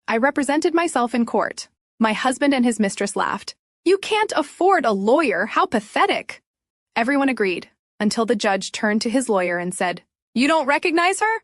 I represented myself in court. My husband and his mistress laughed. "You can't afford a lawyer, how pathetic." Everyone agreed, until the judge turned to his lawyer and said, "You don't recognize her?"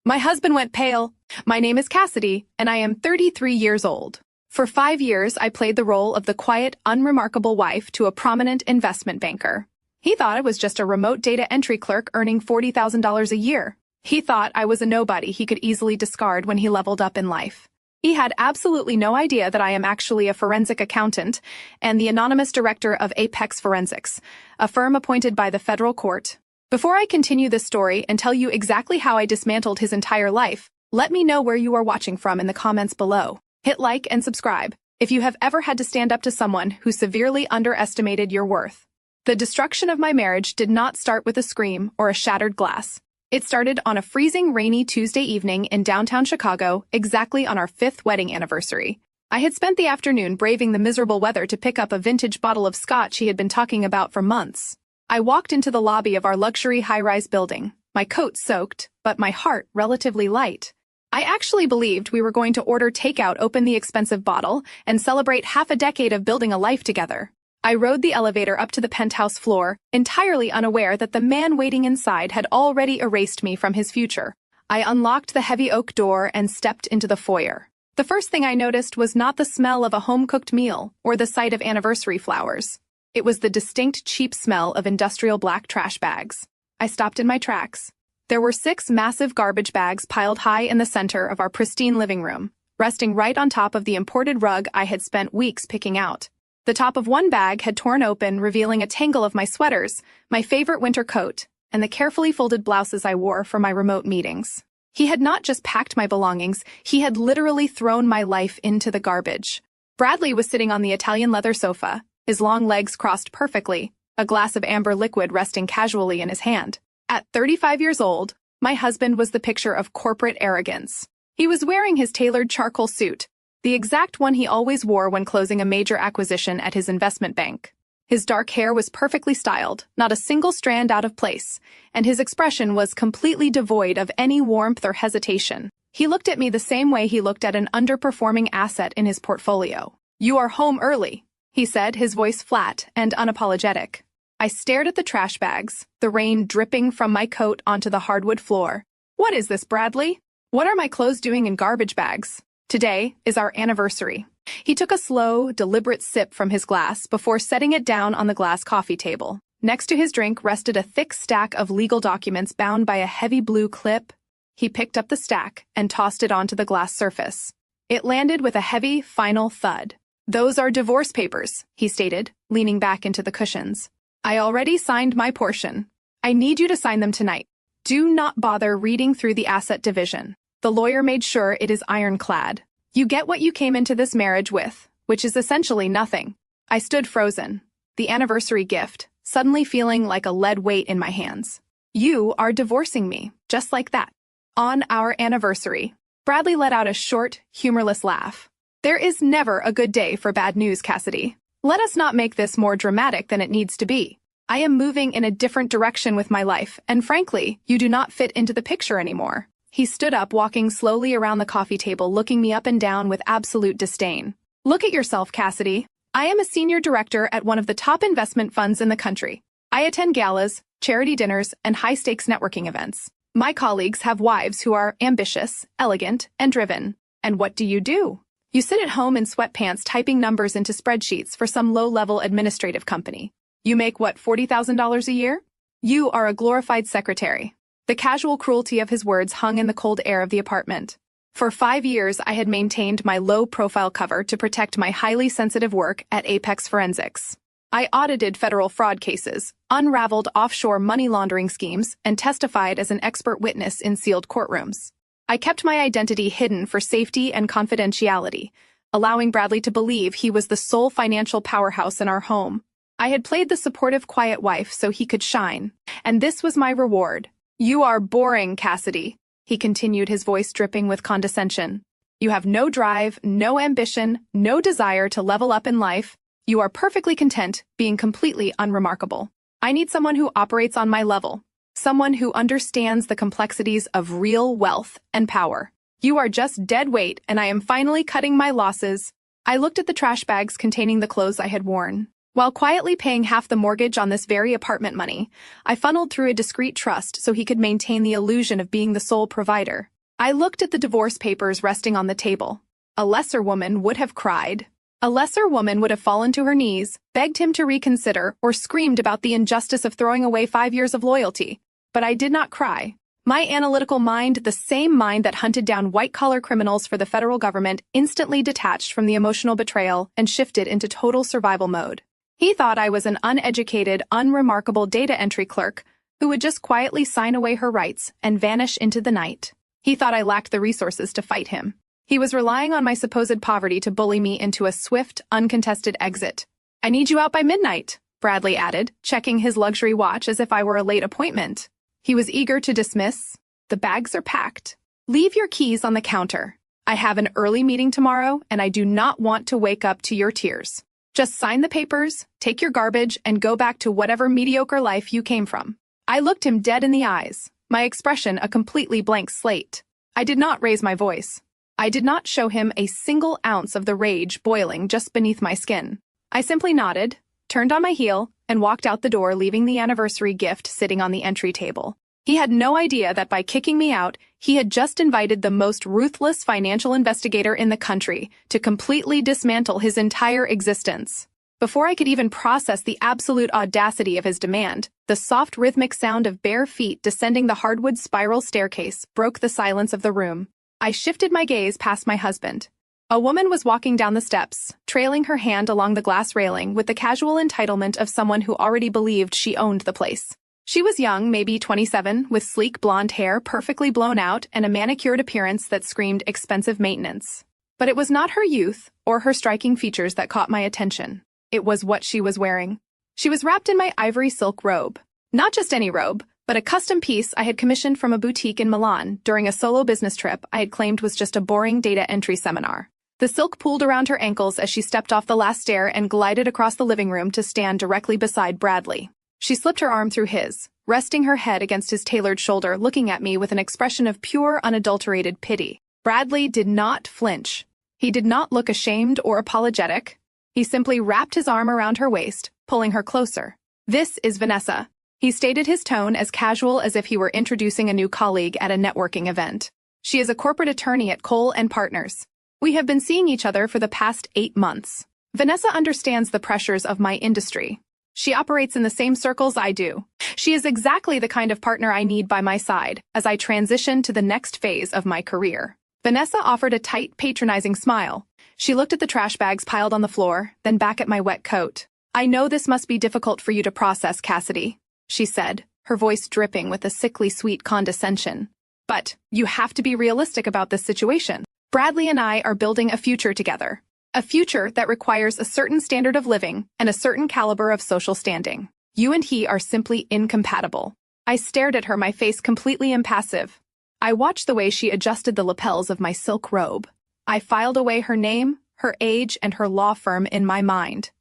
My husband went pale. "My name is Cassidy, and I am 33 years old. For 5 years, I played the role of the quiet, unremarkable wife to a prominent investment banker. He thought I was just a remote data entry clerk earning $40,000 a year. He thought I was a nobody he could easily discard when he leveled up in life. He had absolutely no idea that I am actually a forensic accountant and the anonymous director of Apex Forensics, a firm appointed by the federal court. Before I continue this story and tell you exactly how I dismantled his entire life, let me know where you are watching from in the comments below. Hit like and subscribe if you have ever had to stand up to someone who severely underestimated your worth. The destruction of my marriage did not start with a scream or a shattered glass. It started on a freezing rainy Tuesday evening in downtown Chicago, exactly on our 5th wedding anniversary. I had spent the afternoon braving the miserable weather to pick up a vintage bottle of scotch he had been talking about for months. I walked into the lobby of our luxury high-rise building, my coat soaked, but my heart relatively light. I actually believed we were going to order takeout, open the expensive bottle, and celebrate half a decade of building a life together. I rode the elevator up to the penthouse floor, entirely unaware that the man waiting inside had already erased me from his future. I unlocked the heavy oak door and stepped into the foyer. The first thing I noticed was not the smell of a home-cooked meal or the sight of anniversary flowers. It was the distinct cheap smell of industrial black trash bags. I stopped in my tracks. There were 6 massive garbage bags piled high in the center of our pristine living room, resting right on top of the imported rug I had spent weeks picking out. The top of one bag had torn open, revealing a tangle of my sweaters, my favorite winter coat, and the carefully folded blouses I wore for my remote meetings. He had not just packed my belongings, he had literally thrown my life into the garbage. Bradley was sitting on the Italian leather sofa, his long legs crossed perfectly, a glass of amber liquid resting casually in his hand. At 35 years old, my husband was the picture of corporate arrogance. He was wearing his tailored charcoal suit, the exact one he always wore when closing a major acquisition at his investment bank. His dark hair was perfectly styled, not a single strand out of place, and his expression was completely devoid of any warmth or hesitation. He looked at me the same way he looked at an underperforming asset in his portfolio. "You are home early," he said, his voice flat and unapologetic. I stared at the trash bags, the rain dripping from my coat onto the hardwood floor. "What is this, Bradley? What are my clothes doing in garbage bags? Today is our anniversary." He took a slow, deliberate sip from his glass before setting it down on the glass coffee table. Next to his drink rested a thick stack of legal documents bound by a heavy blue clip. He picked up the stack and tossed it onto the glass surface. It landed with a heavy, final thud. "Those are divorce papers," he stated, leaning back into the cushions. "I already signed my portion. I need you to sign them tonight. Do not bother reading through the asset division. The lawyer made sure it is ironclad. You get what you came into this marriage with, which is essentially nothing." I stood frozen, the anniversary gift, suddenly feeling like a lead weight in my hands. "You are divorcing me, just like that. On our anniversary." Bradley let out a short, humorless laugh. "There is never a good day for bad news, Cassidy. Let us not make this more dramatic than it needs to be. I am moving in a different direction with my life, and frankly, you do not fit into the picture anymore." He stood up, walking slowly around the coffee table, looking me up and down with absolute disdain. "Look at yourself, Cassidy. I am a senior director at one of the top investment funds in the country. I attend galas, charity dinners, and high-stakes networking events. My colleagues have wives who are ambitious, elegant, and driven. And what do? You sit at home in sweatpants typing numbers into spreadsheets for some low-level administrative company. You make, what, $40,000 a year? You are a glorified secretary." The casual cruelty of his words hung in the cold air of the apartment. For 5 years, I had maintained my low-profile cover to protect my highly sensitive work at Apex Forensics. I audited federal fraud cases, unraveled offshore money laundering schemes, and testified as an expert witness in sealed courtrooms. I kept my identity hidden for safety and confidentiality, allowing Bradley to believe he was the sole financial powerhouse in our home. I had played the supportive, quiet wife so he could shine, and this was my reward. "You are boring, Cassidy," he continued, his voice dripping with condescension. "You have no drive, no ambition, no desire to level up in life. You are perfectly content being completely unremarkable. I need someone who operates on my level, someone who understands the complexities of real wealth and power. You are just dead weight, and I am finally cutting my losses. I looked at the trash bags containing the clothes I had worn. While quietly paying half the mortgage on this very apartment money, I funneled through a discreet trust so he could maintain the illusion of being the sole provider. I looked at the divorce papers resting on the table. A lesser woman would have cried. A lesser woman would have fallen to her knees, begged him to reconsider, or screamed about the injustice of throwing away 5 years of loyalty. But I did not cry. My analytical mind, the same mind that hunted down white-collar criminals for the federal government, instantly detached from the emotional betrayal and shifted into total survival mode. He thought I was an uneducated, unremarkable data entry clerk who would just quietly sign away her rights and vanish into the night. He thought I lacked the resources to fight him. He was relying on my supposed poverty to bully me into a swift, uncontested exit. "I need you out by midnight," Bradley added, checking his luxury watch as if I were a late appointment. He was eager to dismiss. "The bags are packed. Leave your keys on the counter. I have an early meeting tomorrow, and I do not want to wake up to your tears. Just sign the papers, take your garbage, and go back to whatever mediocre life you came from." I looked him dead in the eyes, my expression a completely blank slate. I did not raise my voice. I did not show him a single ounce of the rage boiling just beneath my skin. I simply nodded, turned on my heel, and walked out the door, leaving the anniversary gift sitting on the entry table. He had no idea that by kicking me out, he had just invited the most ruthless financial investigator in the country to completely dismantle his entire existence. Before I could even process the absolute audacity of his demand, the soft rhythmic sound of bare feet descending the hardwood spiral staircase broke the silence of the room. I shifted my gaze past my husband. A woman was walking down the steps, trailing her hand along the glass railing with the casual entitlement of someone who already believed she owned the place. She was young, maybe 27, with sleek blonde hair perfectly blown out and a manicured appearance that screamed expensive maintenance. But it was not her youth or her striking features that caught my attention. It was what she was wearing. She was wrapped in my ivory silk robe. Not just any robe, but a custom piece I had commissioned from a boutique in Milan during a solo business trip I had claimed was just a boring data entry seminar. The silk pooled around her ankles as she stepped off the last stair and glided across the living room to stand directly beside Bradley. She slipped her arm through his, resting her head against his tailored shoulder, looking at me with an expression of pure, unadulterated pity. Bradley did not flinch. He did not look ashamed or apologetic. He simply wrapped his arm around her waist, pulling her closer. "This is Vanessa." He stated his tone as casual as if he were introducing a new colleague at a networking event. "She is a corporate attorney at Qley & Partners. We have been seeing each other for the past 8 months. Vanessa understands the pressures of my industry. She operates in the same circles I do. She is exactly the kind of partner I need by my side as I transition to the next phase of my career." Vanessa offered a tight, patronizing smile. She looked at the trash bags piled on the floor, then back at my wet coat. "I know this must be difficult for you to process, Cassidy," she said, her voice dripping with a sickly sweet condescension. "But you have to be realistic about this situation. Bradley and I are building a future together. A future that requires a certain standard of living and a certain caliber of social standing. You and he are simply incompatible." I stared at her, my face completely impassive. I watched the way she adjusted the lapels of my silk robe. I filed away her name, her age, and her law firm in my mind.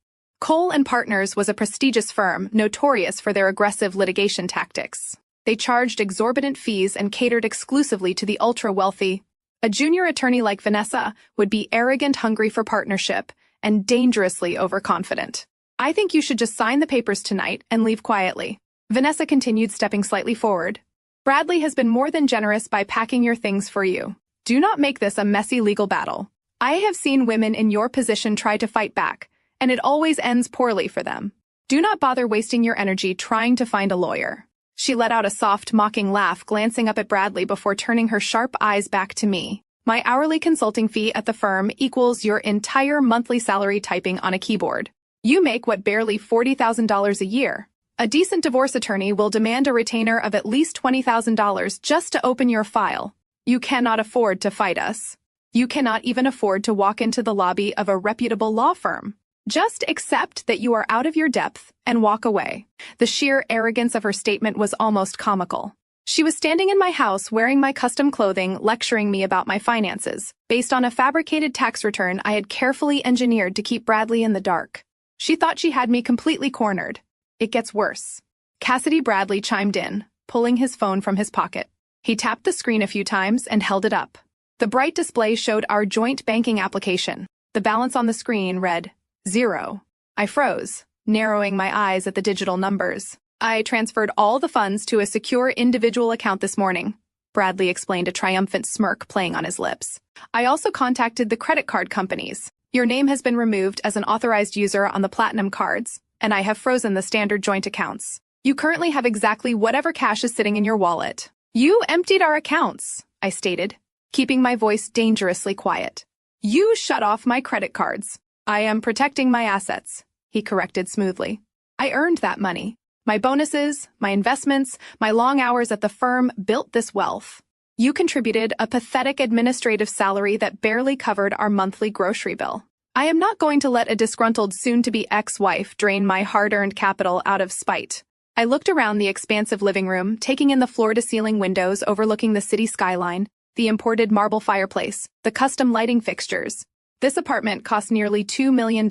Qley & Partners was a prestigious firm notorious for their aggressive litigation tactics. They charged exorbitant fees and catered exclusively to the ultra-wealthy. A junior attorney like Vanessa would be arrogant, hungry for partnership, and dangerously overconfident. "I think you should just sign the papers tonight and leave quietly," Vanessa continued, stepping slightly forward. "Bradley has been more than generous by packing your things for you. Do not make this a messy legal battle. I have seen women in your position try to fight back, and it always ends poorly for them. Do not bother wasting your energy trying to find a lawyer." She let out a soft, mocking laugh, glancing up at Bradley before turning her sharp eyes back to me. "My hourly consulting fee at the firm equals your entire monthly salary typing on a keyboard. You make what, barely $40,000 a year. A decent divorce attorney will demand a retainer of at least $20,000 just to open your file. You cannot afford to fight us. You cannot even afford to walk into the lobby of a reputable law firm. Just accept that you are out of your depth and walk away." The sheer arrogance of her statement was almost comical. She was standing in my house wearing my custom clothing, lecturing me about my finances, based on a fabricated tax return I had carefully engineered to keep Bradley in the dark. She thought she had me completely cornered. "It gets worse." Cassidy, Bradley chimed in, pulling his phone from his pocket. He tapped the screen a few times and held it up. The bright display showed our joint banking application. The balance on the screen read 0. I froze, narrowing my eyes at the digital numbers. I transferred all the funds to a secure individual account this morning, Bradley explained, a triumphant smirk playing on his lips. I also contacted the credit card companies. Your name has been removed as an authorized user on the platinum cards, and I have frozen the standard joint accounts. You currently have exactly whatever cash is sitting in your wallet. You emptied our accounts, I stated, keeping my voice dangerously quiet. You shut off my credit cards. I am protecting my assets, he corrected smoothly. I earned that money. My bonuses, my investments, my long hours at the firm built this wealth. You contributed a pathetic administrative salary that barely covered our monthly grocery bill. I am not going to let a disgruntled soon-to-be ex-wife drain my hard-earned capital out of spite. I looked around the expansive living room, taking in the floor-to-ceiling windows overlooking the city skyline, the imported marble fireplace, the custom lighting fixtures. This apartment cost nearly $2 million.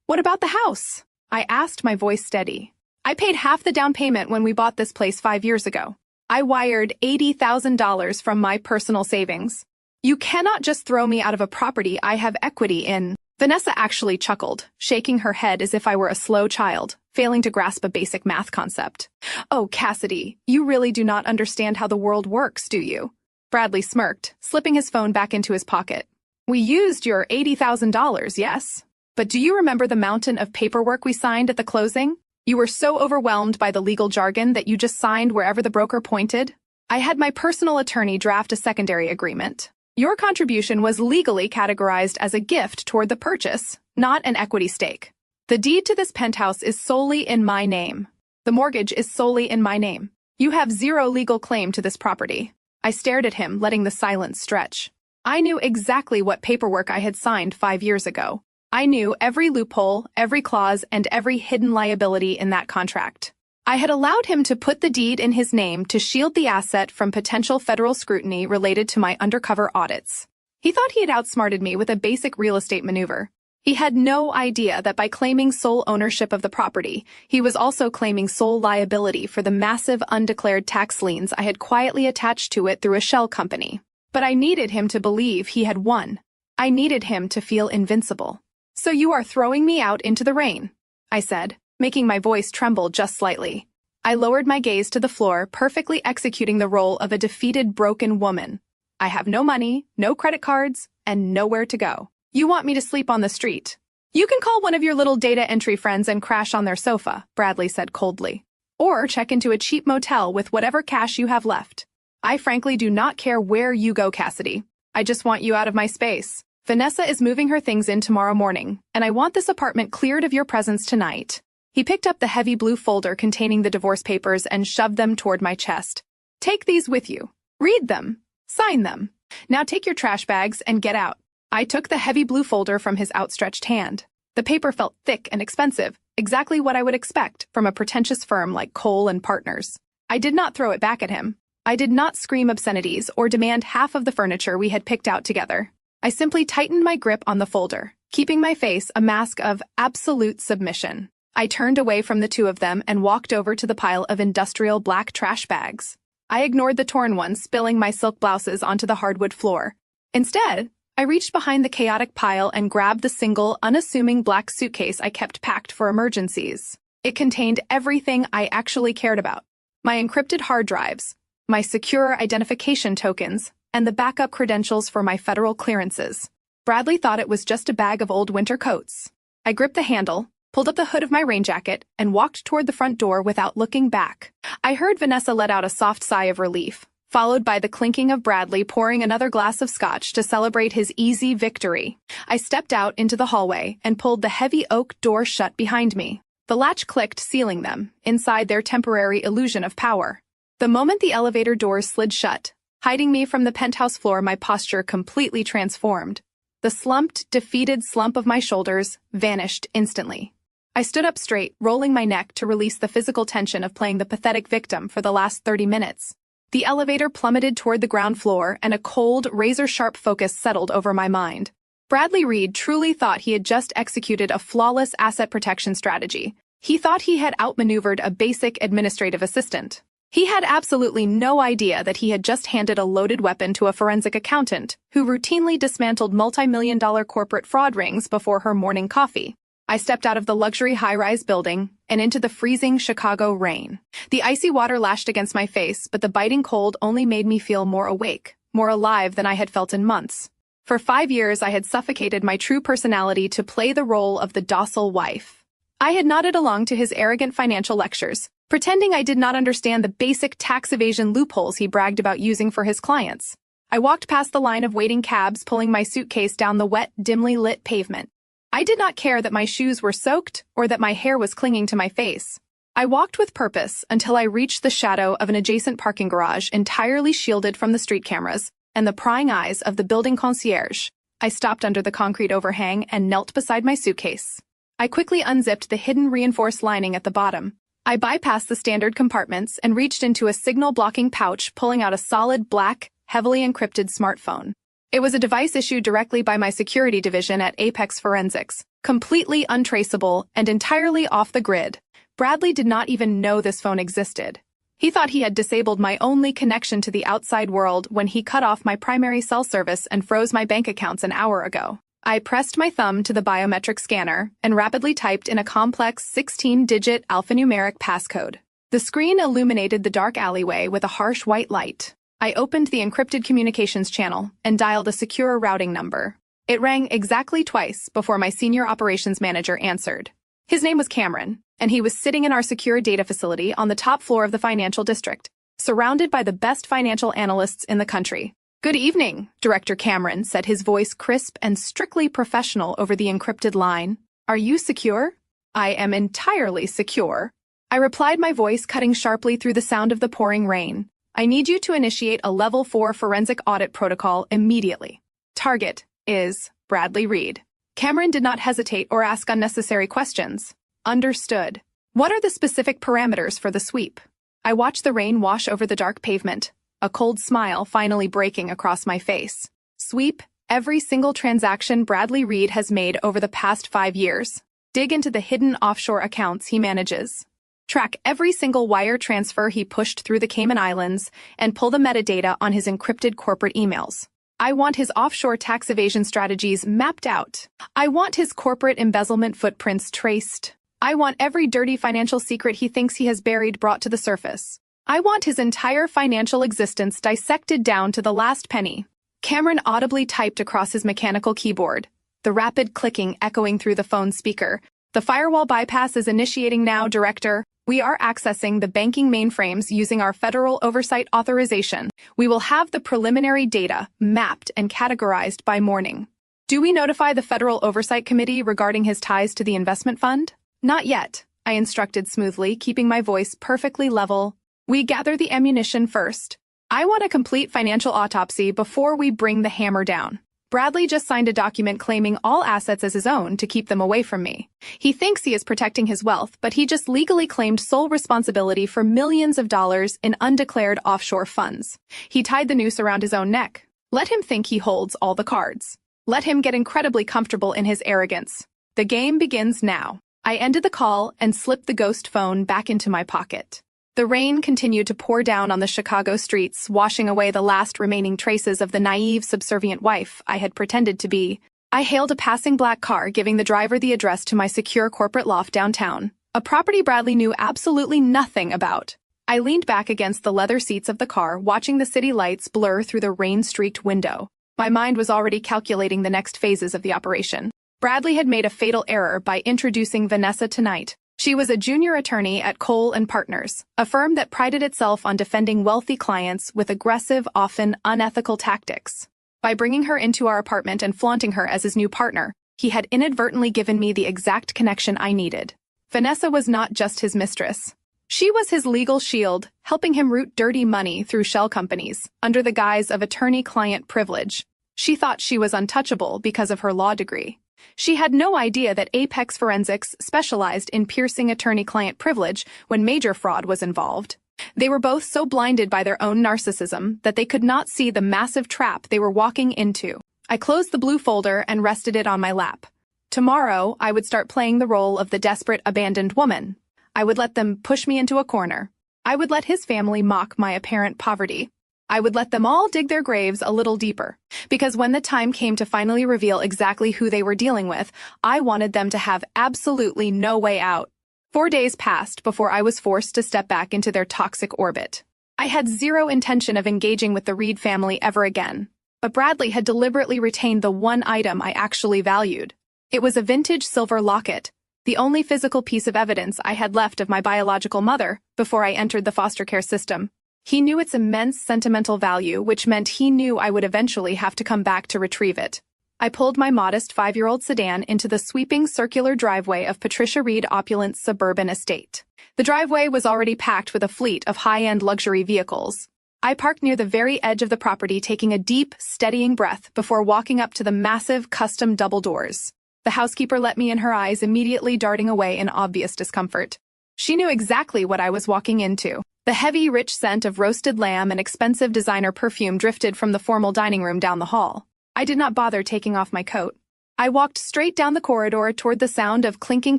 What about the house? I asked, my voice steady. I paid half the down payment when we bought this place 5 years ago. I wired $80,000 from my personal savings. You cannot just throw me out of a property I have equity in. Vanessa actually chuckled, shaking her head as if I were a slow child, failing to grasp a basic math concept. Oh, Cassidy, you really do not understand how the world works, do you? Bradley smirked, slipping his phone back into his pocket. We used your $80,000, yes. But do you remember the mountain of paperwork we signed at the closing? You were so overwhelmed by the legal jargon that you just signed wherever the broker pointed. I had my personal attorney draft a secondary agreement. Your contribution was legally categorized as a gift toward the purchase, not an equity stake. The deed to this penthouse is solely in my name. The mortgage is solely in my name. You have zero legal claim to this property. I stared at him, letting the silence stretch. I knew exactly what paperwork I had signed 5 years ago. I knew every loophole, every clause, and every hidden liability in that contract. I had allowed him to put the deed in his name to shield the asset from potential federal scrutiny related to my undercover audits. He thought he had outsmarted me with a basic real estate maneuver. He had no idea that by claiming sole ownership of the property, he was also claiming sole liability for the massive undeclared tax liens I had quietly attached to it through a shell company. But I needed him to believe he had won. I needed him to feel invincible. So you are throwing me out into the rain, I said, making my voice tremble just slightly. I lowered my gaze to the floor, perfectly executing the role of a defeated, broken woman. I have no money, no credit cards, and nowhere to go. You want me to sleep on the street? You can call one of your little data entry friends and crash on their sofa, Bradley said coldly. Or check into a cheap motel with whatever cash you have left. I frankly do not care where you go, Cassidy. I just want you out of my space. Vanessa is moving her things in tomorrow morning, and I want this apartment cleared of your presence tonight. He picked up the heavy blue folder containing the divorce papers and shoved them toward my chest. Take these with you. Read them. Sign them. Now take your trash bags and get out. I took the heavy blue folder from his outstretched hand. The paper felt thick and expensive, exactly what I would expect from a pretentious firm like Cole and Partners. I did not throw it back at him. I did not scream obscenities or demand half of the furniture we had picked out together. I simply tightened my grip on the folder, keeping my face a mask of absolute submission. I turned away from the two of them and walked over to the pile of industrial black trash bags. I ignored the torn ones, spilling my silk blouses onto the hardwood floor. Instead, I reached behind the chaotic pile and grabbed the single, unassuming black suitcase I kept packed for emergencies. It contained everything I actually cared about. My encrypted hard drives, my secure identification tokens, and the backup credentials for my federal clearances. Bradley thought it was just a bag of old winter coats. I gripped the handle, pulled up the hood of my rain jacket, and walked toward the front door without looking back. I heard Vanessa let out a soft sigh of relief, followed by the clinking of Bradley pouring another glass of scotch to celebrate his easy victory. I stepped out into the hallway and pulled the heavy oak door shut behind me. The latch clicked, sealing them inside their temporary illusion of power. The moment the elevator doors slid shut, hiding me from the penthouse floor, my posture completely transformed. The slumped, defeated slump of my shoulders vanished instantly. I stood up straight, rolling my neck to release the physical tension of playing the pathetic victim for the last 30 minutes. The elevator plummeted toward the ground floor, and a cold, razor-sharp focus settled over my mind. Bradley Reed truly thought he had just executed a flawless asset protection strategy. He thought he had outmaneuvered a basic administrative assistant. He had absolutely no idea that he had just handed a loaded weapon to a forensic accountant who routinely dismantled multi-million-dollar corporate fraud rings before her morning coffee. I stepped out of the luxury high-rise building and into the freezing Chicago rain. The icy water lashed against my face, but the biting cold only made me feel more awake, more alive than I had felt in months. For 5 years, I had suffocated my true personality to play the role of the docile wife. I had nodded along to his arrogant financial lectures, pretending I did not understand the basic tax evasion loopholes he bragged about using for his clients. I walked past the line of waiting cabs, pulling my suitcase down the wet, dimly lit pavement. I did not care that my shoes were soaked or that my hair was clinging to my face. I walked with purpose until I reached the shadow of an adjacent parking garage entirely shielded from the street cameras and the prying eyes of the building concierge. I stopped under the concrete overhang and knelt beside my suitcase. I quickly unzipped the hidden reinforced lining at the bottom. I bypassed the standard compartments and reached into a signal-blocking pouch, pulling out a solid, black, heavily encrypted smartphone. It was a device issued directly by my security division at Apex Forensics, completely untraceable and entirely off the grid. Bradley did not even know this phone existed. He thought he had disabled my only connection to the outside world when he cut off my primary cell service and froze my bank accounts an hour ago. I pressed my thumb to the biometric scanner and rapidly typed in a complex 16-digit alphanumeric passcode. The screen illuminated the dark alleyway with a harsh white light. I opened the encrypted communications channel and dialed a secure routing number. It rang exactly twice before my senior operations manager answered. His name was Cameron, and he was sitting in our secure data facility on the top floor of the financial district, surrounded by the best financial analysts in the country. "Good evening," Director Cameron said, his voice crisp and strictly professional over the encrypted line. "Are you secure?" "I am entirely secure," I replied, my voice cutting sharply through the sound of the pouring rain. "I need you to initiate a Level 4 forensic audit protocol immediately. Target is Bradley Reed." Cameron did not hesitate or ask unnecessary questions. "Understood. What are the specific parameters for the sweep?" I watched the rain wash over the dark pavement, a cold smile finally breaking across my face. "Sweep every single transaction Bradley Reed has made over the past 5 years. Dig into the hidden offshore accounts he manages. Track every single wire transfer he pushed through the Cayman Islands and pull the metadata on his encrypted corporate emails. I want his offshore tax evasion strategies mapped out. I want his corporate embezzlement footprints traced. I want every dirty financial secret he thinks he has buried brought to the surface. I want his entire financial existence dissected down to the last penny." Cameron audibly typed across his mechanical keyboard, the rapid clicking echoing through the phone speaker. "The firewall bypass is initiating now, Director. We are accessing the banking mainframes using our federal oversight authorization. We will have the preliminary data mapped and categorized by morning. Do we notify the Federal Oversight Committee regarding his ties to the investment fund?" "Not yet," I instructed smoothly, keeping my voice perfectly level. "We gather the ammunition first. I want a complete financial autopsy before we bring the hammer down. Bradley just signed a document claiming all assets as his own to keep them away from me. He thinks he is protecting his wealth, but he just legally claimed sole responsibility for millions of dollars in undeclared offshore funds. He tied the noose around his own neck. Let him think he holds all the cards. Let him get incredibly comfortable in his arrogance. The game begins now." I ended the call and slipped the ghost phone back into my pocket. The rain continued to pour down on the Chicago streets, washing away the last remaining traces of the naive, subservient wife I had pretended to be. I hailed a passing black car, giving the driver the address to my secure corporate loft downtown, a property Bradley knew absolutely nothing about. I leaned back against the leather seats of the car, watching the city lights blur through the rain-streaked window. My mind was already calculating the next phases of the operation. Bradley had made a fatal error by introducing Vanessa tonight. She was a junior attorney at Qley & Partners, a firm that prided itself on defending wealthy clients with aggressive, often unethical tactics. By bringing her into our apartment and flaunting her as his new partner, he had inadvertently given me the exact connection I needed. Vanessa was not just his mistress. She was his legal shield, helping him route dirty money through shell companies, under the guise of attorney-client privilege. She thought she was untouchable because of her law degree. She had no idea that Apex Forensics specialized in piercing attorney-client privilege when major fraud was involved. They were both so blinded by their own narcissism that they could not see the massive trap they were walking into. I closed the blue folder and rested it on my lap. Tomorrow, I would start playing the role of the desperate, abandoned woman. I would let them push me into a corner. I would let his family mock my apparent poverty. I would let them all dig their graves a little deeper, because when the time came to finally reveal exactly who they were dealing with, I wanted them to have absolutely no way out. 4 days passed before I was forced to step back into their toxic orbit. I had zero intention of engaging with the Reed family ever again, but Bradley had deliberately retained the one item I actually valued. It was a vintage silver locket, the only physical piece of evidence I had left of my biological mother before I entered the foster care system. He knew its immense sentimental value, which meant he knew I would eventually have to come back to retrieve it. I pulled my modest 5-year-old sedan into the sweeping circular driveway of Patricia Reed Opulent's suburban estate. The driveway was already packed with a fleet of high-end luxury vehicles. I parked near the very edge of the property, taking a deep, steadying breath before walking up to the massive, custom double doors. The housekeeper let me in, her eyes immediately darting away in obvious discomfort. She knew exactly what I was walking into. The heavy, rich scent of roasted lamb and expensive designer perfume drifted from the formal dining room down the hall. I did not bother taking off my coat. I walked straight down the corridor toward the sound of clinking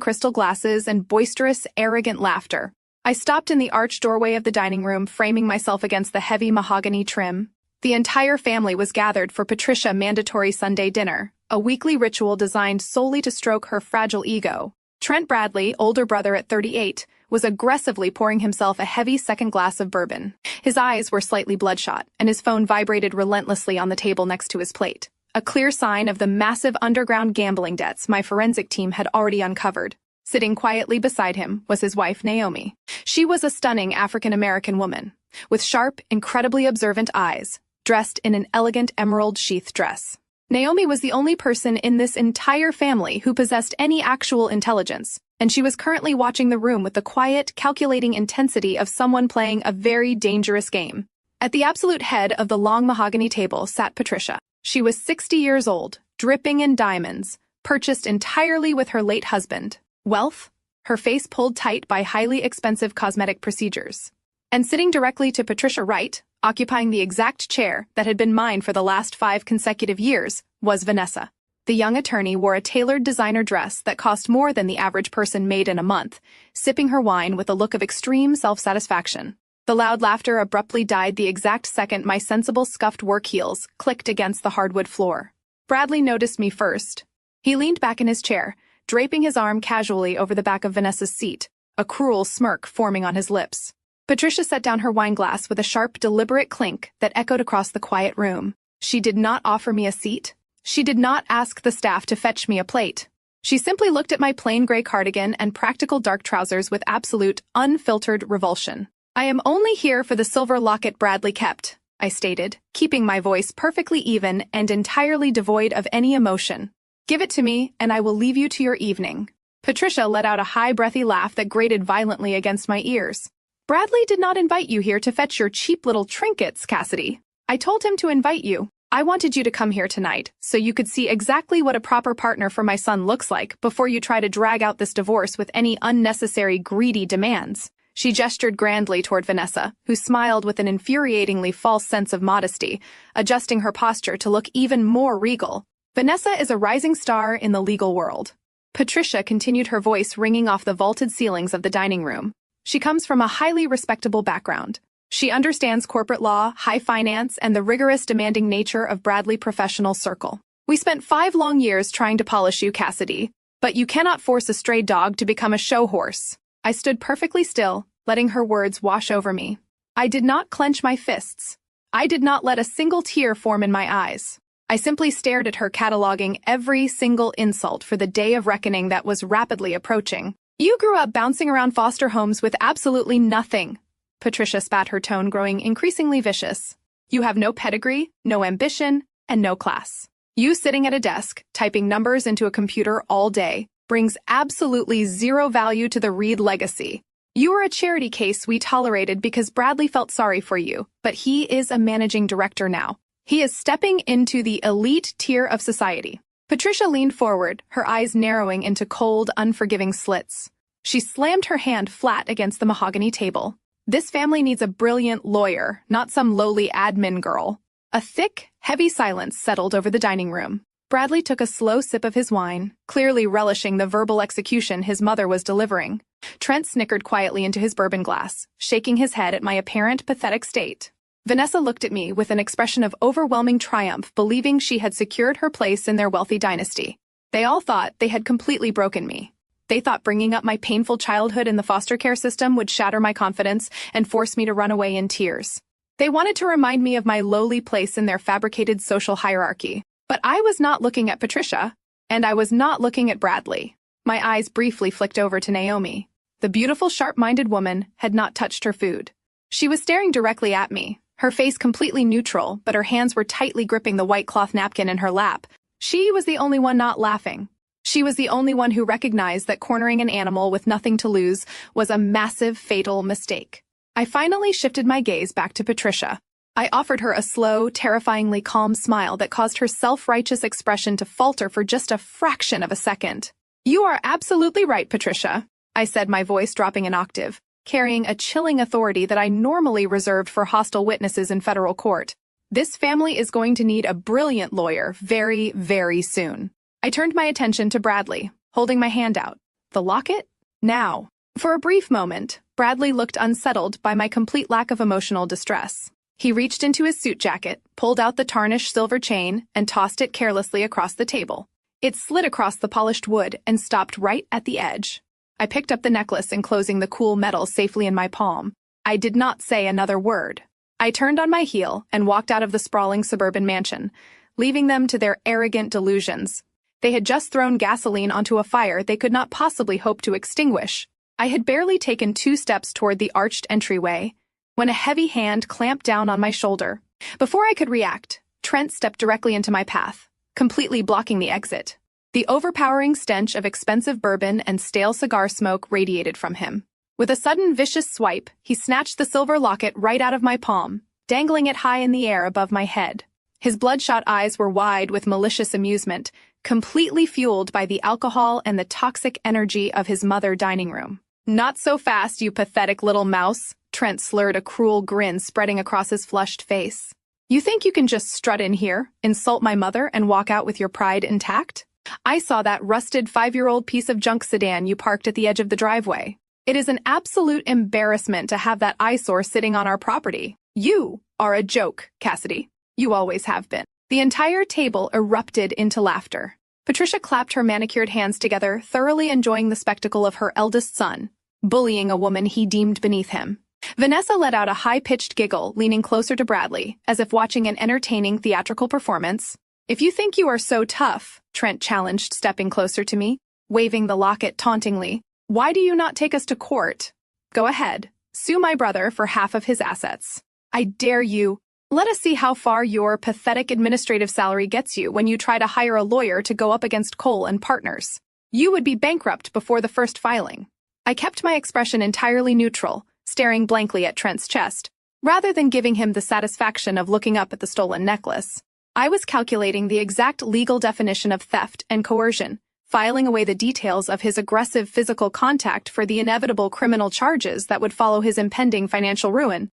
crystal glasses and boisterous, arrogant laughter. I stopped in the arched doorway of the dining room, framing myself against the heavy mahogany trim. The entire family was gathered for Patricia's mandatory Sunday dinner, a weekly ritual designed solely to stroke her fragile ego. Trent Bradley, older brother at 38, was aggressively pouring himself a heavy second glass of bourbon. His eyes were slightly bloodshot, and his phone vibrated relentlessly on the table next to his plate, a clear sign of the massive underground gambling debts my forensic team had already uncovered. Sitting quietly beside him was his wife, Naomi. She was a stunning African-American woman, with sharp, incredibly observant eyes, dressed in an elegant emerald sheath dress. Naomi was the only person in this entire family who possessed any actual intelligence, and she was currently watching the room with the quiet, calculating intensity of someone playing a very dangerous game. At the absolute head of the long mahogany table sat Patricia. She was 60 years old, dripping in diamonds, purchased entirely with her late husband. Wealth, her face pulled tight by highly expensive cosmetic procedures. And sitting directly to Patricia right, occupying the exact chair that had been mine for the last 5 consecutive years, was Vanessa. The young attorney wore a tailored designer dress that cost more than the average person made in a month, sipping her wine with a look of extreme self-satisfaction. The loud laughter abruptly died the exact second my sensible scuffed work heels clicked against the hardwood floor. Bradley noticed me first. He leaned back in his chair, draping his arm casually over the back of Vanessa's seat, a cruel smirk forming on his lips. Patricia set down her wine glass with a sharp, deliberate clink that echoed across the quiet room. She did not offer me a seat. She did not ask the staff to fetch me a plate. She simply looked at my plain gray cardigan and practical dark trousers with absolute, unfiltered revulsion. "I am only here for the silver locket Bradley kept," I stated, keeping my voice perfectly even and entirely devoid of any emotion. "Give it to me, and I will leave you to your evening." Patricia let out a high, breathy laugh that grated violently against my ears. "Bradley did not invite you here to fetch your cheap little trinkets, Cassidy. I told him to invite you. I wanted you to come here tonight, so you could see exactly what a proper partner for my son looks like before you try to drag out this divorce with any unnecessary, greedy demands." She gestured grandly toward Vanessa, who smiled with an infuriatingly false sense of modesty, adjusting her posture to look even more regal. "Vanessa is a rising star in the legal world." Patricia continued, her voice ringing off the vaulted ceilings of the dining room. "She comes from a highly respectable background. She understands corporate law, high finance, and the rigorous, demanding nature of Bradley professional circle. We spent 5 long years trying to polish you, Cassidy, but you cannot force a stray dog to become a show horse." I stood perfectly still, letting her words wash over me. I did not clench my fists. I did not let a single tear form in my eyes. I simply stared at her, cataloging every single insult for the day of reckoning that was rapidly approaching. "You grew up bouncing around foster homes with absolutely nothing." Patricia spat, her tone growing increasingly vicious. "You have no pedigree, no ambition, and no class. You sitting at a desk, typing numbers into a computer all day, brings absolutely zero value to the Reed legacy. You are a charity case we tolerated because Bradley felt sorry for you, but he is a managing director now. He is stepping into the elite tier of society." Patricia leaned forward, her eyes narrowing into cold, unforgiving slits. She slammed her hand flat against the mahogany table. "This family needs a brilliant lawyer, not some lowly admin girl." A thick, heavy silence settled over the dining room. Bradley took a slow sip of his wine, clearly relishing the verbal execution his mother was delivering. Trent snickered quietly into his bourbon glass, shaking his head at my apparent pathetic state. Vanessa looked at me with an expression of overwhelming triumph, believing she had secured her place in their wealthy dynasty. They all thought they had completely broken me. They thought bringing up my painful childhood in the foster care system would shatter my confidence and force me to run away in tears. They wanted to remind me of my lowly place in their fabricated social hierarchy. But I was not looking at Patricia, and I was not looking at Bradley. My eyes briefly flicked over to Naomi. The beautiful, sharp-minded woman had not touched her food. She was staring directly at me, her face completely neutral, but her hands were tightly gripping the white cloth napkin in her lap. She was the only one not laughing. She was the only one who recognized that cornering an animal with nothing to lose was a massive, fatal mistake. I finally shifted my gaze back to Patricia. I offered her a slow, terrifyingly calm smile that caused her self-righteous expression to falter for just a fraction of a second. "You are absolutely right, Patricia," I said, my voice dropping an octave, carrying a chilling authority that I normally reserved for hostile witnesses in federal court. "This family is going to need a brilliant lawyer very, very soon." I turned my attention to Bradley, holding my hand out. "The locket? Now." For a brief moment, Bradley looked unsettled by my complete lack of emotional distress. He reached into his suit jacket, pulled out the tarnished silver chain, and tossed it carelessly across the table. It slid across the polished wood and stopped right at the edge. I picked up the necklace, enclosing the cool metal safely in my palm. I did not say another word. I turned on my heel and walked out of the sprawling suburban mansion, leaving them to their arrogant delusions. They had just thrown gasoline onto a fire they could not possibly hope to extinguish. I had barely taken 2 steps toward the arched entryway when a heavy hand clamped down on my shoulder. Before I could react, Trent stepped directly into my path, completely blocking the exit. The overpowering stench of expensive bourbon and stale cigar smoke radiated from him. With a sudden vicious swipe, he snatched the silver locket right out of my palm, dangling it high in the air above my head. His bloodshot eyes were wide with malicious amusement, completely fueled by the alcohol and the toxic energy of his mother dining room. "Not so fast, you pathetic little mouse," Trent slurred, a cruel grin spreading across his flushed face. "You think you can just strut in here, insult my mother, and walk out with your pride intact? I saw that rusted 5-year-old piece of junk sedan you parked at the edge of the driveway. It is an absolute embarrassment to have that eyesore sitting on our property. You are a joke, Cassidy. You always have been." The entire table erupted into laughter. Patricia clapped her manicured hands together, thoroughly enjoying the spectacle of her eldest son, bullying a woman he deemed beneath him. Vanessa let out a high-pitched giggle, leaning closer to Bradley, as if watching an entertaining theatrical performance. "If you think you are so tough," Trent challenged, stepping closer to me, waving the locket tauntingly, "why do you not take us to court? Go ahead, sue my brother for half of his assets. I dare you. Let us see how far your pathetic administrative salary gets you when you try to hire a lawyer to go up against Cole and partners. You would be bankrupt before the first filing." I kept my expression entirely neutral, staring blankly at Trent's chest, rather than giving him the satisfaction of looking up at the stolen necklace. I was calculating the exact legal definition of theft and coercion, filing away the details of his aggressive physical contact for the inevitable criminal charges that would follow his impending financial ruin.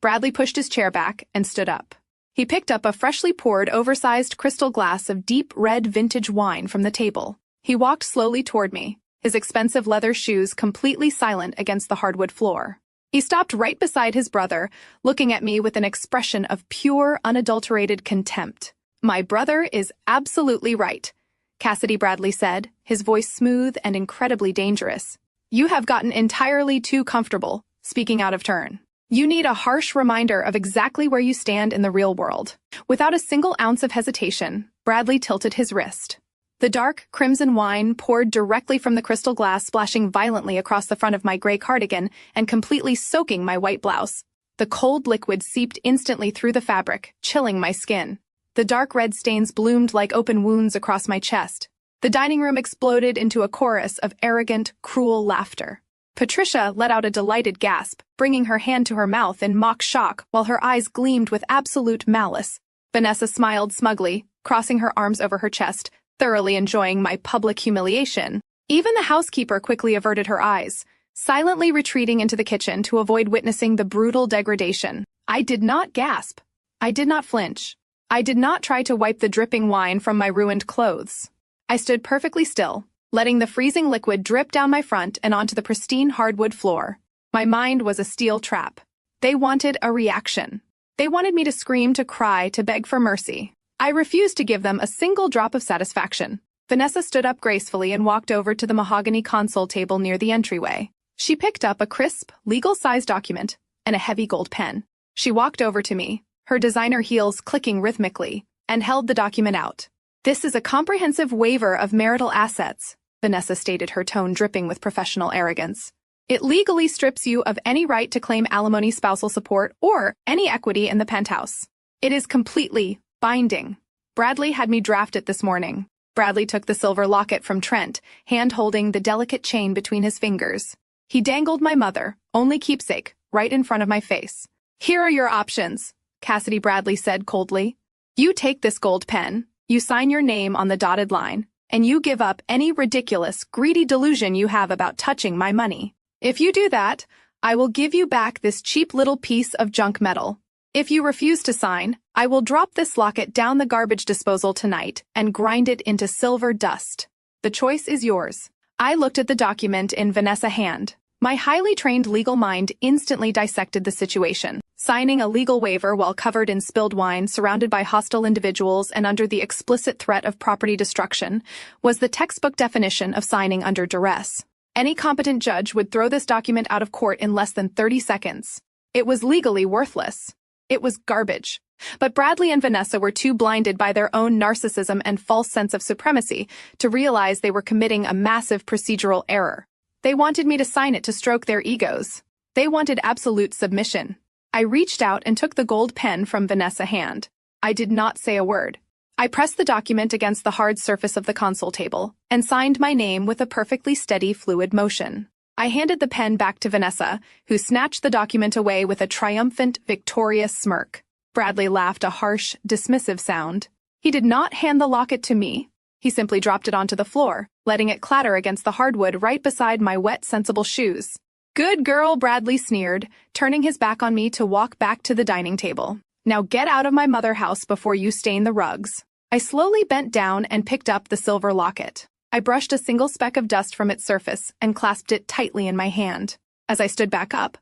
Bradley pushed his chair back and stood up. He picked up a freshly poured, oversized crystal glass of deep red vintage wine from the table. He walked slowly toward me, his expensive leather shoes completely silent against the hardwood floor. He stopped right beside his brother, looking at me with an expression of pure, unadulterated contempt. "My brother is absolutely right," Cassidy Bradley said, his voice smooth and incredibly dangerous. "You have gotten entirely too comfortable, speaking out of turn. You need a harsh reminder of exactly where you stand in the real world." Without a single ounce of hesitation, Bradley tilted his wrist. The dark, crimson wine poured directly from the crystal glass, splashing violently across the front of my gray cardigan and completely soaking my white blouse. The cold liquid seeped instantly through the fabric, chilling my skin. The dark red stains bloomed like open wounds across my chest. The dining room exploded into a chorus of arrogant, cruel laughter. Patricia let out a delighted gasp, bringing her hand to her mouth in mock shock while her eyes gleamed with absolute malice. Vanessa smiled smugly, crossing her arms over her chest, thoroughly enjoying my public humiliation. Even the housekeeper quickly averted her eyes, silently retreating into the kitchen to avoid witnessing the brutal degradation. I did not gasp. I did not flinch. I did not try to wipe the dripping wine from my ruined clothes. I stood perfectly still, letting the freezing liquid drip down my front and onto the pristine hardwood floor. My mind was a steel trap. They wanted a reaction. They wanted me to scream, to cry, to beg for mercy. I refused to give them a single drop of satisfaction. Vanessa stood up gracefully and walked over to the mahogany console table near the entryway. She picked up a crisp, legal-sized document and a heavy gold pen. She walked over to me, her designer heels clicking rhythmically, and held the document out. "This is a comprehensive waiver of marital assets," Vanessa stated, her tone dripping with professional arrogance. "It legally strips you of any right to claim alimony, spousal support, or any equity in the penthouse. It is completely binding. Bradley had me draft it this morning." Bradley took the silver locket from Trent, hand-holding the delicate chain between his fingers. He dangled my mother, only keepsake, right in front of my face. "Here are your options," Cassidy Bradley said coldly. "You take this gold pen, you sign your name on the dotted line, and you give up any ridiculous, greedy delusion you have about touching my money. If you do that, I will give you back this cheap little piece of junk metal. If you refuse to sign, I will drop this locket down the garbage disposal tonight and grind it into silver dust. The choice is yours." I looked at the document in Vanessa's hand. My highly trained legal mind instantly dissected the situation. Signing a legal waiver while covered in spilled wine, surrounded by hostile individuals and under the explicit threat of property destruction, was the textbook definition of signing under duress. Any competent judge would throw this document out of court in less than 30 seconds. It was legally worthless. It was garbage. But Bradley and Vanessa were too blinded by their own narcissism and false sense of supremacy to realize they were committing a massive procedural error. They wanted me to sign it to stroke their egos. They wanted absolute submission. I reached out and took the gold pen from Vanessa's hand. I did not say a word. I pressed the document against the hard surface of the console table and signed my name with a perfectly steady, fluid motion. I handed the pen back to Vanessa, who snatched the document away with a triumphant, victorious smirk. Bradley laughed, a harsh, dismissive sound. He did not hand the locket to me. He simply dropped it onto the floor, letting it clatter against the hardwood right beside my wet, sensible shoes. "Good girl," Bradley sneered, turning his back on me to walk back to the dining table. "Now get out of my mother house before you stain the rugs." I slowly bent down and picked up the silver locket. I brushed a single speck of dust from its surface and clasped it tightly in my hand. As I stood back up,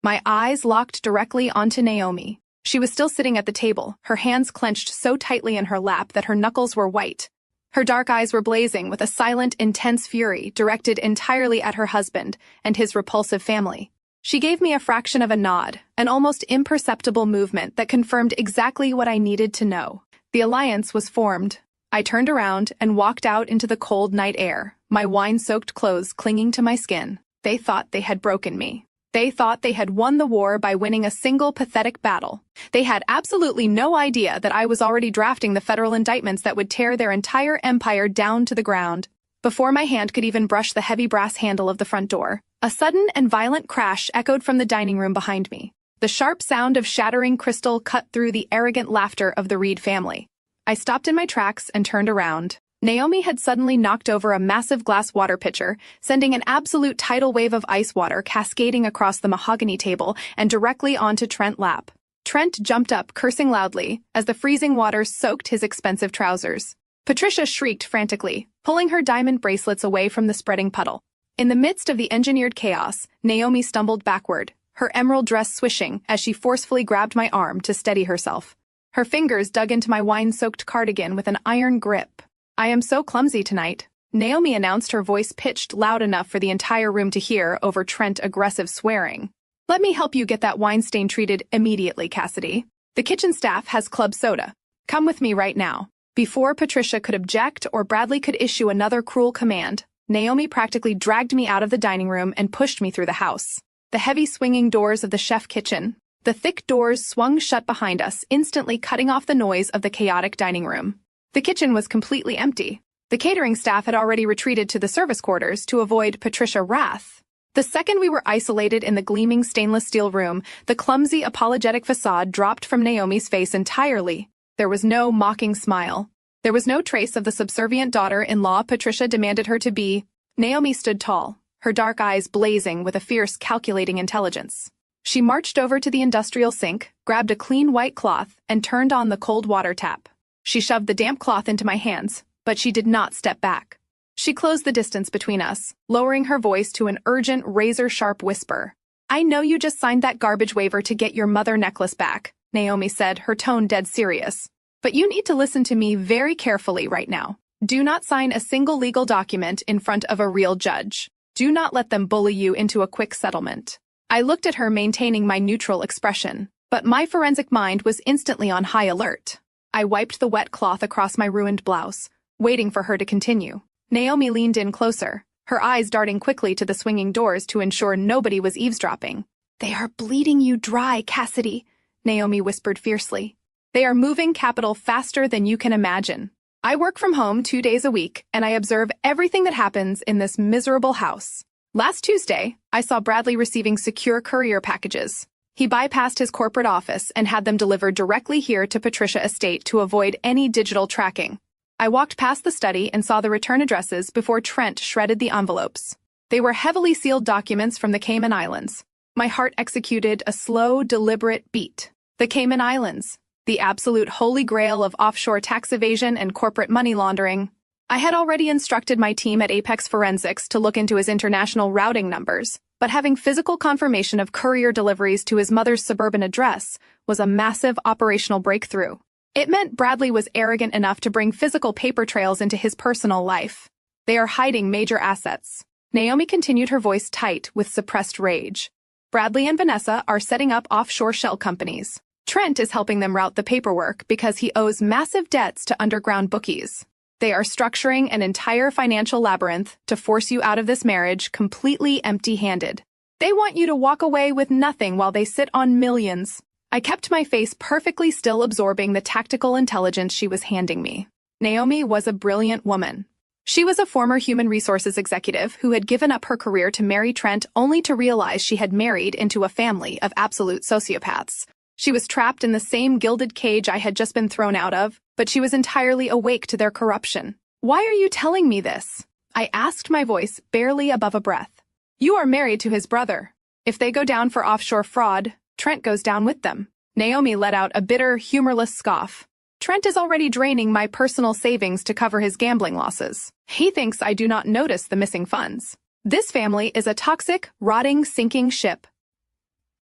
my eyes locked directly onto Naomi. She was still sitting at the table, her hands clenched so tightly in her lap that her knuckles were white. Her dark eyes were blazing with a silent, intense fury directed entirely at her husband and his repulsive family. She gave me a fraction of a nod, an almost imperceptible movement that confirmed exactly what I needed to know. The alliance was formed. I turned around and walked out into the cold night air, my wine-soaked clothes clinging to my skin. They thought they had broken me. They thought they had won the war by winning a single pathetic battle. They had absolutely no idea that I was already drafting the federal indictments that would tear their entire empire down to the ground. Before my hand could even brush the heavy brass handle of the front door, a sudden and violent crash echoed from the dining room behind me. The sharp sound of shattering crystal cut through the arrogant laughter of the Reed family. I stopped in my tracks and turned around. Naomi had suddenly knocked over a massive glass water pitcher, sending an absolute tidal wave of ice water cascading across the mahogany table and directly onto Trent's lap. Trent jumped up, cursing loudly, as the freezing water soaked his expensive trousers. Patricia shrieked frantically, pulling her diamond bracelets away from the spreading puddle. In the midst of the engineered chaos, Naomi stumbled backward, her emerald dress swishing as she forcefully grabbed my arm to steady herself. Her fingers dug into my wine-soaked cardigan with an iron grip. "I am so clumsy tonight," Naomi announced, her voice pitched loud enough for the entire room to hear over Trent's aggressive swearing. "Let me help you get that wine stain treated immediately, Cassidy. The kitchen staff has club soda. Come with me right now." Before Patricia could object or Bradley could issue another cruel command, Naomi practically dragged me out of the dining room and pushed me through the house. The heavy swinging doors of the chef kitchen, the thick doors swung shut behind us, instantly cutting off the noise of the chaotic dining room. The kitchen was completely empty. The catering staff had already retreated to the service quarters to avoid Patricia's wrath. The second we were isolated in the gleaming stainless steel room, the clumsy, apologetic facade dropped from Naomi's face entirely. There was no mocking smile. There was no trace of the subservient daughter-in-law Patricia demanded her to be. Naomi stood tall, her dark eyes blazing with a fierce, calculating intelligence. She marched over to the industrial sink, grabbed a clean white cloth, and turned on the cold water tap. She shoved the damp cloth into my hands, but she did not step back. She closed the distance between us, lowering her voice to an urgent, razor-sharp whisper. "I know you just signed that garbage waiver to get your mother necklace back," Naomi said, her tone dead serious. "But you need to listen to me very carefully right now. Do not sign a single legal document in front of a real judge. Do not let them bully you into a quick settlement." I looked at her, maintaining my neutral expression, but my forensic mind was instantly on high alert. I wiped the wet cloth across my ruined blouse, waiting for her to continue. Naomi leaned in closer, her eyes darting quickly to the swinging doors to ensure nobody was eavesdropping. "They are bleeding you dry, Cassidy," Naomi whispered fiercely. "They are moving capital faster than you can imagine. I work from home 2 days a week, and I observe everything that happens in this miserable house. Last Tuesday, I saw Bradley receiving secure courier packages. He bypassed his corporate office and had them delivered directly here to Patricia Estate to avoid any digital tracking. I walked past the study and saw the return addresses before Trent shredded the envelopes. They were heavily sealed documents from the Cayman Islands. My heart executed a slow, deliberate beat. The Cayman Islands, the absolute holy grail of offshore tax evasion and corporate money laundering. I had already instructed my team at Apex Forensics to look into his international routing numbers, but having physical confirmation of courier deliveries to his mother's suburban address was a massive operational breakthrough. It meant Bradley was arrogant enough to bring physical paper trails into his personal life. They are hiding major assets. Naomi continued, her voice tight with suppressed rage. Bradley and Vanessa are setting up offshore shell companies. Trent is helping them route the paperwork because he owes massive debts to underground bookies. They are structuring an entire financial labyrinth to force you out of this marriage completely empty-handed. They want you to walk away with nothing while they sit on millions. I kept my face perfectly still, absorbing the tactical intelligence she was handing me. Naomi was a brilliant woman. She was a former human resources executive who had given up her career to marry Trent only to realize she had married into a family of absolute sociopaths. She was trapped in the same gilded cage I had just been thrown out of, but she was entirely awake to their corruption. "Why are you telling me this?" I asked, my voice barely above a breath. "You are married to his brother. If they go down for offshore fraud, Trent goes down with them." Naomi let out a bitter, humorless scoff. "Trent is already draining my personal savings to cover his gambling losses. He thinks I do not notice the missing funds. This family is a toxic, rotting, sinking ship.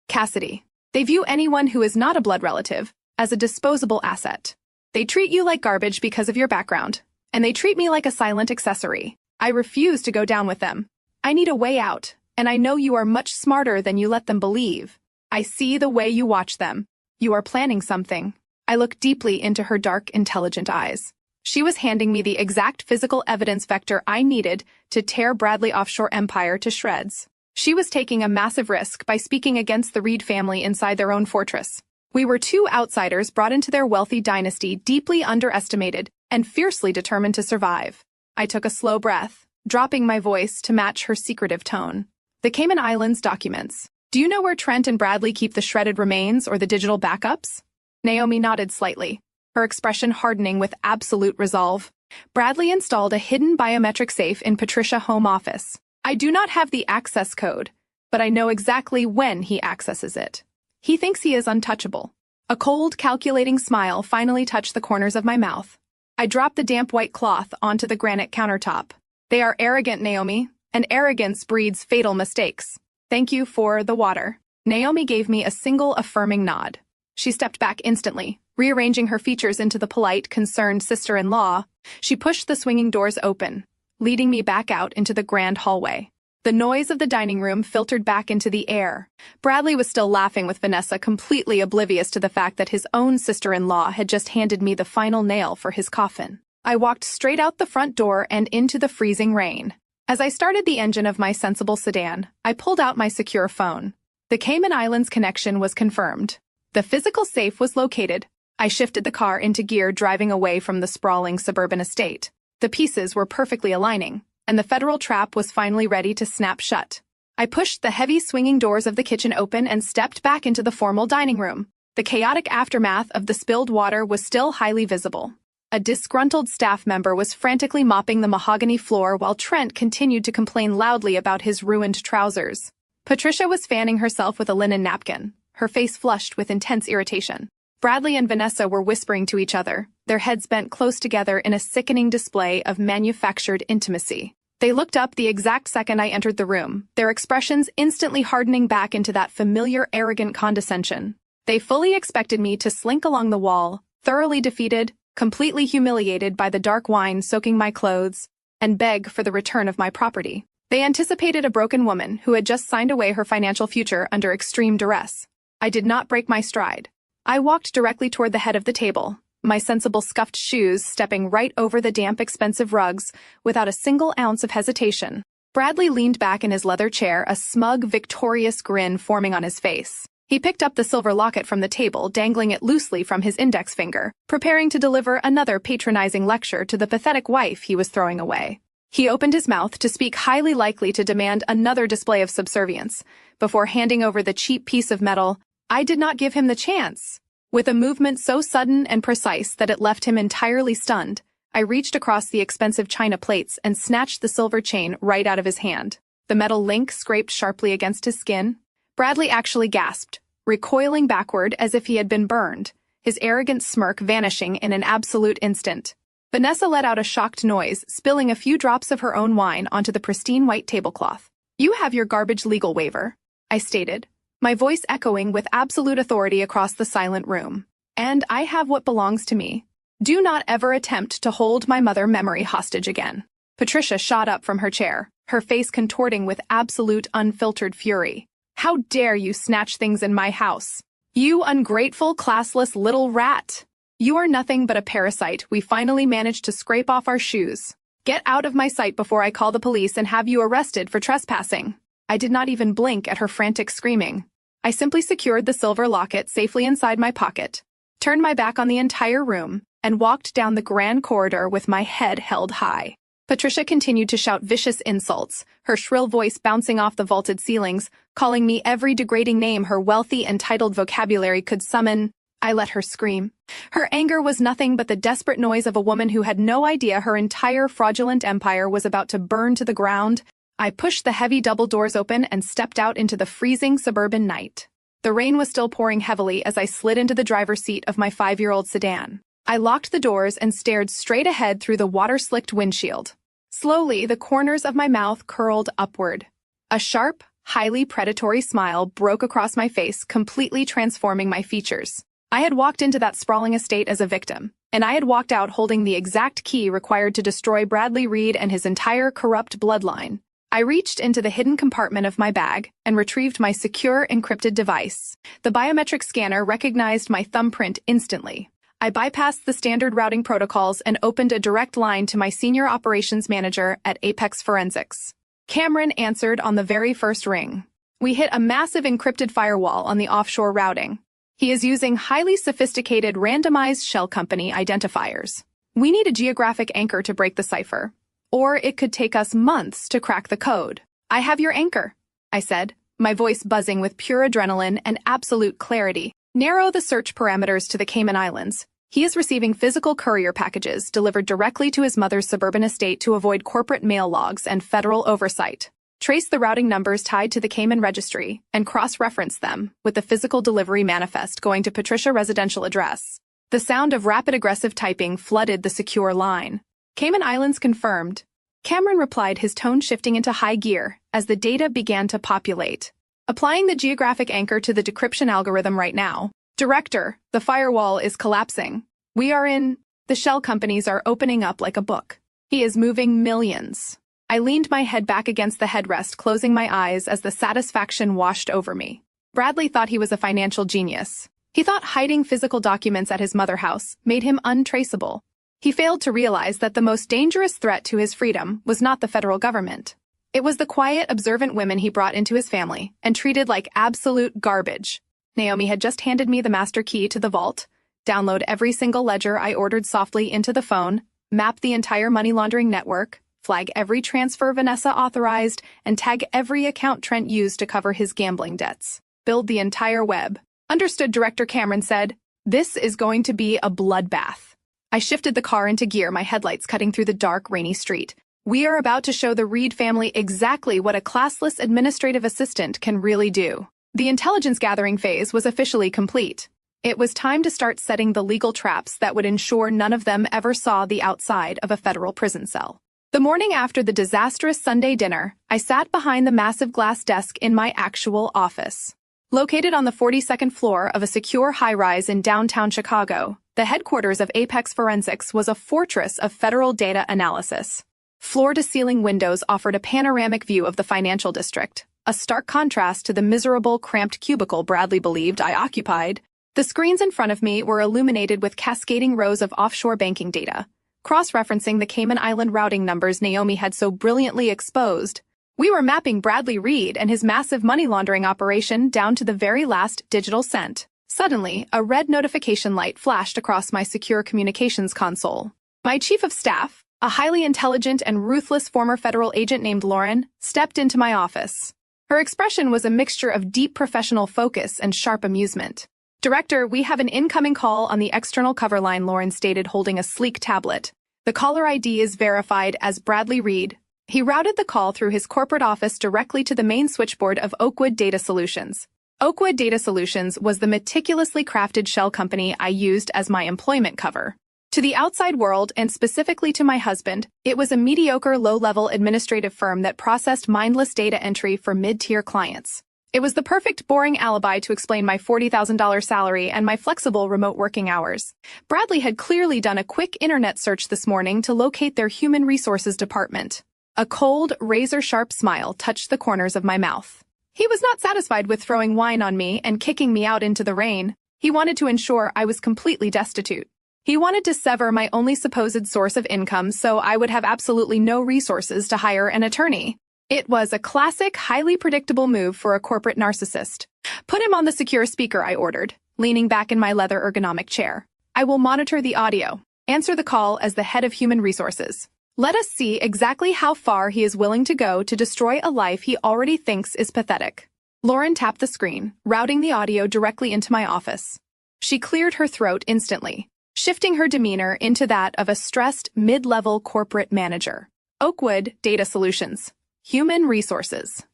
Cassidy. They view anyone who is not a blood relative as a disposable asset. They treat you like garbage because of your background, and they treat me like a silent accessory. I refuse to go down with them. I need a way out, and I know you are much smarter than you let them believe. I see the way you watch them. You are planning something." I looked deeply into her dark, intelligent eyes. She was handing me the exact physical evidence vector I needed to tear Bradley offshore empire to shreds. She was taking a massive risk by speaking against the Reed family inside their own fortress. We were two outsiders brought into their wealthy dynasty, deeply underestimated and fiercely determined to survive. I took a slow breath, dropping my voice to match her secretive tone. "The Cayman Islands documents. Do you know where Trent and Bradley keep the shredded remains or the digital backups?" Naomi nodded slightly, her expression hardening with absolute resolve. "Bradley installed a hidden biometric safe in Patricia home office. I do not have the access code, but I know exactly when he accesses it. He thinks he is untouchable." A cold, calculating smile finally touched the corners of my mouth. I dropped the damp white cloth onto the granite countertop. "They are arrogant, Naomi, and arrogance breeds fatal mistakes. Thank you for the water." Naomi gave me a single affirming nod. She stepped back instantly, rearranging her features into the polite, concerned sister-in-law. She pushed the swinging doors open, leading me back out into the grand hallway. The noise of the dining room filtered back into the air. Bradley was still laughing with Vanessa, completely oblivious to the fact that his own sister-in-law had just handed me the final nail for his coffin. I walked straight out the front door and into the freezing rain. As I started the engine of my sensible sedan, I pulled out my secure phone. The Cayman Islands connection was confirmed. The physical safe was located. I shifted the car into gear, driving away from the sprawling suburban estate. The pieces were perfectly aligning, and the federal trap was finally ready to snap shut. I pushed the heavy swinging doors of the kitchen open and stepped back into the formal dining room. The chaotic aftermath of the spilled water was still highly visible. A disgruntled staff member was frantically mopping the mahogany floor while Trent continued to complain loudly about his ruined trousers. Patricia was fanning herself with a linen napkin, her face flushed with intense irritation. Bradley and Vanessa were whispering to each other, their heads bent close together in a sickening display of manufactured intimacy. They looked up the exact second I entered the room, their expressions instantly hardening back into that familiar arrogant condescension. They fully expected me to slink along the wall, thoroughly defeated, completely humiliated by the dark wine soaking my clothes, and beg for the return of my property. They anticipated a broken woman who had just signed away her financial future under extreme duress. I did not break my stride. I walked directly toward the head of the table, my sensible scuffed shoes stepping right over the damp, expensive rugs without a single ounce of hesitation. Bradley leaned back in his leather chair, a smug, victorious grin forming on his face. He picked up the silver locket from the table, dangling it loosely from his index finger, preparing to deliver another patronizing lecture to the pathetic wife he was throwing away. He opened his mouth to speak, highly likely to demand another display of subservience. Before handing over the cheap piece of metal, I did not give him the chance. With a movement so sudden and precise that it left him entirely stunned, I reached across the expensive china plates and snatched the silver chain right out of his hand. The metal link scraped sharply against his skin. Bradley actually gasped, recoiling backward as if he had been burned, his arrogant smirk vanishing in an absolute instant. Vanessa let out a shocked noise, spilling a few drops of her own wine onto the pristine white tablecloth. "You have your garbage legal waiver," I stated, my voice echoing with absolute authority across the silent room. "And I have what belongs to me. Do not ever attempt to hold my mother memory hostage again." Patricia shot up from her chair, her face contorting with absolute unfiltered fury. "How dare you snatch things in my house? You ungrateful, classless little rat! You are nothing but a parasite we finally managed to scrape off our shoes. Get out of my sight before I call the police and have you arrested for trespassing." I did not even blink at her frantic screaming. I simply secured the silver locket safely inside my pocket, turned my back on the entire room, and walked down the grand corridor with my head held high. Patricia continued to shout vicious insults, her shrill voice bouncing off the vaulted ceilings, calling me every degrading name her wealthy, entitled vocabulary could summon. I let her scream. Her anger was nothing but the desperate noise of a woman who had no idea her entire fraudulent empire was about to burn to the ground. I pushed the heavy double doors open and stepped out into the freezing suburban night. The rain was still pouring heavily as I slid into the driver's seat of my 5-year-old sedan. I locked the doors and stared straight ahead through the water-slicked windshield. Slowly, the corners of my mouth curled upward. A sharp, highly predatory smile broke across my face, completely transforming my features. I had walked into that sprawling estate as a victim, and I had walked out holding the exact key required to destroy Bradley Reed and his entire corrupt bloodline. I reached into the hidden compartment of my bag and retrieved my secure, encrypted device. The biometric scanner recognized my thumbprint instantly. I bypassed the standard routing protocols and opened a direct line to my senior operations manager at Apex Forensics. Cameron answered on the very first ring. We hit a massive encrypted firewall on the offshore routing. He is using highly sophisticated randomized shell company identifiers. We need a geographic anchor to break the cipher, or it could take us months to crack the code. "I have your anchor," I said, my voice buzzing with pure adrenaline and absolute clarity. "Narrow the search parameters to the Cayman Islands. He is receiving physical courier packages delivered directly to his mother's suburban estate to avoid corporate mail logs and federal oversight. Trace the routing numbers tied to the Cayman registry and cross-reference them with the physical delivery manifest going to Patricia residential address." The sound of rapid aggressive typing flooded the secure line. "Cayman Islands confirmed." Cameron replied, his tone shifting into high gear as the data began to populate. "Applying the geographic anchor to the decryption algorithm right now. Director, the firewall is collapsing. We are in. The shell companies are opening up like a book. He is moving millions." I leaned my head back against the headrest, closing my eyes as the satisfaction washed over me. Bradley thought he was a financial genius. He thought hiding physical documents at his mother house made him untraceable. He failed to realize that the most dangerous threat to his freedom was not the federal government. It was the quiet, observant women he brought into his family and treated like absolute garbage. Naomi had just handed me the master key to the vault, download every single ledger I ordered softly into the phone, map the entire money laundering network, flag every transfer Vanessa authorized, and tag every account Trent used to cover his gambling debts. Build the entire web. "Understood," Director Cameron said. "This is going to be a bloodbath." I shifted the car into gear, my headlights cutting through the dark, rainy street. We are about to show the Reed family exactly what a classless administrative assistant can really do. The intelligence gathering phase was officially complete. It was time to start setting the legal traps that would ensure none of them ever saw the outside of a federal prison cell. The morning after the disastrous Sunday dinner, I sat behind the massive glass desk in my actual office. Located on the 42nd floor of a secure high-rise in downtown Chicago, the headquarters of Apex Forensics was a fortress of federal data analysis. Floor-to-ceiling windows offered a panoramic view of the financial district, a stark contrast to the miserable, cramped cubicle Bradley believed I occupied. The screens in front of me were illuminated with cascading rows of offshore banking data, cross-referencing the Cayman Island routing numbers Naomi had so brilliantly exposed. We were mapping Bradley Reed and his massive money laundering operation down to the very last digital cent. Suddenly, a red notification light flashed across my secure communications console. My chief of staff, a highly intelligent and ruthless former federal agent named Lauren, stepped into my office. Her expression was a mixture of deep professional focus and sharp amusement. "Director, we have an incoming call on the external cover line," Lauren stated, holding a sleek tablet. "The caller ID is verified as Bradley Reed." He routed the call through his corporate office directly to the main switchboard of Oakwood Data Solutions. Oakwood Data Solutions was the meticulously crafted shell company I used as my employment cover. To the outside world, and specifically to my husband, it was a mediocre low-level administrative firm that processed mindless data entry for mid-tier clients. It was the perfect boring alibi to explain my $40,000 salary and my flexible remote working hours. Bradley had clearly done a quick internet search this morning to locate their human resources department. A cold, razor-sharp smile touched the corners of my mouth. He was not satisfied with throwing wine on me and kicking me out into the rain. He wanted to ensure I was completely destitute. He wanted to sever my only supposed source of income so I would have absolutely no resources to hire an attorney. It was a classic, highly predictable move for a corporate narcissist. "Put him on the secure speaker," I ordered, leaning back in my leather ergonomic chair. "I will monitor the audio. Answer the call as the head of human resources. Let us see exactly how far he is willing to go to destroy a life he already thinks is pathetic." Lauren tapped the screen, routing the audio directly into my office. She cleared her throat instantly, shifting her demeanor into that of a stressed mid-level corporate manager. "Oakwood Data Solutions. Human Resources.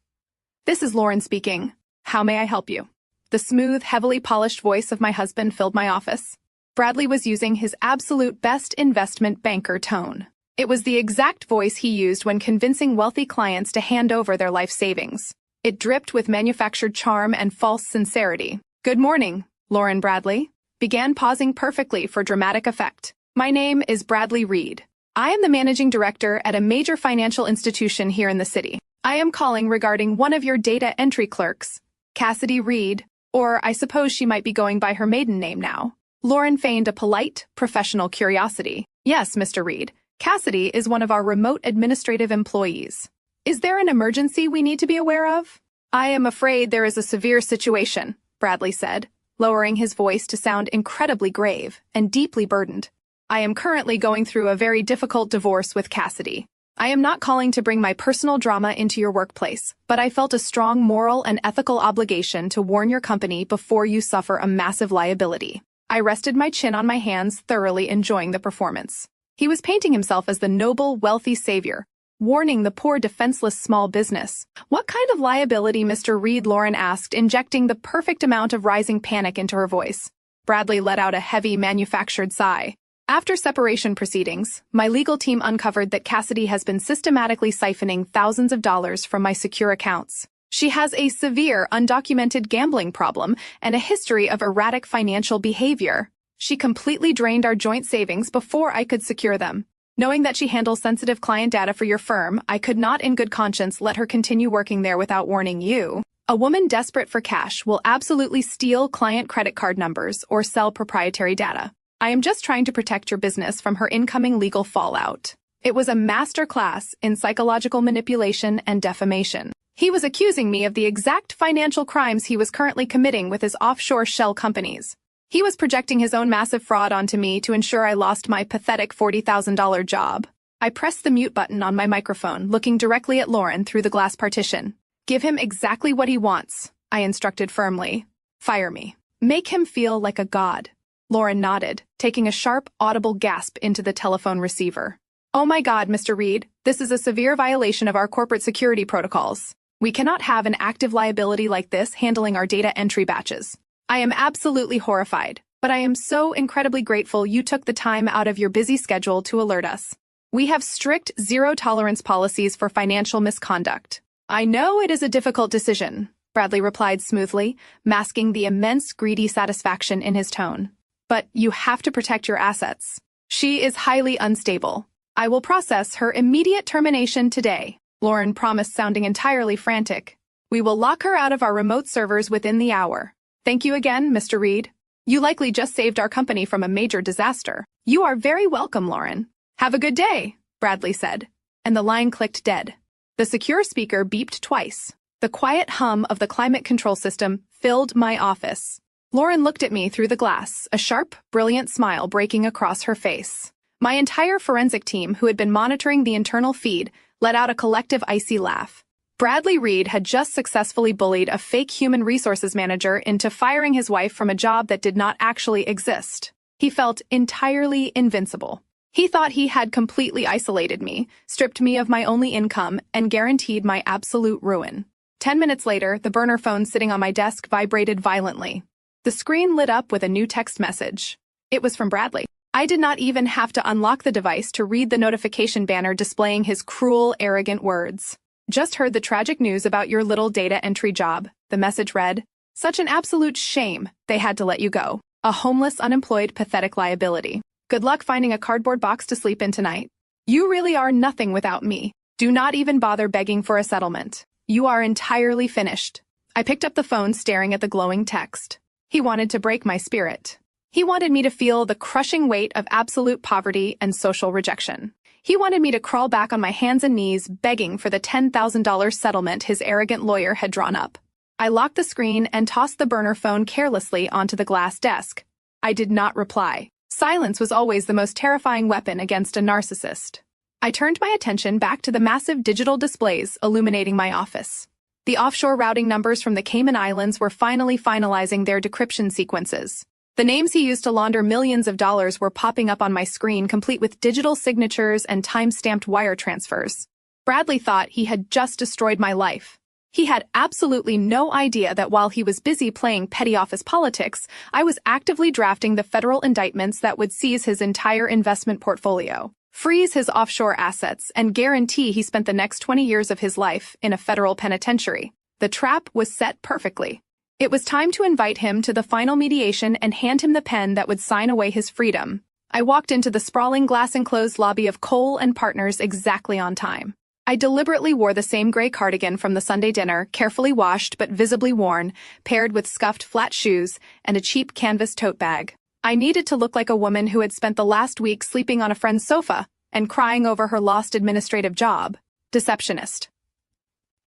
This is Lauren speaking. How may I help you?" The smooth, heavily polished voice of my husband filled my office. Bradley was using his absolute best investment banker tone. It was the exact voice he used when convincing wealthy clients to hand over their life savings. It dripped with manufactured charm and false sincerity. "Good morning, Lauren Bradley," began, pausing perfectly for dramatic effect. "My name is Bradley Reed. I am the managing director at a major financial institution here in the city. I am calling regarding one of your data entry clerks, Cassidy Reed, or I suppose she might be going by her maiden name now." Lauren feigned a polite, professional curiosity. "Yes, Mr. Reed. Cassidy is one of our remote administrative employees. Is there an emergency we need to be aware of?" "I am afraid there is a severe situation," Bradley said, lowering his voice to sound incredibly grave and deeply burdened. "I am currently going through a very difficult divorce with Cassidy. I am not calling to bring my personal drama into your workplace, but I felt a strong moral and ethical obligation to warn your company before you suffer a massive liability." I rested my chin on my hands, thoroughly enjoying the performance. He was painting himself as the noble, wealthy savior, warning the poor, defenseless small business. "What kind of liability, Mr. Reed?" Lauren asked, injecting the perfect amount of rising panic into her voice. Bradley let out a heavy, manufactured sigh. "After separation proceedings, my legal team uncovered that Cassidy has been systematically siphoning thousands of dollars from my secure accounts. She has a severe, undocumented gambling problem and a history of erratic financial behavior. She completely drained our joint savings before I could secure them. Knowing that she handles sensitive client data for your firm, I could not in good conscience let her continue working there without warning you. A woman desperate for cash will absolutely steal client credit card numbers or sell proprietary data. I am just trying to protect your business from her incoming legal fallout." It was a master class in psychological manipulation and defamation. He was accusing me of the exact financial crimes he was currently committing with his offshore shell companies. He was projecting his own massive fraud onto me to ensure I lost my pathetic $40,000 job. I pressed the mute button on my microphone, looking directly at Lauren through the glass partition. "Give him exactly what he wants," I instructed firmly. "Fire me. Make him feel like a god." Lauren nodded, taking a sharp, audible gasp into the telephone receiver. "Oh my God, Mr. Reed, this is a severe violation of our corporate security protocols. We cannot have an active liability like this handling our data entry batches. I am absolutely horrified, but I am so incredibly grateful you took the time out of your busy schedule to alert us. We have strict zero-tolerance policies for financial misconduct." "I know it is a difficult decision," Bradley replied smoothly, masking the immense greedy satisfaction in his tone. "But you have to protect your assets. She is highly unstable. I will process her immediate termination today," Lauren promised, sounding entirely frantic. "We will lock her out of our remote servers within the hour. Thank you again, Mr. Reed. You likely just saved our company from a major disaster." "You are very welcome, Lauren. Have a good day," Bradley said, and the line clicked dead. The secure speaker beeped twice. The quiet hum of the climate control system filled my office. Lauren looked at me through the glass, a sharp, brilliant smile breaking across her face. My entire forensic team, who had been monitoring the internal feed, let out a collective icy laugh. Bradley Reed had just successfully bullied a fake human resources manager into firing his wife from a job that did not actually exist. He felt entirely invincible. He thought he had completely isolated me, stripped me of my only income, and guaranteed my absolute ruin. 10 minutes later, the burner phone sitting on my desk vibrated violently. The screen lit up with a new text message. It was from Bradley. I did not even have to unlock the device to read the notification banner displaying his cruel, arrogant words. "Just heard the tragic news about your little data entry job," the message read. "Such an absolute shame they had to let you go. A homeless, unemployed, pathetic liability. Good luck finding a cardboard box to sleep in tonight. You really are nothing without me. Do not even bother begging for a settlement. You are entirely finished." I picked up the phone, staring at the glowing text. He wanted to break my spirit. He wanted me to feel the crushing weight of absolute poverty and social rejection. He wanted me to crawl back on my hands and knees, begging for the $10,000 settlement his arrogant lawyer had drawn up. I locked the screen and tossed the burner phone carelessly onto the glass desk. I did not reply. Silence was always the most terrifying weapon against a narcissist. I turned my attention back to the massive digital displays illuminating my office. The offshore routing numbers from the Cayman Islands were finally finalizing their decryption sequences. The names he used to launder millions of dollars were popping up on my screen, complete with digital signatures and time-stamped wire transfers. Bradley thought he had just destroyed my life. He had absolutely no idea that while he was busy playing petty office politics, I was actively drafting the federal indictments that would seize his entire investment portfolio, freeze his offshore assets, and guarantee he spent the next 20 years of his life in a federal penitentiary. The trap was set perfectly. It was time to invite him to the final mediation and hand him the pen that would sign away his freedom. I walked into the sprawling glass-enclosed lobby of Qley and Partners exactly on time. I deliberately wore the same gray cardigan from the Sunday dinner, carefully washed but visibly worn, paired with scuffed flat shoes and a cheap canvas tote bag. I needed to look like a woman who had spent the last week sleeping on a friend's sofa and crying over her lost administrative job. Deceptionist.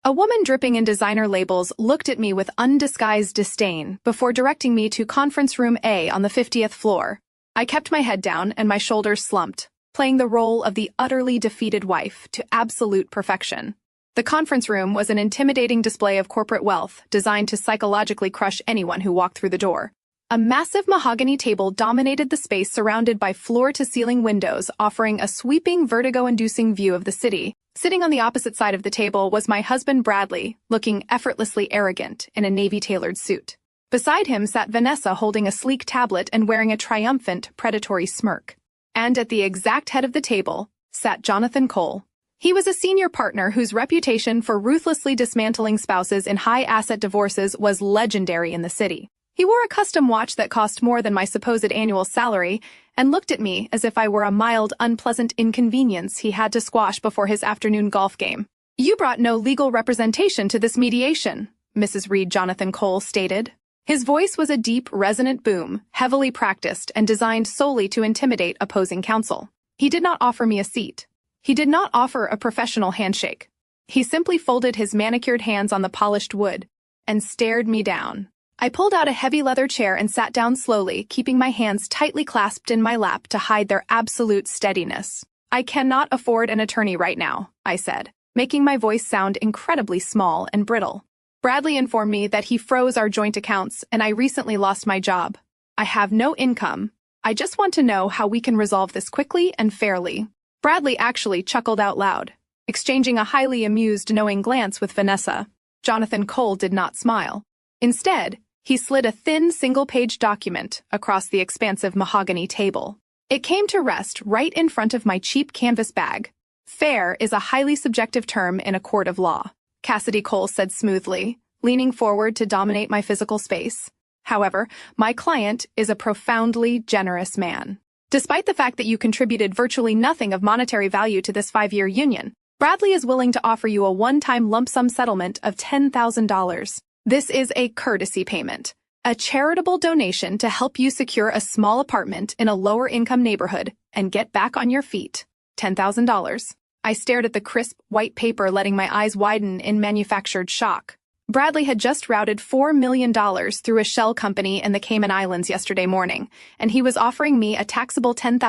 A woman dripping in designer labels looked at me with undisguised disdain before directing me to Conference Room A on the 50th floor. I kept my head down and my shoulders slumped, playing the role of the utterly defeated wife to absolute perfection. The conference room was an intimidating display of corporate wealth designed to psychologically crush anyone who walked through the door. A massive mahogany table dominated the space, surrounded by floor-to-ceiling windows offering a sweeping, vertigo-inducing view of the city. Sitting on the opposite side of the table was my husband Bradley, looking effortlessly arrogant in a navy-tailored suit. Beside him sat Vanessa, holding a sleek tablet and wearing a triumphant, predatory smirk. And at the exact head of the table sat Jonathan Qley. He was a senior partner whose reputation for ruthlessly dismantling spouses in high-asset divorces was legendary in the city. He wore a custom watch that cost more than my supposed annual salary and looked at me as if I were a mild, unpleasant inconvenience he had to squash before his afternoon golf game. "You brought no legal representation to this mediation," Mrs. Reed Jonathan Qley stated. His voice was a deep, resonant boom, heavily practiced and designed solely to intimidate opposing counsel. He did not offer me a seat. He did not offer a professional handshake. He simply folded his manicured hands on the polished wood and stared me down. I pulled out a heavy leather chair and sat down slowly, keeping my hands tightly clasped in my lap to hide their absolute steadiness. "I cannot afford an attorney right now," I said, making my voice sound incredibly small and brittle. "Bradley informed me that he froze our joint accounts and I recently lost my job. I have no income. I just want to know how we can resolve this quickly and fairly." Bradley actually chuckled out loud, exchanging a highly amused knowing glance with Vanessa. Jonathan Cole did not smile. Instead, he slid a thin single-page document across the expansive mahogany table. It came to rest right in front of my cheap canvas bag. Fair is a highly subjective term in a court of law, Cassidy Cole said smoothly, leaning forward to dominate my physical space. However, my client is a profoundly generous man. Despite the fact that you contributed virtually nothing of monetary value to this 5-year union, Bradley is willing to offer you a one-time lump sum settlement of $10,000. This is a courtesy payment, a charitable donation to help you secure a small apartment in a lower-income neighborhood and get back on your feet. $10,000. I stared at the crisp, white paper, letting my eyes widen in manufactured shock. Bradley had just routed $4 million through a shell company in the Cayman Islands yesterday morning, and he was offering me a taxable $10,000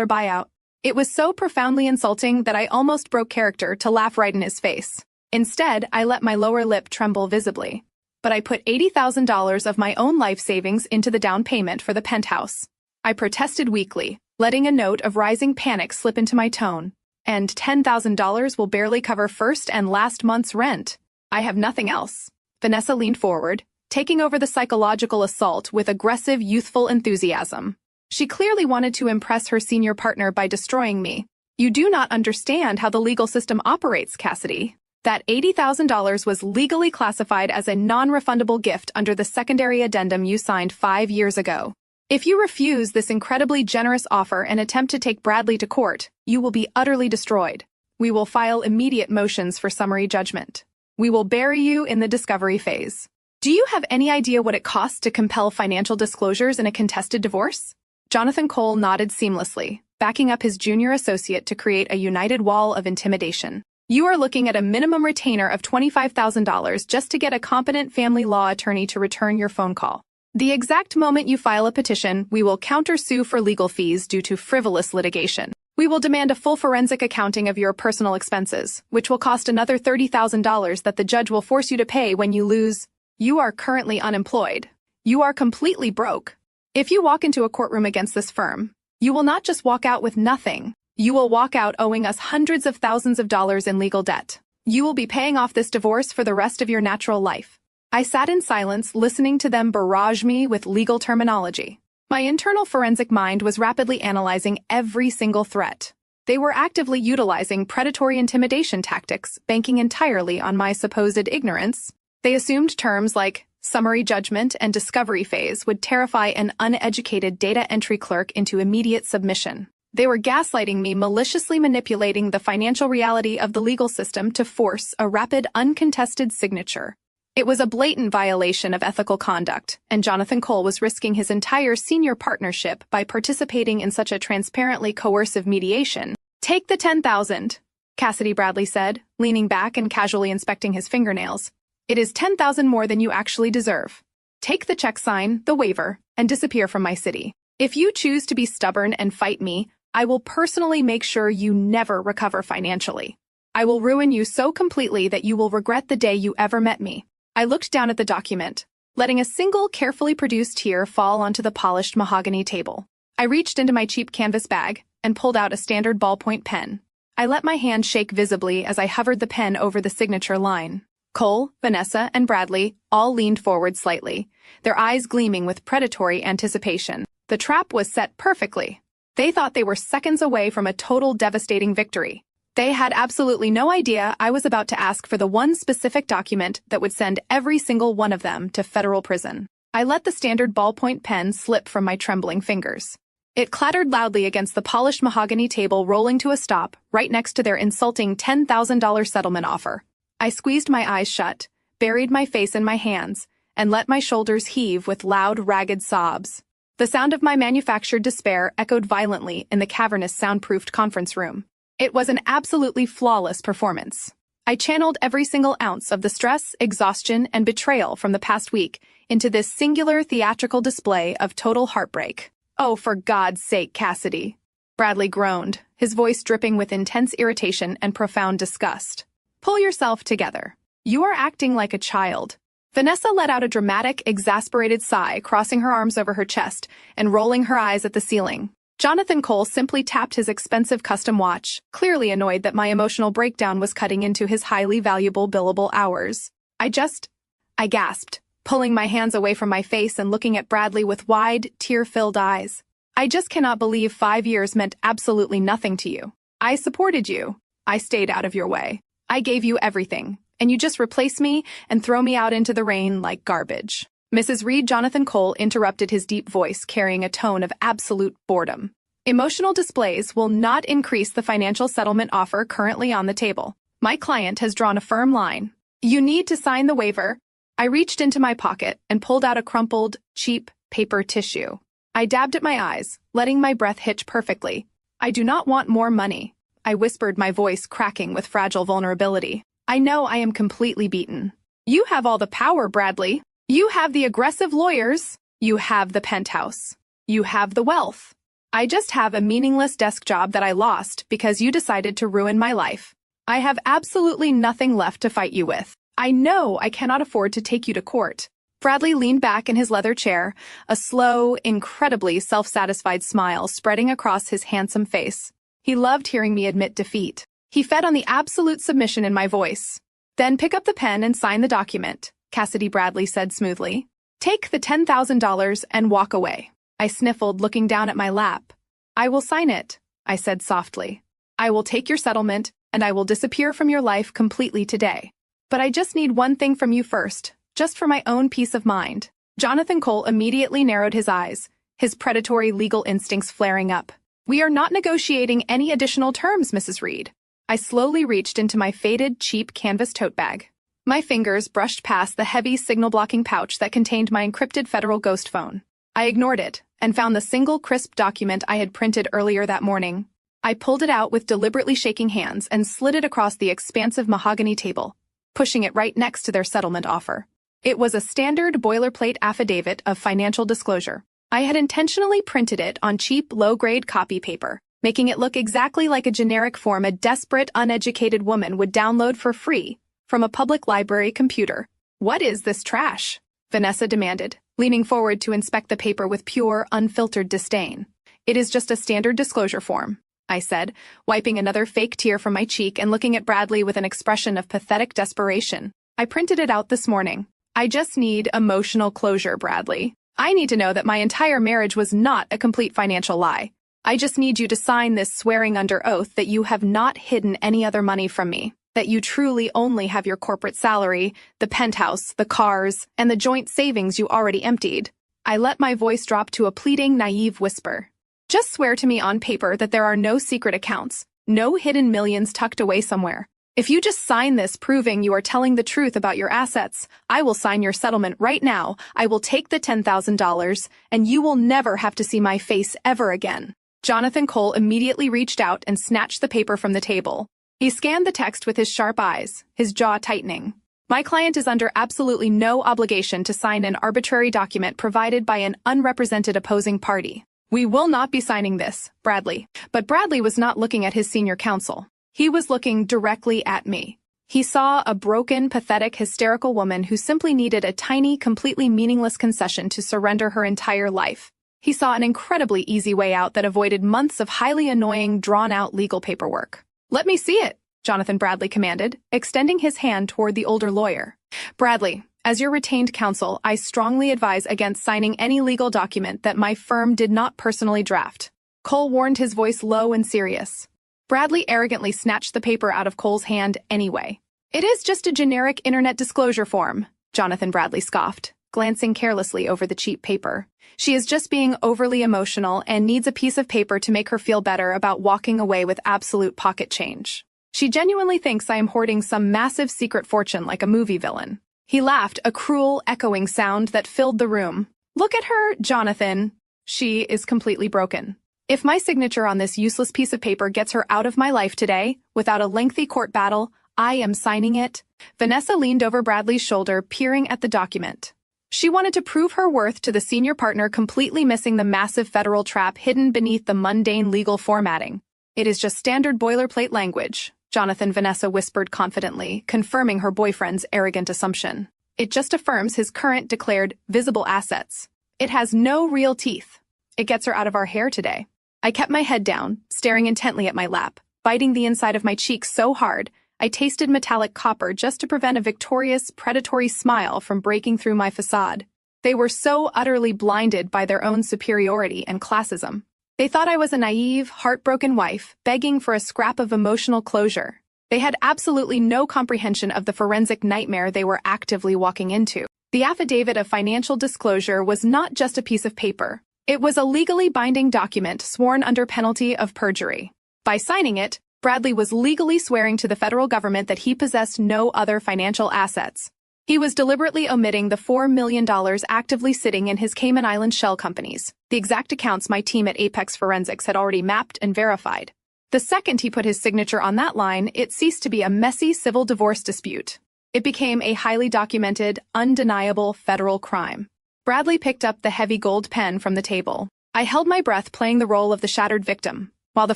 buyout. It was so profoundly insulting that I almost broke character to laugh right in his face. Instead, I let my lower lip tremble visibly. But I put $80,000 of my own life savings into the down payment for the penthouse. I protested weakly, letting a note of rising panic slip into my tone. And $10,000 will barely cover first and last month's rent. I have nothing else. Vanessa leaned forward, taking over the psychological assault with aggressive, youthful enthusiasm. She clearly wanted to impress her senior partner by destroying me. You do not understand how the legal system operates, Cassidy. That $80,000 was legally classified as a non-refundable gift under the secondary addendum you signed 5 years ago. If you refuse this incredibly generous offer and attempt to take Bradley to court, you will be utterly destroyed. We will file immediate motions for summary judgment. We will bury you in the discovery phase. Do you have any idea what it costs to compel financial disclosures in a contested divorce? Jonathan Cole nodded seamlessly, backing up his junior associate to create a united wall of intimidation. You are looking at a minimum retainer of $25,000 just to get a competent family law attorney to return your phone call. The exact moment you file a petition, we will countersue for legal fees due to frivolous litigation. We will demand a full forensic accounting of your personal expenses, which will cost another $30,000 that the judge will force you to pay when you lose. You are currently unemployed. You are completely broke. If you walk into a courtroom against this firm, you will not just walk out with nothing. You will walk out owing us hundreds of thousands of dollars in legal debt. You will be paying off this divorce for the rest of your natural life. I sat in silence, listening to them barrage me with legal terminology. My internal forensic mind was rapidly analyzing every single threat. They were actively utilizing predatory intimidation tactics, banking entirely on my supposed ignorance. They assumed terms like summary judgment and discovery phase would terrify an uneducated data entry clerk into immediate submission. They were gaslighting me, maliciously manipulating the financial reality of the legal system to force a rapid, uncontested signature. It was a blatant violation of ethical conduct, and Jonathan Cole was risking his entire senior partnership by participating in such a transparently coercive mediation. Take the $10,000, Cassidy Bradley said, leaning back and casually inspecting his fingernails. It is $10,000 more than you actually deserve. Take the check, sign the waiver, and disappear from my city. If you choose to be stubborn and fight me, I will personally make sure you never recover financially. I will ruin you so completely that you will regret the day you ever met me. I looked down at the document, letting a single carefully produced tear fall onto the polished mahogany table. I reached into my cheap canvas bag and pulled out a standard ballpoint pen. I let my hand shake visibly as I hovered the pen over the signature line. Cole, Vanessa, and Bradley all leaned forward slightly, their eyes gleaming with predatory anticipation. The trap was set perfectly. They thought they were seconds away from a total devastating victory. They had absolutely no idea I was about to ask for the one specific document that would send every single one of them to federal prison. I let the standard ballpoint pen slip from my trembling fingers. It clattered loudly against the polished mahogany table, rolling to a stop right next to their insulting $10,000 settlement offer. I squeezed my eyes shut, buried my face in my hands, and let my shoulders heave with loud, ragged sobs. The sound of my manufactured despair echoed violently in the cavernous, soundproofed conference room. It was an absolutely flawless performance. I channeled every single ounce of the stress, exhaustion, and betrayal from the past week into this singular theatrical display of total heartbreak. "Oh, for God's sake, Cassidy," Bradley groaned, his voice dripping with intense irritation and profound disgust. "Pull yourself together. You are acting like a child." Vanessa let out a dramatic, exasperated sigh, crossing her arms over her chest and rolling her eyes at the ceiling. Jonathan Cole simply tapped his expensive custom watch, clearly annoyed that my emotional breakdown was cutting into his highly valuable billable hours. I gasped, pulling my hands away from my face and looking at Bradley with wide, tear-filled eyes. I just cannot believe 5 years meant absolutely nothing to you. I supported you. I stayed out of your way. I gave you everything, and you just replace me and throw me out into the rain like garbage. Mrs. Reed. Jonathan Cole interrupted, his deep voice carrying a tone of absolute boredom. Emotional displays will not increase the financial settlement offer currently on the table. My client has drawn a firm line. You need to sign the waiver. I reached into my pocket and pulled out a crumpled, cheap paper tissue. I dabbed at my eyes, letting my breath hitch perfectly. I do not want more money, I whispered, my voice cracking with fragile vulnerability. I know I am completely beaten. You have all the power, Bradley. You have the aggressive lawyers. You have the penthouse. You have the wealth. I just have a meaningless desk job that I lost because you decided to ruin my life. I have absolutely nothing left to fight you with. I know I cannot afford to take you to court. Bradley leaned back in his leather chair, a slow, incredibly self-satisfied smile spreading across his handsome face. He loved hearing me admit defeat. He fed on the absolute submission in my voice. Then pick up the pen and sign the document, Cassidy Bradley said smoothly. Take the $10,000 and walk away. I sniffled, looking down at my lap. I will sign it, I said softly. I will take your settlement, and I will disappear from your life completely today. But I just need one thing from you first, just for my own peace of mind. Jonathan Cole immediately narrowed his eyes, his predatory legal instincts flaring up. We are not negotiating any additional terms, Mrs. Reed. I slowly reached into my faded, cheap canvas tote bag. My fingers brushed past the heavy signal-blocking pouch that contained my encrypted federal ghost phone. I ignored it and found the single crisp document I had printed earlier that morning. I pulled it out with deliberately shaking hands and slid it across the expansive mahogany table, pushing it right next to their settlement offer. It was a standard boilerplate affidavit of financial disclosure. I had intentionally printed it on cheap, low-grade copy paper, making it look exactly like a generic form a desperate, uneducated woman would download for free from a public library computer. What is this trash? Vanessa demanded, leaning forward to inspect the paper with pure, unfiltered disdain. It is just a standard disclosure form, I said, wiping another fake tear from my cheek and looking at Bradley with an expression of pathetic desperation. I printed it out this morning. I just need emotional closure, Bradley. I need to know that my entire marriage was not a complete financial lie. I just need you to sign this swearing under oath that you have not hidden any other money from me, that you truly only have your corporate salary, the penthouse, the cars, and the joint savings you already emptied. I let my voice drop to a pleading, naive whisper. Just swear to me on paper that there are no secret accounts, no hidden millions tucked away somewhere. If you just sign this proving you are telling the truth about your assets, I will sign your settlement right now. I will take the $10,000, and you will never have to see my face ever again. Jonathan Cole immediately reached out and snatched the paper from the table. He scanned the text with his sharp eyes, his jaw tightening. My client is under absolutely no obligation to sign an arbitrary document provided by an unrepresented opposing party. We will not be signing this, Bradley. But Bradley was not looking at his senior counsel. He was looking directly at me. He saw a broken, pathetic, hysterical woman who simply needed a tiny, completely meaningless concession to surrender her entire life. He saw an incredibly easy way out that avoided months of highly annoying, drawn-out legal paperwork. Let me see it, Jonathan Bradley commanded, extending his hand toward the older lawyer. Bradley, as your retained counsel, I strongly advise against signing any legal document that my firm did not personally draft. Cole warned, his voice low and serious. Bradley arrogantly snatched the paper out of Cole's hand anyway. It is just a generic internet disclosure form, Jonathan Bradley scoffed, glancing carelessly over the cheap paper. She is just being overly emotional and needs a piece of paper to make her feel better about walking away with absolute pocket change. She genuinely thinks I am hoarding some massive secret fortune like a movie villain. He laughed, a cruel, echoing sound that filled the room. Look at her, Jonathan. She is completely broken. If my signature on this useless piece of paper gets her out of my life today, without a lengthy court battle, I am signing it. Vanessa leaned over Bradley's shoulder, peering at the document. She wanted to prove her worth to the senior partner, completely missing the massive federal trap hidden beneath the mundane legal formatting. It is just standard boilerplate language, Vanessa whispered confidently, confirming her boyfriend's arrogant assumption. It just affirms his current declared visible assets. It has no real teeth. It gets her out of our hair today. I kept my head down, staring intently at my lap, biting the inside of my cheek so hard, I tasted metallic copper just to prevent a victorious, predatory smile from breaking through my facade. They were so utterly blinded by their own superiority and classism. They thought I was a naive, heartbroken wife, begging for a scrap of emotional closure. They had absolutely no comprehension of the forensic nightmare they were actively walking into. The affidavit of financial disclosure was not just a piece of paper. It was a legally binding document sworn under penalty of perjury. By signing it, Bradley was legally swearing to the federal government that he possessed no other financial assets. He was deliberately omitting the $4 million actively sitting in his Cayman Island shell companies, the exact accounts my team at Apex Forensics had already mapped and verified. The second he put his signature on that line, it ceased to be a messy civil divorce dispute. It became a highly documented, undeniable federal crime. Bradley picked up the heavy gold pen from the table. I held my breath, playing the role of the shattered victim, while the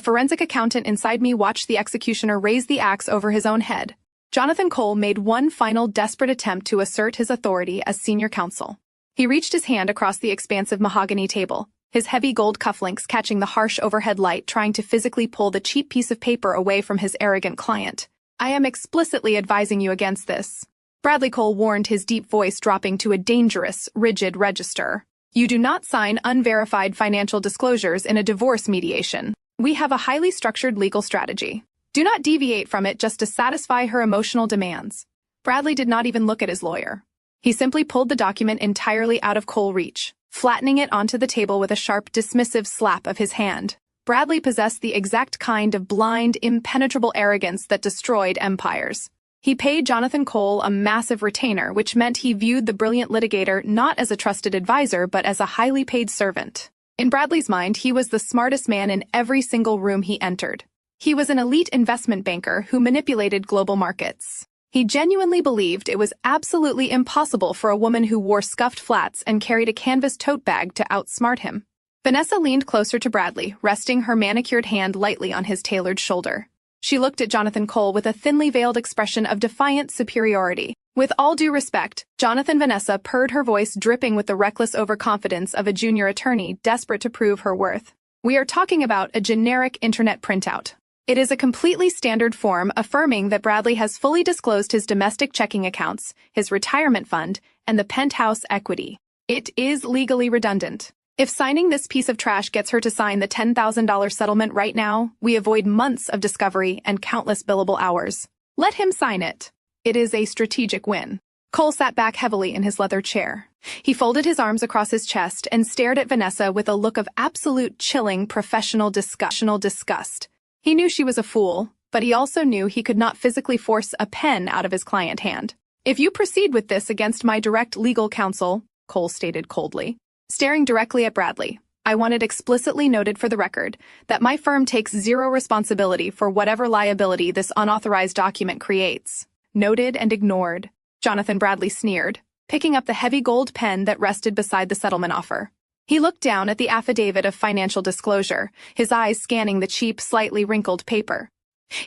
forensic accountant inside me watched the executioner raise the axe over his own head. Jonathan Cole made one final desperate attempt to assert his authority as senior counsel. He reached his hand across the expansive mahogany table, his heavy gold cufflinks catching the harsh overhead light, trying to physically pull the cheap piece of paper away from his arrogant client. I am explicitly advising you against this. Bradley Cole warned, his deep voice dropping to a dangerous, rigid register. You do not sign unverified financial disclosures in a divorce mediation. We have a highly structured legal strategy. Do not deviate from it just to satisfy her emotional demands. Bradley did not even look at his lawyer. He simply pulled the document entirely out of Cole's reach, flattening it onto the table with a sharp, dismissive slap of his hand. Bradley possessed the exact kind of blind, impenetrable arrogance that destroyed empires. He paid Jonathan Cole a massive retainer, which meant he viewed the brilliant litigator not as a trusted advisor but as a highly paid servant. In Bradley's mind, he was the smartest man in every single room he entered. He was an elite investment banker who manipulated global markets. He genuinely believed it was absolutely impossible for a woman who wore scuffed flats and carried a canvas tote bag to outsmart him. Vanessa leaned closer to Bradley, resting her manicured hand lightly on his tailored shoulder. She looked at Jonathan Cole with a thinly veiled expression of defiant superiority. With all due respect, Vanessa purred, her voice dripping with the reckless overconfidence of a junior attorney desperate to prove her worth. We are talking about a generic internet printout. It is a completely standard form affirming that Bradley has fully disclosed his domestic checking accounts, his retirement fund, and the penthouse equity. It is legally redundant. If signing this piece of trash gets her to sign the $10,000 settlement right now, we avoid months of discovery and countless billable hours. Let him sign it. It is a strategic win. Cole sat back heavily in his leather chair. He folded his arms across his chest and stared at Vanessa with a look of absolute chilling professional disgust. He knew she was a fool, but he also knew he could not physically force a pen out of his client's hand. If you proceed with this against my direct legal counsel, Cole stated coldly, staring directly at Bradley, I want it explicitly noted for the record that my firm takes zero responsibility for whatever liability this unauthorized document creates. Noted and ignored, Jonathan Bradley sneered, picking up the heavy gold pen that rested beside the settlement offer. He looked down at the affidavit of financial disclosure, his eyes scanning the cheap, slightly wrinkled paper.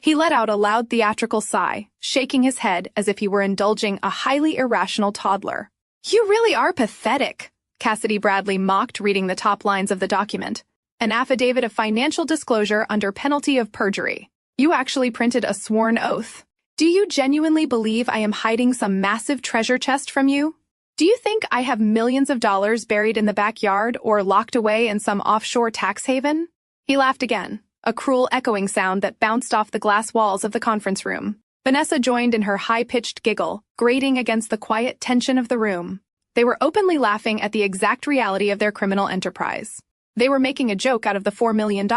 He let out a loud theatrical sigh, shaking his head as if he were indulging a highly irrational toddler. You really are pathetic, Cassidy Bradley mocked, reading the top lines of the document. An affidavit of financial disclosure under penalty of perjury. You actually printed a sworn oath. Do you genuinely believe I am hiding some massive treasure chest from you? Do you think I have millions of dollars buried in the backyard or locked away in some offshore tax haven? He laughed again, a cruel echoing sound that bounced off the glass walls of the conference room. Vanessa joined in her high-pitched giggle, grating against the quiet tension of the room. They were openly laughing at the exact reality of their criminal enterprise. They were making a joke out of the $4 million,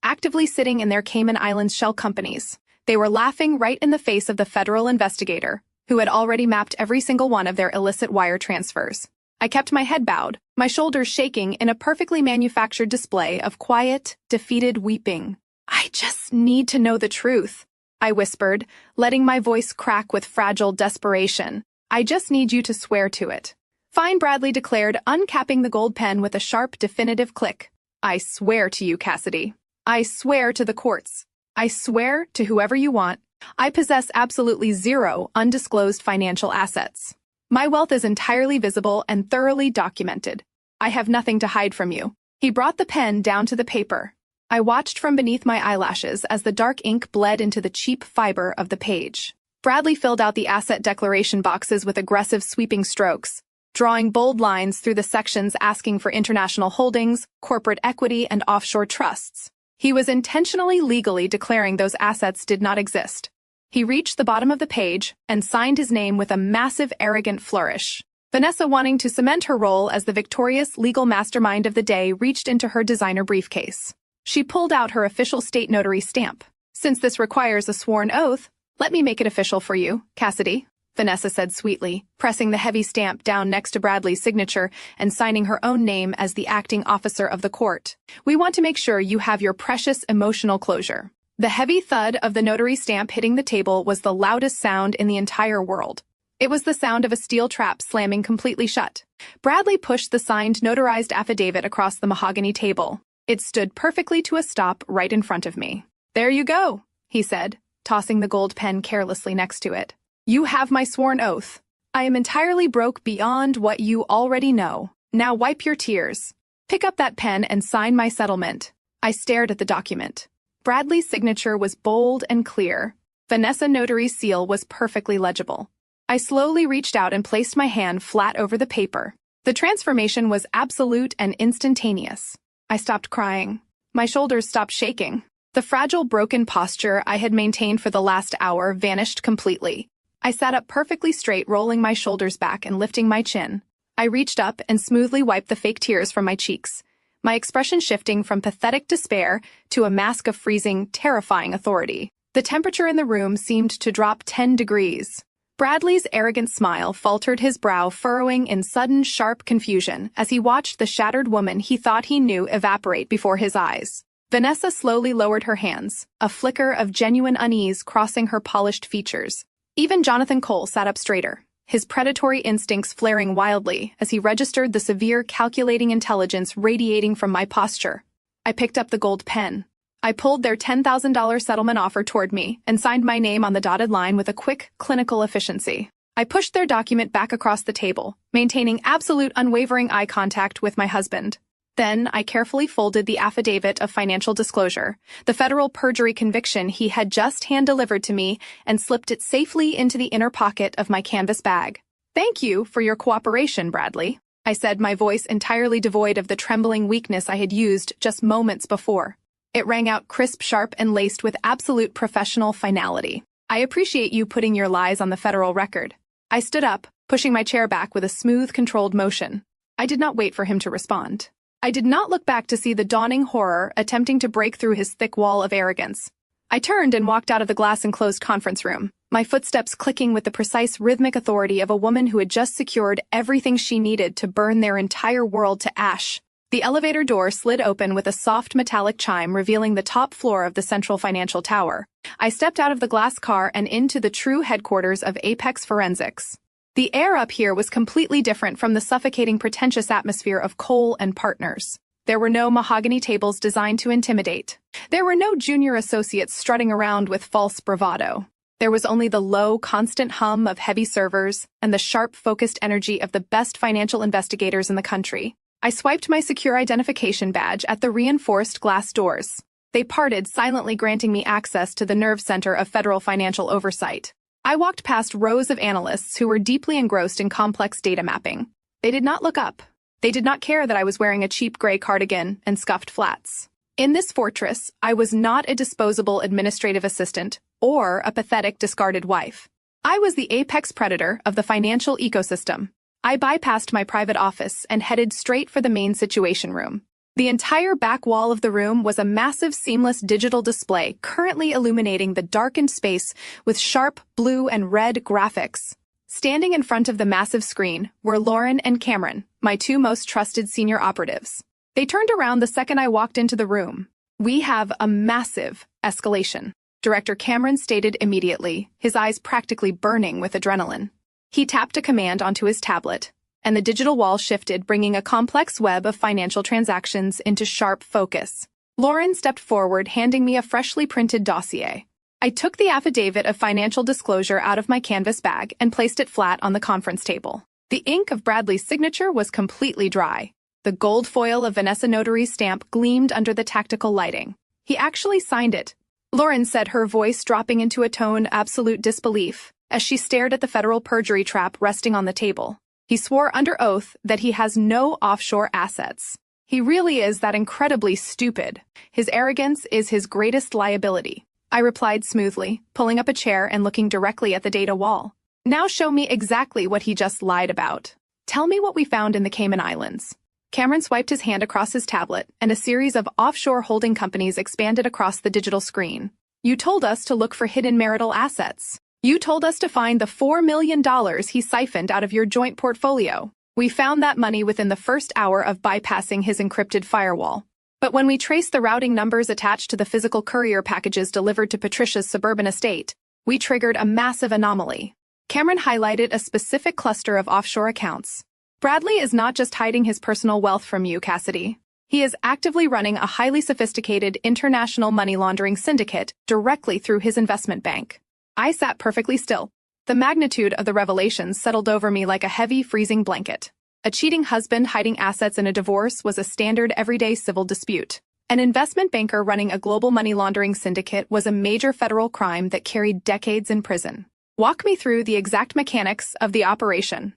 actively sitting in their Cayman Islands shell companies. They were laughing right in the face of the federal investigator, who had already mapped every single one of their illicit wire transfers. I kept my head bowed, my shoulders shaking in a perfectly manufactured display of quiet, defeated weeping. I just need to know the truth, I whispered, letting my voice crack with fragile desperation. I just need you to swear to it. Fine, Bradley declared, uncapping the gold pen with a sharp, definitive click. I swear to you, Cassidy. I swear to the courts. I swear to whoever you want. I possess absolutely zero undisclosed financial assets. My wealth is entirely visible and thoroughly documented. I have nothing to hide from you. He brought the pen down to the paper, I watched from beneath my eyelashes as the dark ink bled into the cheap fiber of the page. Bradley filled out the asset declaration boxes with aggressive sweeping strokes, drawing bold lines through the sections asking for international holdings, corporate equity, and offshore trusts. He was intentionally legally declaring those assets did not exist. He reached the bottom of the page and signed his name with a massive, arrogant flourish. Vanessa, wanting to cement her role as the victorious legal mastermind of the day, reached into her designer briefcase. She pulled out her official state notary stamp. "Since this requires a sworn oath, let me make it official for you, Cassidy," Vanessa said sweetly, pressing the heavy stamp down next to Bradley's signature and signing her own name as the acting officer of the court. "We want to make sure you have your precious emotional closure." The heavy thud of the notary stamp hitting the table was the loudest sound in the entire world. It was the sound of a steel trap slamming completely shut. Bradley pushed the signed notarized affidavit across the mahogany table. It stood perfectly to a stop right in front of me. "There you go," he said, tossing the gold pen carelessly next to it. "You have my sworn oath. I am entirely broke beyond what you already know. Now wipe your tears. Pick up that pen and sign my settlement." I stared at the document. Bradley's signature was bold and clear. Vanessa Notary's seal was perfectly legible. I slowly reached out and placed my hand flat over the paper. The transformation was absolute and instantaneous. I stopped crying. My shoulders stopped shaking. The fragile, broken posture I had maintained for the last hour vanished completely. I sat up perfectly straight, rolling my shoulders back and lifting my chin. I reached up and smoothly wiped the fake tears from my cheeks, my expression shifting from pathetic despair to a mask of freezing, terrifying authority. The temperature in the room seemed to drop 10 degrees. Bradley's arrogant smile faltered, his brow furrowing in sudden, sharp confusion as he watched the shattered woman he thought he knew evaporate before his eyes. Vanessa slowly lowered her hands, a flicker of genuine unease crossing her polished features. Even Jonathan Cole sat up straighter, his predatory instincts flaring wildly as he registered the severe, calculating intelligence radiating from my posture. I picked up the gold pen. I pulled their $10,000 settlement offer toward me and signed my name on the dotted line with a quick, clinical efficiency. I pushed their document back across the table, maintaining absolute unwavering eye contact with my husband. Then I carefully folded the affidavit of financial disclosure, the federal perjury conviction he had just hand-delivered to me, and slipped it safely into the inner pocket of my canvas bag. "Thank you for your cooperation, Bradley," I said, my voice entirely devoid of the trembling weakness I had used just moments before. It rang out crisp, sharp, and laced with absolute professional finality. "I appreciate you putting your lies on the federal record." I stood up, pushing my chair back with a smooth, controlled motion. I did not wait for him to respond. I did not look back to see the dawning horror attempting to break through his thick wall of arrogance. I turned and walked out of the glass-enclosed conference room, my footsteps clicking with the precise rhythmic authority of a woman who had just secured everything she needed to burn their entire world to ash. The elevator door slid open with a soft metallic chime revealing the top floor of the Central Financial Tower. I stepped out of the glass car and into the true headquarters of Apex Forensics. The air up here was completely different from the suffocating, pretentious atmosphere of Cole and Partners. There were no mahogany tables designed to intimidate. There were no junior associates strutting around with false bravado. There was only the low, constant hum of heavy servers and the sharp, focused energy of the best financial investigators in the country. I swiped my secure identification badge at the reinforced glass doors. They parted, silently granting me access to the nerve center of federal financial oversight. I walked past rows of analysts who were deeply engrossed in complex data mapping. They did not look up. They did not care that I was wearing a cheap gray cardigan and scuffed flats. In this fortress, I was not a disposable administrative assistant or a pathetic, discarded wife. I was the apex predator of the financial ecosystem. I bypassed my private office and headed straight for the main situation room. The entire back wall of the room was a massive, seamless digital display currently illuminating the darkened space with sharp blue and red graphics. Standing in front of the massive screen were Lauren and Cameron, my two most trusted senior operatives. They turned around the second I walked into the room. "We have a massive escalation," Director Cameron stated immediately, his eyes practically burning with adrenaline. He tapped a command onto his tablet, and the digital wall shifted, bringing a complex web of financial transactions into sharp focus. Lauren stepped forward, handing me a freshly printed dossier. I took the affidavit of financial disclosure out of my canvas bag and placed it flat on the conference table. The ink of Bradley's signature was completely dry. The gold foil of Vanessa Notary's stamp gleamed under the tactical lighting. He actually signed it. Lauren said, her voice dropping into a tone of absolute disbelief as she stared at the federal perjury trap resting on the table. He swore under oath that he has no offshore assets. He really is that incredibly stupid. His arrogance is his greatest liability. I replied smoothly, pulling up a chair and looking directly at the data wall. Now show me exactly what he just lied about. Tell me what we found in the Cayman Islands. Cameron swiped his hand across his tablet, and a series of offshore holding companies expanded across the digital screen. You told us to look for hidden marital assets. You told us to find the $4 million he siphoned out of your joint portfolio. We found that money within the first hour of bypassing his encrypted firewall. But when we traced the routing numbers attached to the physical courier packages delivered to Patricia's suburban estate, we triggered a massive anomaly. Cameron highlighted a specific cluster of offshore accounts. Bradley is not just hiding his personal wealth from you, Cassidy. He is actively running a highly sophisticated international money laundering syndicate directly through his investment bank. I sat perfectly still. The magnitude of the revelations settled over me like a heavy, freezing blanket. A cheating husband hiding assets in a divorce was a standard everyday civil dispute. An investment banker running a global money laundering syndicate was a major federal crime that carried decades in prison. Walk me through the exact mechanics of the operation.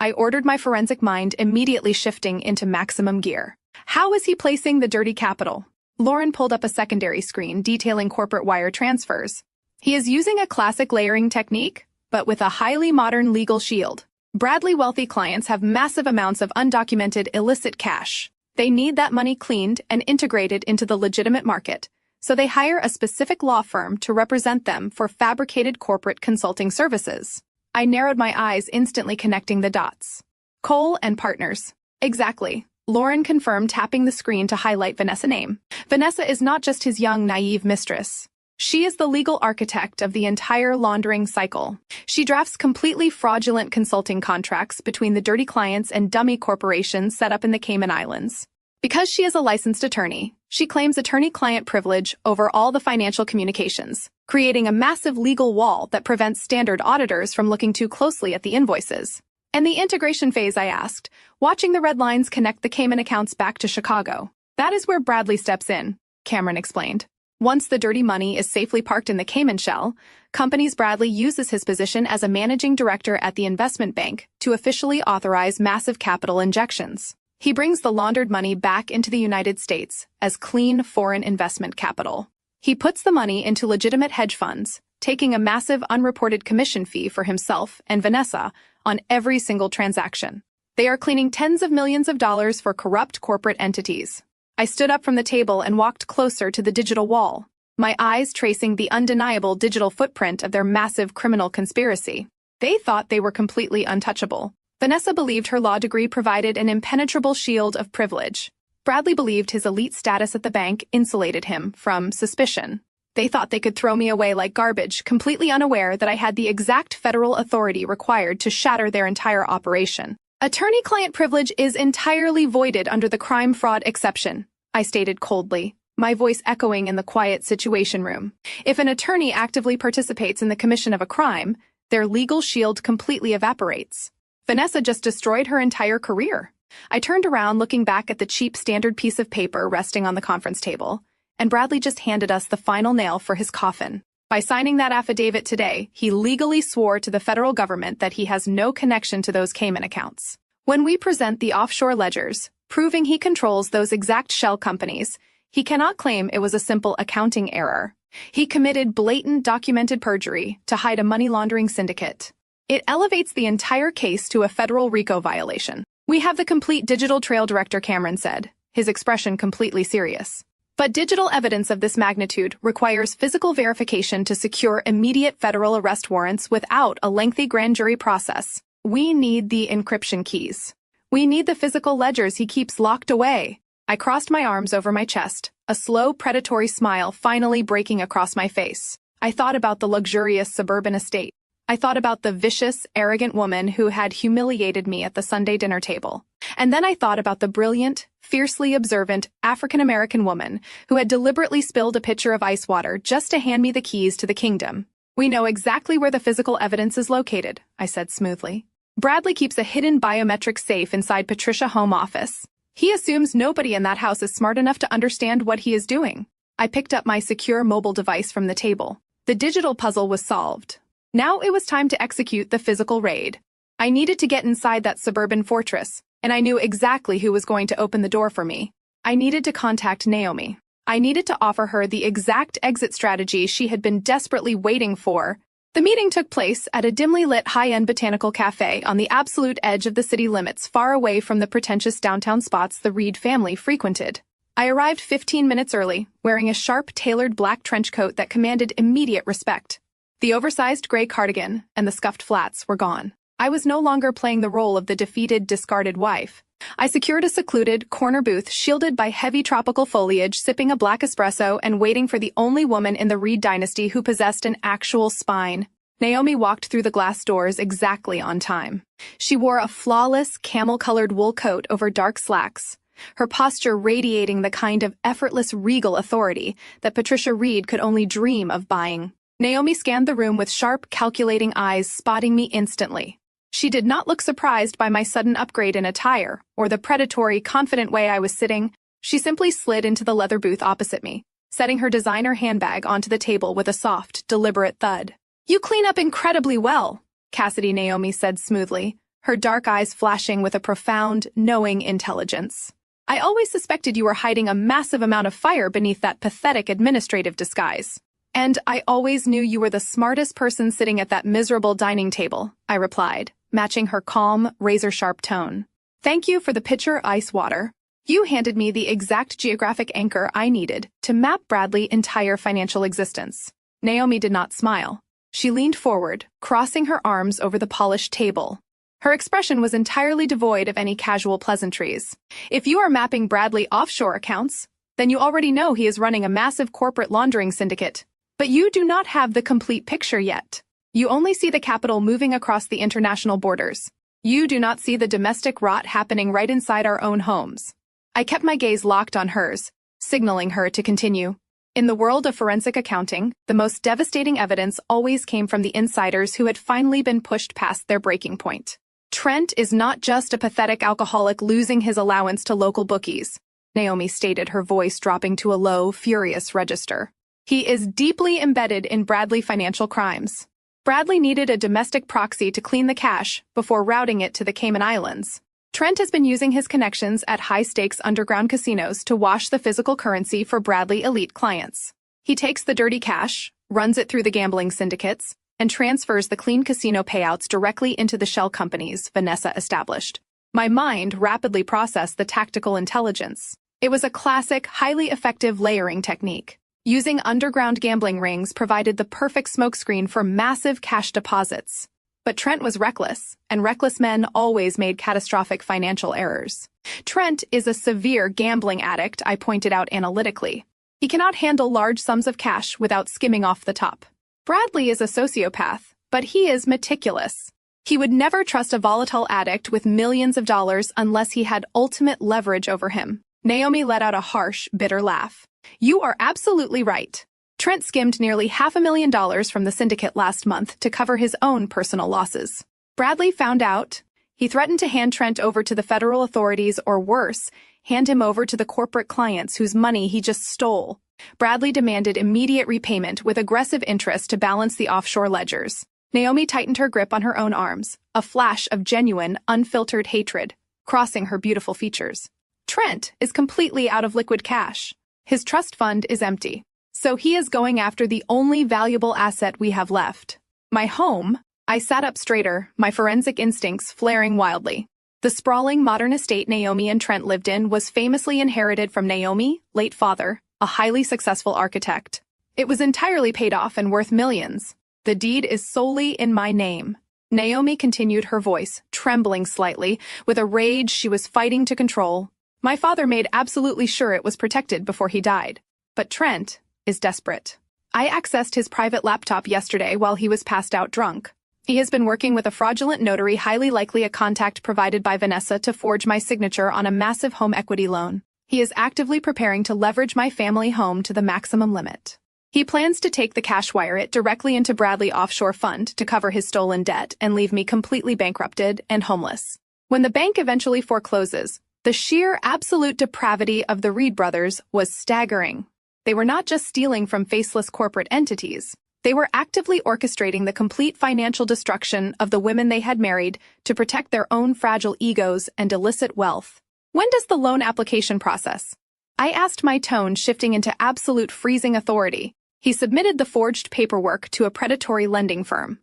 I ordered, my forensic mind immediately shifting into maximum gear. How is he placing the dirty capital? Lauren pulled up a secondary screen detailing corporate wire transfers. He is using a classic layering technique, but with a highly modern legal shield. Bradley wealthy clients have massive amounts of undocumented illicit cash. They need that money cleaned and integrated into the legitimate market, so they hire a specific law firm to represent them for fabricated corporate consulting services. I narrowed my eyes, instantly connecting the dots. Cole and Partners. Exactly. Lauren confirmed, tapping the screen to highlight Vanessa's name. Vanessa is not just his young, naive mistress. She is the legal architect of the entire laundering cycle. She drafts completely fraudulent consulting contracts between the dirty clients and dummy corporations set up in the Cayman Islands. Because she is a licensed attorney, she claims attorney-client privilege over all the financial communications, creating a massive legal wall that prevents standard auditors from looking too closely at the invoices. And the integration phase, I asked, watching the red lines connect the Cayman accounts back to Chicago. That is where Bradley steps in, Cameron explained. Once the dirty money is safely parked in the Cayman shell, companies Bradley uses his position as a managing director at the investment bank to officially authorize massive capital injections. He brings the laundered money back into the United States as clean foreign investment capital. He puts the money into legitimate hedge funds, taking a massive unreported commission fee for himself and Vanessa on every single transaction. They are cleaning tens of millions of dollars for corrupt corporate entities. I stood up from the table and walked closer to the digital wall, my eyes tracing the undeniable digital footprint of their massive criminal conspiracy. They thought they were completely untouchable. Vanessa believed her law degree provided an impenetrable shield of privilege. Bradley believed his elite status at the bank insulated him from suspicion. They thought they could throw me away like garbage, completely unaware that I had the exact federal authority required to shatter their entire operation. Attorney-client privilege is entirely voided under the crime-fraud exception, I stated coldly, my voice echoing in the quiet situation room. If an attorney actively participates in the commission of a crime, their legal shield completely evaporates. Vanessa just destroyed her entire career. I turned around, looking back at the cheap standard piece of paper resting on the conference table, and Bradley just handed us the final nail for his coffin. By signing that affidavit today, he legally swore to the federal government that he has no connection to those Cayman accounts. When we present the offshore ledgers, proving he controls those exact shell companies, he cannot claim it was a simple accounting error. He committed blatant documented perjury to hide a money laundering syndicate. It elevates the entire case to a federal RICO violation. We have the complete digital trail, Director Cameron said, his expression completely serious. But digital evidence of this magnitude requires physical verification to secure immediate federal arrest warrants without a lengthy grand jury process. We need the encryption keys. We need the physical ledgers he keeps locked away. I crossed my arms over my chest, a slow, predatory smile finally breaking across my face. I thought about the luxurious suburban estate. I thought about the vicious, arrogant woman who had humiliated me at the Sunday dinner table. And then I thought about the brilliant, fiercely observant African-American woman who had deliberately spilled a pitcher of ice water just to hand me the keys to the kingdom. We know exactly where the physical evidence is located, I said smoothly. Bradley keeps a hidden biometric safe inside Patricia's home office. He assumes nobody in that house is smart enough to understand what he is doing. I picked up my secure mobile device from the table. The digital puzzle was solved. Now it was time to execute the physical raid. I needed to get inside that suburban fortress, and I knew exactly who was going to open the door for me. I needed to contact Naomi. I needed to offer her the exact exit strategy she had been desperately waiting for. The meeting took place at a dimly lit high-end botanical cafe on the absolute edge of the city limits, far away from the pretentious downtown spots the Reed family frequented. I arrived 15 minutes early, wearing a sharp, tailored black trench coat that commanded immediate respect. The oversized gray cardigan and the scuffed flats were gone. I was no longer playing the role of the defeated, discarded wife. I secured a secluded, corner booth shielded by heavy tropical foliage, sipping a black espresso and waiting for the only woman in the Reed dynasty who possessed an actual spine. Naomi walked through the glass doors exactly on time. She wore a flawless, camel-colored wool coat over dark slacks, her posture radiating the kind of effortless, regal authority that Patricia Reed could only dream of buying. Naomi scanned the room with sharp, calculating eyes, spotting me instantly. She did not look surprised by my sudden upgrade in attire or the predatory, confident way I was sitting. She simply slid into the leather booth opposite me, setting her designer handbag onto the table with a soft, deliberate thud. "You clean up incredibly well," Cassidy Naomi said smoothly, her dark eyes flashing with a profound, knowing intelligence. "I always suspected you were hiding a massive amount of fire beneath that pathetic administrative disguise. And I always knew you were the smartest person sitting at that miserable dining table," I replied, matching her calm, razor-sharp tone. "Thank you for the pitcher ice water. You handed me the exact geographic anchor I needed to map Bradley's entire financial existence." Naomi did not smile. She leaned forward, crossing her arms over the polished table. Her expression was entirely devoid of any casual pleasantries. "If you are mapping Bradley offshore accounts, then you already know he is running a massive corporate laundering syndicate. But you do not have the complete picture yet. You only see the capital moving across the international borders. You do not see the domestic rot happening right inside our own homes." I kept my gaze locked on hers, signaling her to continue. In the world of forensic accounting, the most devastating evidence always came from the insiders who had finally been pushed past their breaking point. "Trent is not just a pathetic alcoholic losing his allowance to local bookies," Naomi stated, her voice dropping to a low, furious register. "He is deeply embedded in Bradley financial crimes. Bradley needed a domestic proxy to clean the cash before routing it to the Cayman Islands. Trent has been using his connections at high-stakes underground casinos to wash the physical currency for Bradley elite clients. He takes the dirty cash, runs it through the gambling syndicates, and transfers the clean casino payouts directly into the shell companies Vanessa established." My mind rapidly processed the tactical intelligence. It was a classic, highly effective layering technique. Using underground gambling rings provided the perfect smokescreen for massive cash deposits. But Trent was reckless, and reckless men always made catastrophic financial errors. "Trent is a severe gambling addict," I pointed out analytically. "He cannot handle large sums of cash without skimming off the top. Bradley is a sociopath, but he is meticulous. He would never trust a volatile addict with millions of dollars unless he had ultimate leverage over him." Naomi let out a harsh, bitter laugh. "You are absolutely right. Trent skimmed nearly $500,000 from the syndicate last month to cover his own personal losses. Bradley found out. He threatened to hand Trent over to the federal authorities or worse, hand him over to the corporate clients whose money he just stole. Bradley demanded immediate repayment with aggressive interest to balance the offshore ledgers." Naomi tightened her grip on her own arms, a flash of genuine, unfiltered hatred crossing her beautiful features. "Trent is completely out of liquid cash. His trust fund is empty. So he is going after the only valuable asset we have left. My home." I sat up straighter, my forensic instincts flaring wildly. The sprawling modern estate Naomi and Trent lived in was famously inherited from Naomi, late father, a highly successful architect. It was entirely paid off and worth millions. "The deed is solely in my name." Naomi continued, her voice trembling slightly, with a rage she was fighting to control. "My father made absolutely sure it was protected before he died. But Trent is desperate. I accessed his private laptop yesterday while he was passed out drunk. He has been working with a fraudulent notary, highly likely a contact provided by Vanessa, to forge my signature on a massive home equity loan. He is actively preparing to leverage my family home to the maximum limit. He plans to take the cash wire it directly into Bradley offshore fund to cover his stolen debt and leave me completely bankrupted and homeless. When the bank eventually forecloses, The sheer absolute depravity of the Reed brothers was staggering. They were not just stealing from faceless corporate entities. They were actively orchestrating the complete financial destruction of the women they had married to protect their own fragile egos and illicit wealth. When does the loan application process? I asked, my tone shifting into absolute freezing authority. He submitted the forged paperwork to a predatory lending firm.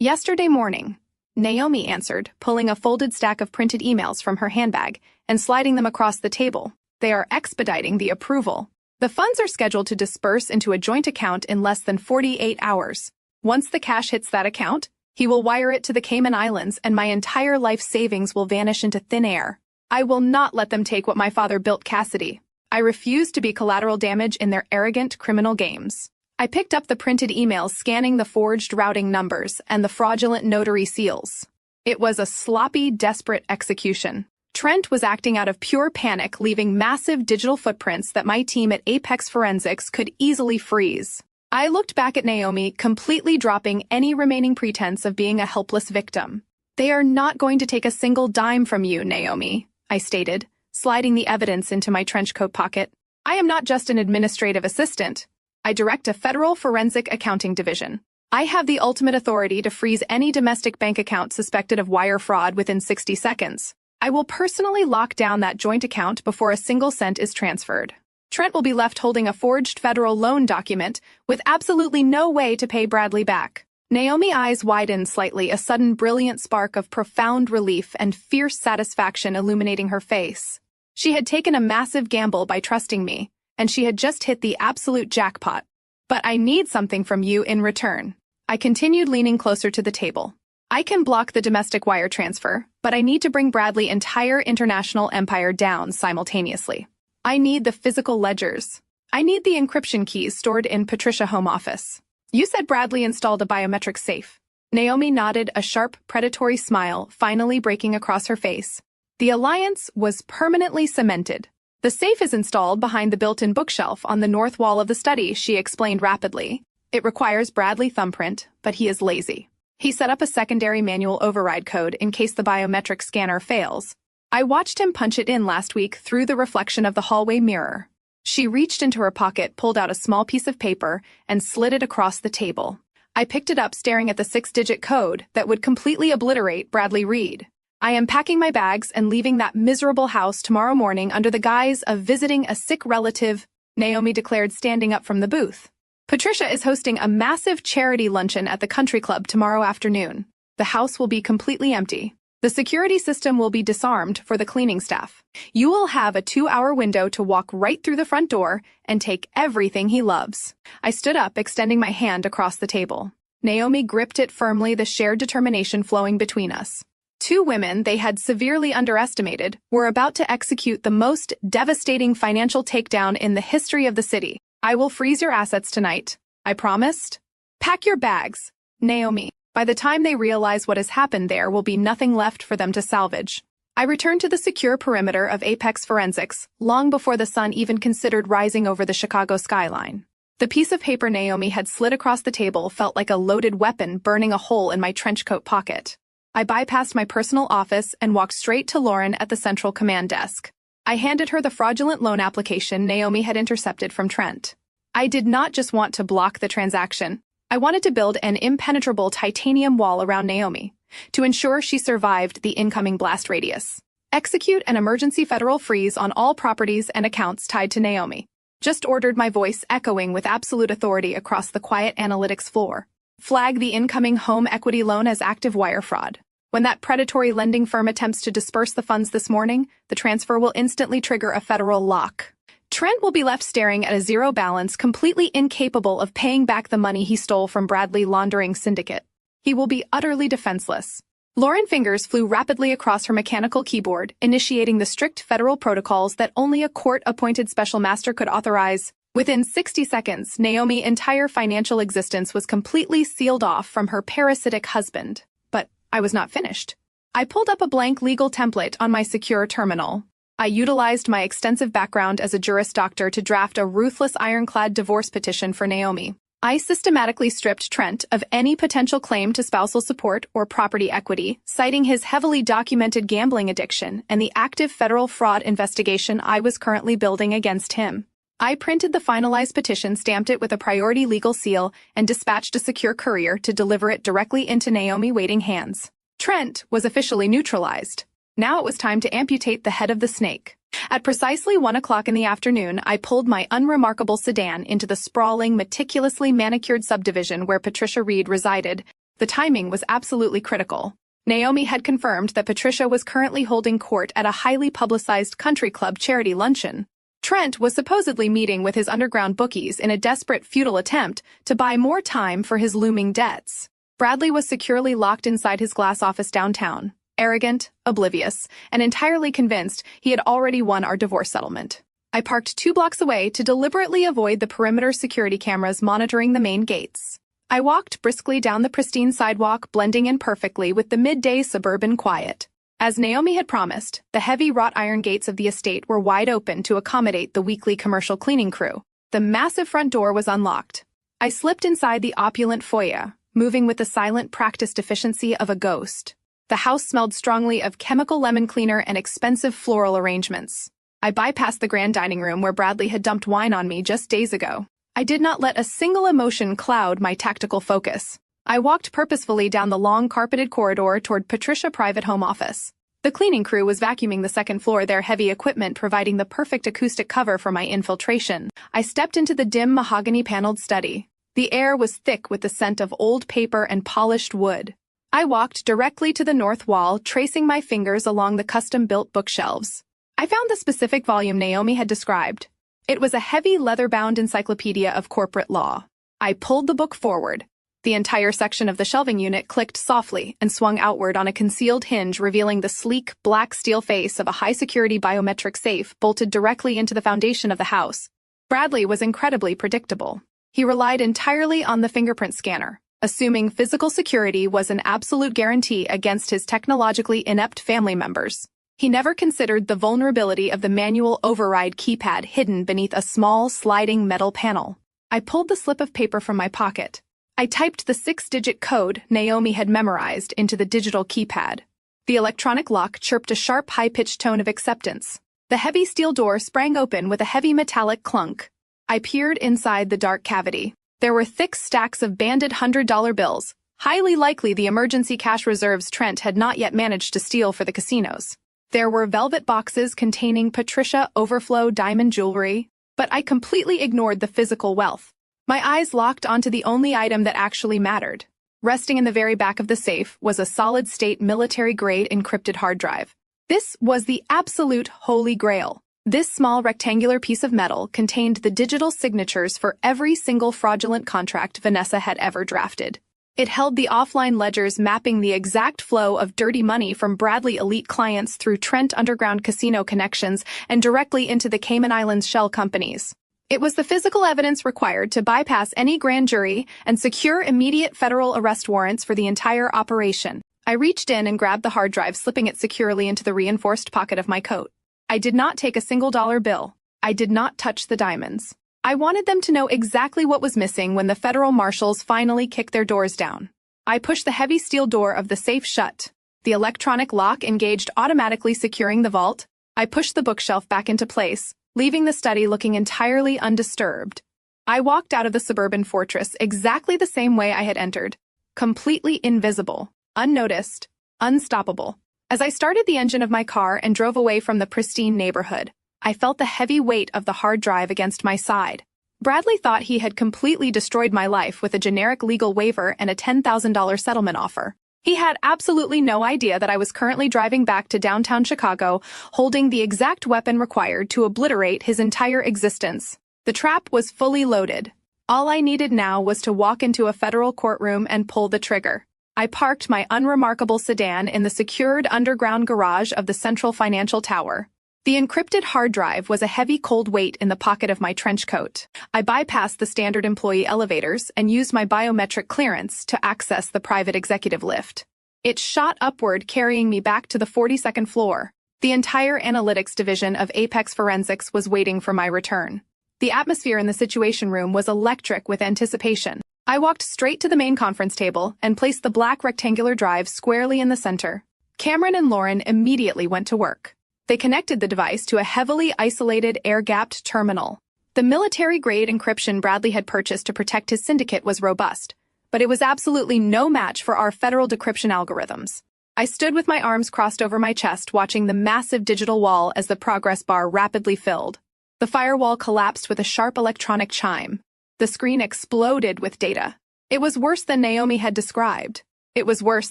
Yesterday morning, Naomi answered, pulling a folded stack of printed emails from her handbag and sliding them across the table. They are expediting the approval. The funds are scheduled to disperse into a joint account in less than 48 hours. Once the cash hits that account, he will wire it to the Cayman Islands and my entire life savings will vanish into thin air. I will not let them take what my father built, Cassidy. I refuse to be collateral damage in their arrogant criminal games. I picked up the printed emails, scanning the forged routing numbers and the fraudulent notary seals. It was a sloppy, desperate execution. Trent was acting out of pure panic, leaving massive digital footprints that my team at Apex Forensics could easily freeze. I looked back at Naomi, completely dropping any remaining pretense of being a helpless victim. They are not going to take a single dime from you, Naomi, I stated, sliding the evidence into my trench coat pocket. I am not just an administrative assistant. I direct a federal forensic accounting division. I have the ultimate authority to freeze any domestic bank account suspected of wire fraud within 60 seconds. I will personally lock down that joint account before a single cent is transferred. Trent will be left holding a forged federal loan document with absolutely no way to pay Bradley back. Naomi's eyes widened slightly, a sudden brilliant spark of profound relief and fierce satisfaction illuminating her face. She had taken a massive gamble by trusting me, and she had just hit the absolute jackpot. But I need something from you in return. I continued, leaning closer to the table. I can block the domestic wire transfer, but I need to bring Bradley's entire international empire down simultaneously. I need the physical ledgers. I need the encryption keys stored in Patricia's home office. You said Bradley installed a biometric safe. Naomi nodded, a sharp, predatory smile finally breaking across her face. The alliance was permanently cemented. The safe is installed behind the built-in bookshelf on the north wall of the study, she explained rapidly. It requires Bradley's thumbprint, but he is lazy. He set up a secondary manual override code in case the biometric scanner fails. I watched him punch it in last week through the reflection of the hallway mirror. She reached into her pocket, pulled out a small piece of paper, and slid it across the table. I picked it up, staring at the 6-digit code that would completely obliterate Bradley Reed. I am packing my bags and leaving that miserable house tomorrow morning under the guise of visiting a sick relative, Naomi declared, standing up from the booth. Patricia is hosting a massive charity luncheon at the country club tomorrow afternoon. The house will be completely empty. The security system will be disarmed for the cleaning staff. You will have a 2-hour window to walk right through the front door and take everything he loves. I stood up, extending my hand across the table. Naomi gripped it firmly, the shared determination flowing between us. Two women they had severely underestimated were about to execute the most devastating financial takedown in the history of the city. I will freeze your assets tonight, I promised. Pack your bags, Naomi. By the time they realize what has happened, there will be nothing left for them to salvage. I returned to the secure perimeter of Apex Forensics long before the sun even considered rising over the Chicago skyline. The piece of paper Naomi had slid across the table felt like a loaded weapon burning a hole in my trench coat pocket. I bypassed my personal office and walked straight to Lauren at the central command desk. I handed her the fraudulent loan application Naomi had intercepted from Trent. I did not just want to block the transaction. I wanted to build an impenetrable titanium wall around Naomi to ensure she survived the incoming blast radius. Execute an emergency federal freeze on all properties and accounts tied to Naomi. Just ordered, my voice echoing with absolute authority across the quiet analytics floor. Flag the incoming home equity loan as active wire fraud. When that predatory lending firm attempts to disperse the funds this morning, the transfer will instantly trigger a federal lock. Trent will be left staring at a zero balance, completely incapable of paying back the money he stole from Bradley laundering syndicate. He will be utterly defenseless. Lauren's fingers flew rapidly across her mechanical keyboard, initiating the strict federal protocols that only a court-appointed special master could authorize. Within 60 seconds, Naomi's entire financial existence was completely sealed off from her parasitic husband. But I was not finished. I pulled up a blank legal template on my secure terminal. I utilized my extensive background as a Juris Doctor to draft a ruthless ironclad divorce petition for Naomi. I systematically stripped Trent of any potential claim to spousal support or property equity, citing his heavily documented gambling addiction and the active federal fraud investigation I was currently building against him. I printed the finalized petition, stamped it with a priority legal seal, and dispatched a secure courier to deliver it directly into Naomi waiting hands. Trent was officially neutralized. Now it was time to amputate the head of the snake. At precisely 1 o'clock in the afternoon, I pulled my unremarkable sedan into the sprawling, meticulously manicured subdivision where Patricia Reed resided. The timing was absolutely critical. Naomi had confirmed that Patricia was currently holding court at a highly publicized country club charity luncheon. Trent was supposedly meeting with his underground bookies in a desperate, futile attempt to buy more time for his looming debts. Bradley was securely locked inside his glass office downtown, arrogant, oblivious, and entirely convinced he had already won our divorce settlement. I parked 2 blocks away to deliberately avoid the perimeter security cameras monitoring the main gates. I walked briskly down the pristine sidewalk, blending in perfectly with the midday suburban quiet. As Naomi had promised, the heavy wrought iron gates of the estate were wide open to accommodate the weekly commercial cleaning crew. The massive front door was unlocked. I slipped inside the opulent foyer, moving with the silent, practiced efficiency of a ghost. The house smelled strongly of chemical lemon cleaner and expensive floral arrangements. I bypassed the grand dining room where Bradley had dumped wine on me just days ago. I did not let a single emotion cloud my tactical focus. I walked purposefully down the long carpeted corridor toward Patricia's private home office. The cleaning crew was vacuuming the second floor, their heavy equipment providing the perfect acoustic cover for my infiltration. I stepped into the dim mahogany-paneled study. The air was thick with the scent of old paper and polished wood. I walked directly to the north wall, tracing my fingers along the custom-built bookshelves. I found the specific volume Naomi had described. It was a heavy leather-bound encyclopedia of corporate law. I pulled the book forward. The entire section of the shelving unit clicked softly and swung outward on a concealed hinge, revealing the sleek, black steel face of a high-security biometric safe bolted directly into the foundation of the house. Bradley was incredibly predictable. He relied entirely on the fingerprint scanner, assuming physical security was an absolute guarantee against his technologically inept family members. He never considered the vulnerability of the manual override keypad hidden beneath a small, sliding metal panel. I pulled the slip of paper from my pocket. I typed the 6-digit code Naomi had memorized into the digital keypad. The electronic lock chirped a sharp, high-pitched tone of acceptance. The heavy steel door sprang open with a heavy metallic clunk. I peered inside the dark cavity. There were thick stacks of banded $100 bills, highly likely the emergency cash reserves Trent had not yet managed to steal for the casinos. There were velvet boxes containing Patricia Overflow diamond jewelry, but I completely ignored the physical wealth. My eyes locked onto the only item that actually mattered. Resting in the very back of the safe was a solid-state military-grade encrypted hard drive. This was the absolute holy grail. This small rectangular piece of metal contained the digital signatures for every single fraudulent contract Vanessa had ever drafted. It held the offline ledgers mapping the exact flow of dirty money from Bradley elite clients through Trent underground casino connections and directly into the Cayman Islands shell companies. It was the physical evidence required to bypass any grand jury and secure immediate federal arrest warrants for the entire operation. I reached in and grabbed the hard drive, slipping it securely into the reinforced pocket of my coat. I did not take a single dollar bill. I did not touch the diamonds. I wanted them to know exactly what was missing when the federal marshals finally kicked their doors down. I pushed the heavy steel door of the safe shut. The electronic lock engaged, automatically securing the vault. I pushed the bookshelf back into place, leaving the study looking entirely undisturbed. I walked out of the suburban fortress exactly the same way I had entered, completely invisible, unnoticed, unstoppable. As I started the engine of my car and drove away from the pristine neighborhood, I felt the heavy weight of the hard drive against my side. Bradley thought he had completely destroyed my life with a generic legal waiver and a $10,000 settlement offer. He had absolutely no idea that I was currently driving back to downtown Chicago, holding the exact weapon required to obliterate his entire existence. The trap was fully loaded. All I needed now was to walk into a federal courtroom and pull the trigger. I parked my unremarkable sedan in the secured underground garage of the Central Financial Tower. The encrypted hard drive was a heavy cold weight in the pocket of my trench coat. I bypassed the standard employee elevators and used my biometric clearance to access the private executive lift. It shot upward, carrying me back to the 42nd floor. The entire analytics division of Apex Forensics was waiting for my return. The atmosphere in the Situation Room was electric with anticipation. I walked straight to the main conference table and placed the black rectangular drive squarely in the center. Cameron and Lauren immediately went to work. They connected the device to a heavily isolated, air-gapped terminal. The military-grade encryption Bradley had purchased to protect his syndicate was robust, but it was absolutely no match for our federal decryption algorithms. I stood with my arms crossed over my chest, watching the massive digital wall as the progress bar rapidly filled. The firewall collapsed with a sharp electronic chime. The screen exploded with data. It was worse than Naomi had described. It was worse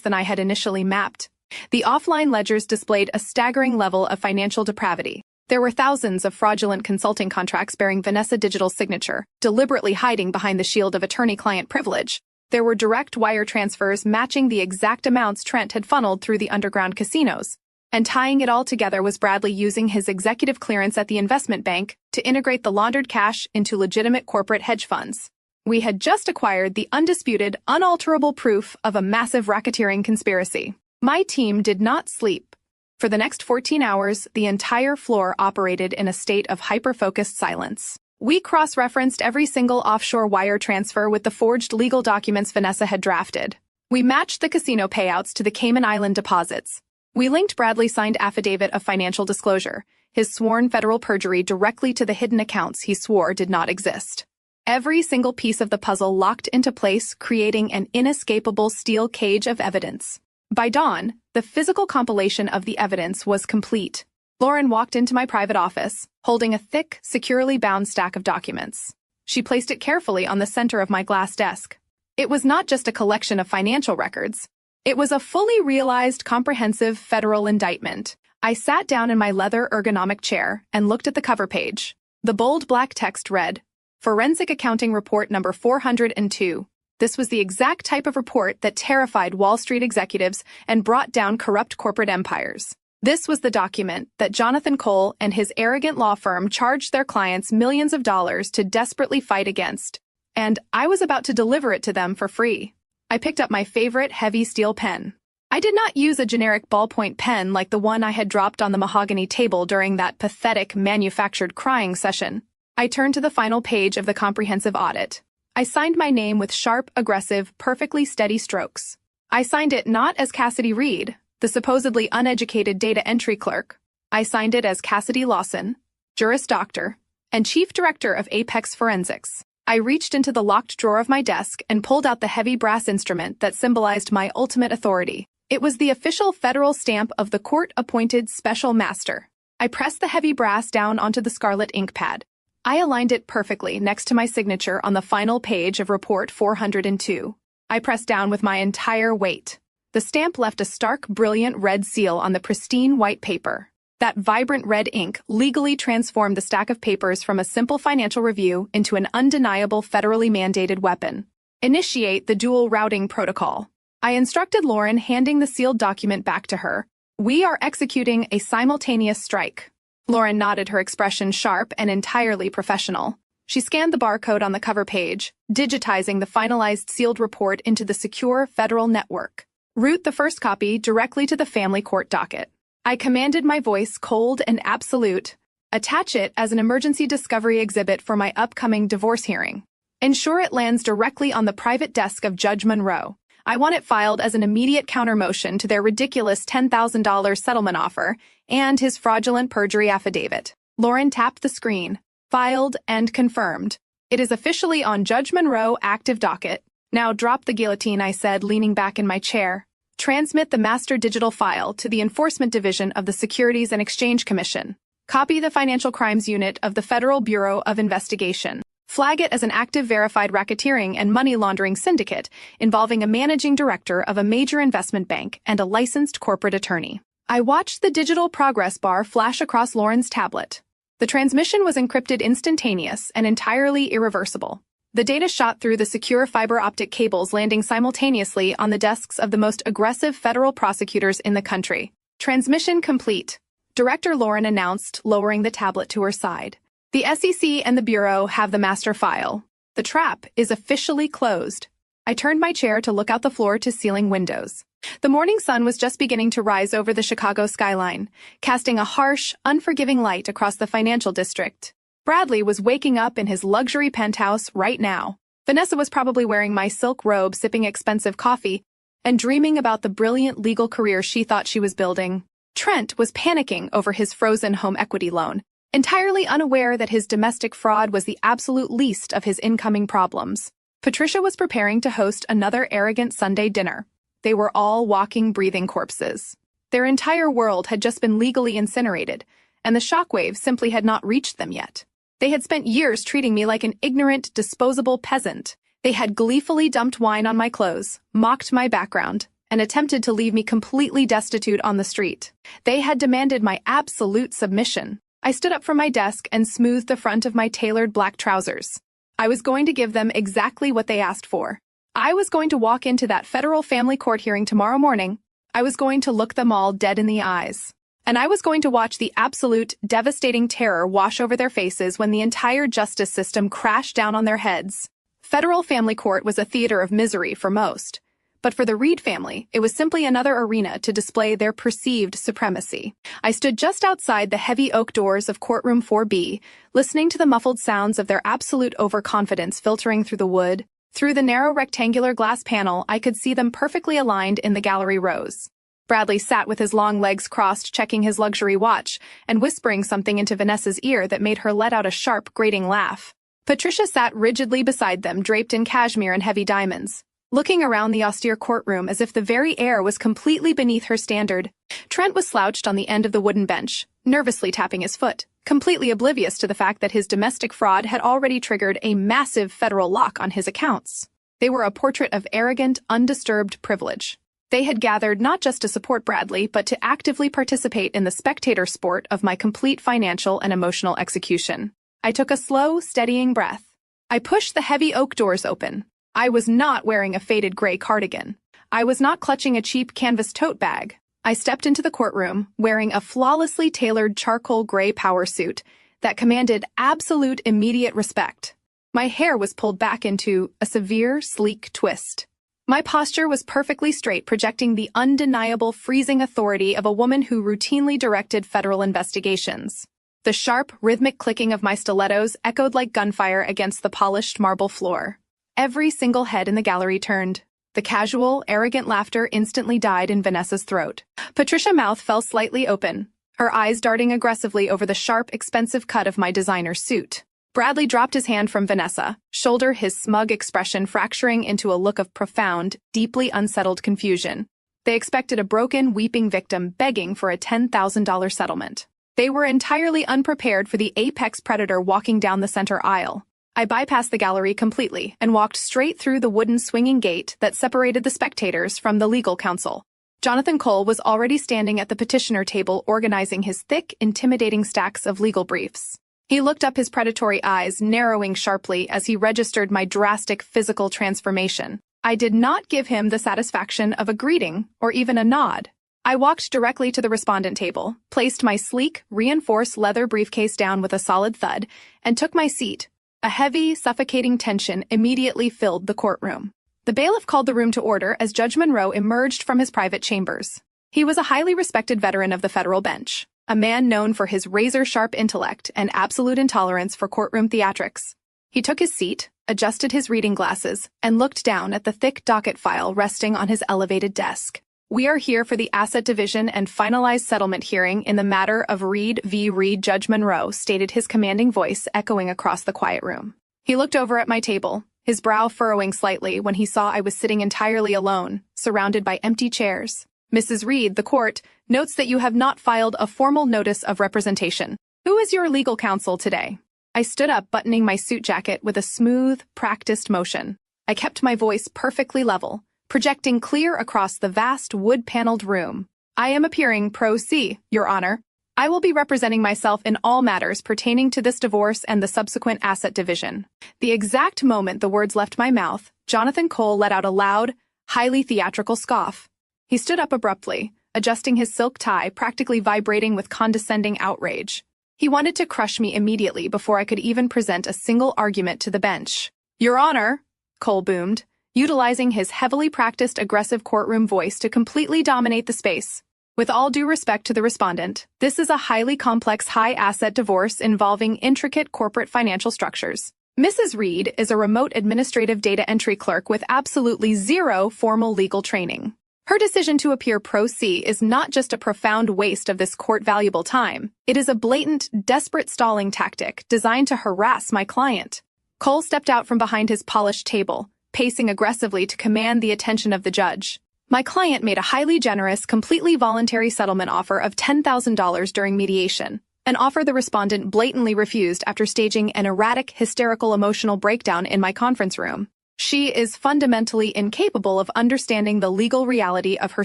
than I had initially mapped. The offline ledgers displayed a staggering level of financial depravity. There were thousands of fraudulent consulting contracts bearing Vanessa Digital's signature, deliberately hiding behind the shield of attorney-client privilege. There were direct wire transfers matching the exact amounts Trent had funneled through the underground casinos. And tying it all together was Bradley using his executive clearance at the investment bank to integrate the laundered cash into legitimate corporate hedge funds. We had just acquired the undisputed, unalterable proof of a massive racketeering conspiracy. My team did not sleep. For the next 14 hours, the entire floor operated in a state of hyper-focused silence. We cross-referenced every single offshore wire transfer with the forged legal documents Vanessa had drafted. We matched the casino payouts to the Cayman Island deposits. We linked Bradley's signed affidavit of financial disclosure, his sworn federal perjury, directly to the hidden accounts he swore did not exist. Every single piece of the puzzle locked into place, creating an inescapable steel cage of evidence. By dawn, the physical compilation of the evidence was complete. Lauren walked into my private office, holding a thick, securely bound stack of documents. She placed it carefully on the center of my glass desk. It was not just a collection of financial records. It was a fully realized, comprehensive federal indictment. I sat down in my leather ergonomic chair and looked at the cover page. The bold black text read, Forensic Accounting Report Number 402. This was the exact type of report that terrified Wall Street executives and brought down corrupt corporate empires. This was the document that Jonathan Cole and his arrogant law firm charged their clients millions of dollars to desperately fight against. And I was about to deliver it to them for free. I picked up my favorite heavy steel pen. I did not use a generic ballpoint pen like the one I had dropped on the mahogany table during that pathetic manufactured crying session. I turned to the final page of the comprehensive audit. I signed my name with sharp, aggressive, perfectly steady strokes. I signed it not as Cassidy Reed, the supposedly uneducated data entry clerk. I signed it as Cassidy Lawson, Juris Doctor, and Chief Director of Apex Forensics. I reached into the locked drawer of my desk and pulled out the heavy brass instrument that symbolized my ultimate authority. It was the official federal stamp of the court-appointed special master. I pressed the heavy brass down onto the scarlet ink pad. I aligned it perfectly next to my signature on the final page of Report 402. I pressed down with my entire weight. The stamp left a stark, brilliant red seal on the pristine white paper. That vibrant red ink legally transformed the stack of papers from a simple financial review into an undeniable federally mandated weapon. Initiate the dual routing protocol. I instructed Lauren, handing the sealed document back to her. We are executing a simultaneous strike. Lauren nodded, her expression sharp and entirely professional. She scanned the barcode on the cover page, digitizing the finalized sealed report into the secure federal network. Route the first copy directly to the family court docket. I commanded, my voice cold and absolute. Attach it as an emergency discovery exhibit for my upcoming divorce hearing. Ensure it lands directly on the private desk of Judge Monroe. I want it filed as an immediate countermotion to their ridiculous $10,000 settlement offer and his fraudulent perjury affidavit. Lauren tapped the screen. Filed and confirmed. It is officially on Judge Monroe active docket. Now drop the guillotine, I said, leaning back in my chair. Transmit the master digital file to the Enforcement Division of the Securities and Exchange Commission. Copy the Financial Crimes Unit of the Federal Bureau of Investigation. Flag it as an active verified racketeering and money laundering syndicate involving a managing director of a major investment bank and a licensed corporate attorney. I watched the digital progress bar flash across Lauren's tablet. The transmission was encrypted, instantaneous, and entirely irreversible. The data shot through the secure fiber optic cables, landing simultaneously on the desks of the most aggressive federal prosecutors in the country. Transmission complete, Director Lauren announced, lowering the tablet to her side. The SEC and the Bureau have the master file. The trap is officially closed. I turned my chair to look out the floor-to-ceiling windows. The morning sun was just beginning to rise over the Chicago skyline, casting a harsh, unforgiving light across the financial district. Bradley was waking up in his luxury penthouse right now. Vanessa was probably wearing my silk robe, sipping expensive coffee, and dreaming about the brilliant legal career she thought she was building. Trent was panicking over his frozen home equity loan, entirely unaware that his domestic fraud was the absolute least of his incoming problems. Patricia was preparing to host another arrogant Sunday dinner. They were all walking, breathing corpses. Their entire world had just been legally incinerated, and the shockwaves simply had not reached them yet. They had spent years treating me like an ignorant, disposable peasant. They had gleefully dumped wine on my clothes, mocked my background, and attempted to leave me completely destitute on the street. They had demanded my absolute submission. I stood up from my desk and smoothed the front of my tailored black trousers. I was going to give them exactly what they asked for. I was going to walk into that federal family court hearing tomorrow morning. I was going to look them all dead in the eyes. And I was going to watch the absolute, devastating terror wash over their faces when the entire justice system crashed down on their heads. Federal family court was a theater of misery for most. But for the Reed family, it was simply another arena to display their perceived supremacy. I stood just outside the heavy oak doors of Courtroom 4B, listening to the muffled sounds of their absolute overconfidence filtering through the wood. Through the narrow rectangular glass panel, I could see them perfectly aligned in the gallery rows. Bradley sat with his long legs crossed, checking his luxury watch, and whispering something into Vanessa's ear that made her let out a sharp, grating laugh. Patricia sat rigidly beside them, draped in cashmere and heavy diamonds, looking around the austere courtroom as if the very air was completely beneath her standard. Trent was slouched on the end of the wooden bench, nervously tapping his foot, completely oblivious to the fact that his domestic fraud had already triggered a massive federal lock on his accounts. They were a portrait of arrogant, undisturbed privilege. They had gathered not just to support Bradley, but to actively participate in the spectator sport of my complete financial and emotional execution. I took a slow, steadying breath. I pushed the heavy oak doors open. I was not wearing a faded gray cardigan. I was not clutching a cheap canvas tote bag. I stepped into the courtroom, wearing a flawlessly tailored charcoal gray power suit that commanded absolute immediate respect. My hair was pulled back into a severe, sleek twist. My posture was perfectly straight, projecting the undeniable freezing authority of a woman who routinely directed federal investigations. The sharp, rhythmic clicking of my stilettos echoed like gunfire against the polished marble floor. Every single head in the gallery turned. The casual, arrogant laughter instantly died in Vanessa's throat. Patricia's mouth fell slightly open, her eyes darting aggressively over the sharp, expensive cut of my designer suit. Bradley dropped his hand from Vanessa, shoulder his smug expression fracturing into a look of profound, deeply unsettled confusion. They expected a broken, weeping victim begging for a $10,000 settlement. They were entirely unprepared for the apex predator walking down the center aisle. I bypassed the gallery completely and walked straight through the wooden swinging gate that separated the spectators from the legal counsel. Jonathan Qley was already standing at the petitioner table organizing his thick, intimidating stacks of legal briefs. He looked up, his predatory eyes narrowing sharply as he registered my drastic physical transformation. I did not give him the satisfaction of a greeting or even a nod. I walked directly to the respondent table, placed my sleek, reinforced leather briefcase down with a solid thud, and took my seat. A heavy, suffocating tension immediately filled the courtroom. The bailiff called the room to order as Judge Monroe emerged from his private chambers. He was a highly respected veteran of the federal bench, a man known for his razor-sharp intellect and absolute intolerance for courtroom theatrics. He took his seat, adjusted his reading glasses, and looked down at the thick docket file resting on his elevated desk. "We are here for the asset division and finalized settlement hearing in the matter of Reed v. Reed," Judge Monroe stated, his commanding voice echoing across the quiet room. He looked over at my table, his brow furrowing slightly when he saw I was sitting entirely alone, surrounded by empty chairs. "Mrs. Reed, the court notes that you have not filed a formal notice of representation. Who is your legal counsel today?" I stood up, buttoning my suit jacket with a smooth, practiced motion. I kept my voice perfectly level, projecting clear across the vast wood-paneled room. "I am appearing pro se, Your Honor. I will be representing myself in all matters pertaining to this divorce and the subsequent asset division." The exact moment the words left my mouth, Jonathan Qley let out a loud, highly theatrical scoff. He stood up abruptly, adjusting his silk tie, practically vibrating with condescending outrage. He wanted to crush me immediately before I could even present a single argument to the bench. "Your Honor," Qley boomed, utilizing his heavily practiced aggressive courtroom voice to completely dominate the space. With all due respect to the respondent, this is a highly complex high-asset divorce involving intricate corporate financial structures. Mrs. Reed is a remote administrative data entry clerk with absolutely zero formal legal training. Her decision to appear pro se is not just a profound waste of this court-valuable time. It is a blatant, desperate stalling tactic designed to harass my client. Cole stepped out from behind his polished table, pacing aggressively to command the attention of the judge. My client made a highly generous, completely voluntary settlement offer of $10,000 during mediation, an offer the respondent blatantly refused after staging an erratic, hysterical emotional breakdown in my conference room. She is fundamentally incapable of understanding the legal reality of her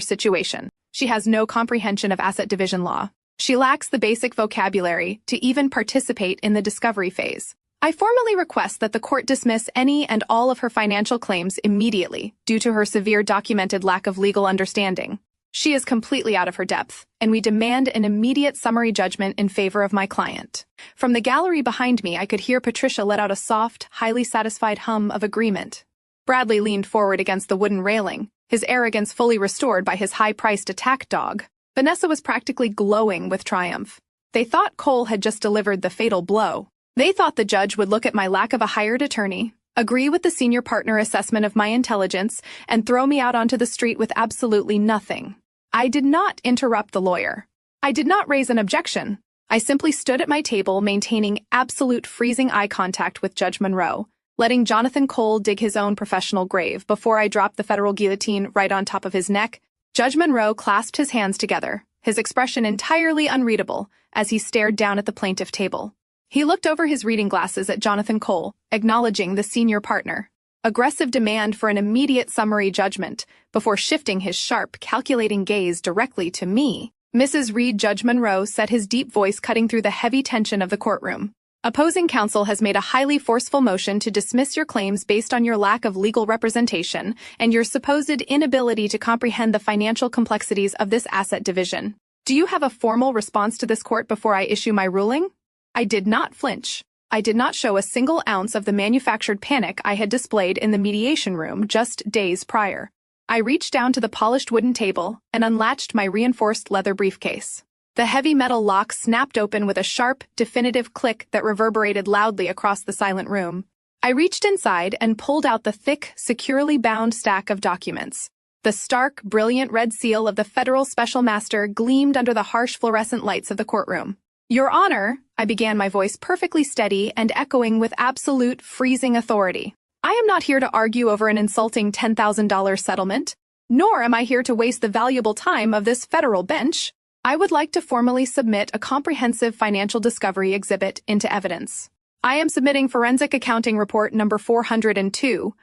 situation. She has no comprehension of asset division law. She lacks the basic vocabulary to even participate in the discovery phase. I formally request that the court dismiss any and all of her financial claims immediately due to her severe documented lack of legal understanding. She is completely out of her depth, and we demand an immediate summary judgment in favor of my client. From the gallery behind me, I could hear Patricia let out a soft, highly satisfied hum of agreement. Bradley leaned forward against the wooden railing, his arrogance fully restored by his high-priced attack dog. Vanessa was practically glowing with triumph. They thought Cole had just delivered the fatal blow. They thought the judge would look at my lack of a hired attorney, agree with the senior partner assessment of my intelligence, and throw me out onto the street with absolutely nothing. I did not interrupt the lawyer. I did not raise an objection. I simply stood at my table maintaining absolute freezing eye contact with Judge Monroe, letting Jonathan Cole dig his own professional grave before I dropped the federal guillotine right on top of his neck. Judge Monroe clasped his hands together, his expression entirely unreadable as he stared down at the plaintiff table. He looked over his reading glasses at Jonathan Cole, acknowledging the senior partner. Aggressive demand for an immediate summary judgment before shifting his sharp, calculating gaze directly to me. Mrs. Reed. Judge Monroe said, his deep voice cutting through the heavy tension of the courtroom. Opposing counsel has made a highly forceful motion to dismiss your claims based on your lack of legal representation and your supposed inability to comprehend the financial complexities of this asset division. Do you have a formal response to this court before I issue my ruling? I did not flinch. I did not show a single ounce of the manufactured panic I had displayed in the mediation room just days prior. I reached down to the polished wooden table and unlatched my reinforced leather briefcase. The heavy metal lock snapped open with a sharp, definitive click that reverberated loudly across the silent room. I reached inside and pulled out the thick, securely bound stack of documents. The stark, brilliant red seal of the federal special master gleamed under the harsh fluorescent lights of the courtroom. Your Honor, I began, my voice perfectly steady and echoing with absolute, freezing authority. I am not here to argue over an insulting $10,000 settlement, nor am I here to waste the valuable time of this federal bench. I would like to formally submit a comprehensive financial discovery exhibit into evidence. I am submitting Forensic Accounting Report number 402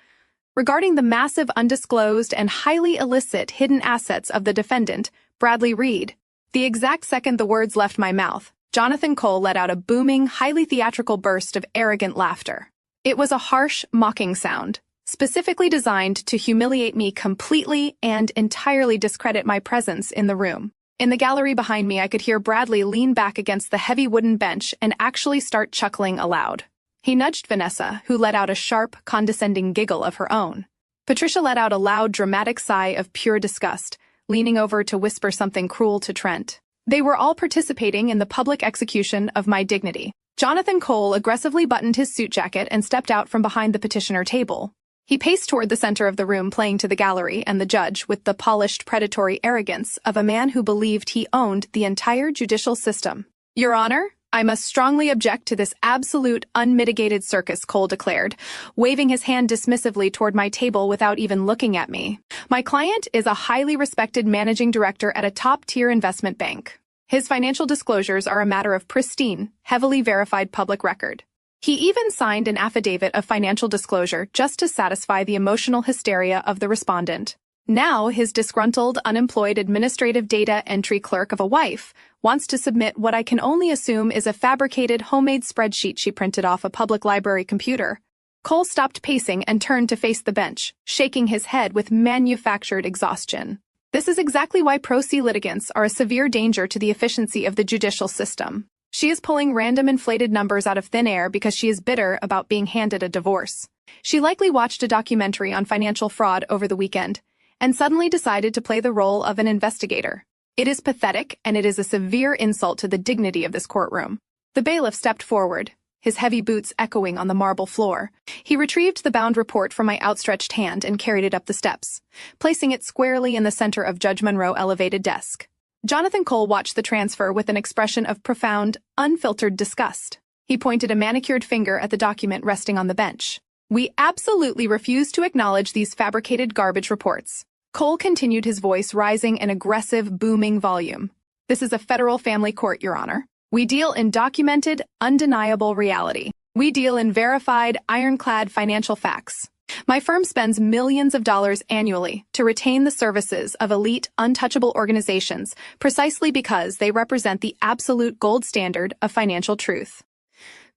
regarding the massive undisclosed and highly illicit hidden assets of the defendant, Bradley Reed. The exact second the words left my mouth, Jonathan Cole let out a booming, highly theatrical burst of arrogant laughter. It was a harsh, mocking sound, specifically designed to humiliate me completely and entirely discredit my presence in the room. In the gallery behind me, I could hear Bradley lean back against the heavy wooden bench and actually start chuckling aloud. He nudged Vanessa, who let out a sharp, condescending giggle of her own. Patricia let out a loud, dramatic sigh of pure disgust, leaning over to whisper something cruel to Trent. They were all participating in the public execution of my dignity. Jonathan Cole aggressively buttoned his suit jacket and stepped out from behind the petitioner table. He paced toward the center of the room, playing to the gallery and the judge with the polished, predatory arrogance of a man who believed he owned the entire judicial system. Your Honor, I must strongly object to this absolute, unmitigated circus, Cole declared, waving his hand dismissively toward my table without even looking at me. My client is a highly respected managing director at a top-tier investment bank. His financial disclosures are a matter of pristine, heavily verified public record. He even signed an affidavit of financial disclosure just to satisfy the emotional hysteria of the respondent. Now, his disgruntled, unemployed administrative data entry clerk of a wife wants to submit what I can only assume is a fabricated homemade spreadsheet she printed off a public library computer. Cole stopped pacing and turned to face the bench, shaking his head with manufactured exhaustion. This is exactly why pro se litigants are a severe danger to the efficiency of the judicial system. She is pulling random inflated numbers out of thin air because she is bitter about being handed a divorce. She likely watched a documentary on financial fraud over the weekend and suddenly decided to play the role of an investigator. It is pathetic, and it is a severe insult to the dignity of this courtroom. The bailiff stepped forward, his heavy boots echoing on the marble floor. He retrieved the bound report from my outstretched hand and carried it up the steps, placing it squarely in the center of Judge Monroe's elevated desk. Jonathan Qley watched the transfer with an expression of profound, unfiltered disgust. He pointed a manicured finger at the document resting on the bench. "We absolutely refuse to acknowledge these fabricated garbage reports." Qley continued, his voice rising in aggressive, booming volume. "This is a federal family court, Your Honor. We deal in documented, undeniable reality. We deal in verified, ironclad financial facts. My firm spends millions of dollars annually to retain the services of elite, untouchable organizations precisely because they represent the absolute gold standard of financial truth."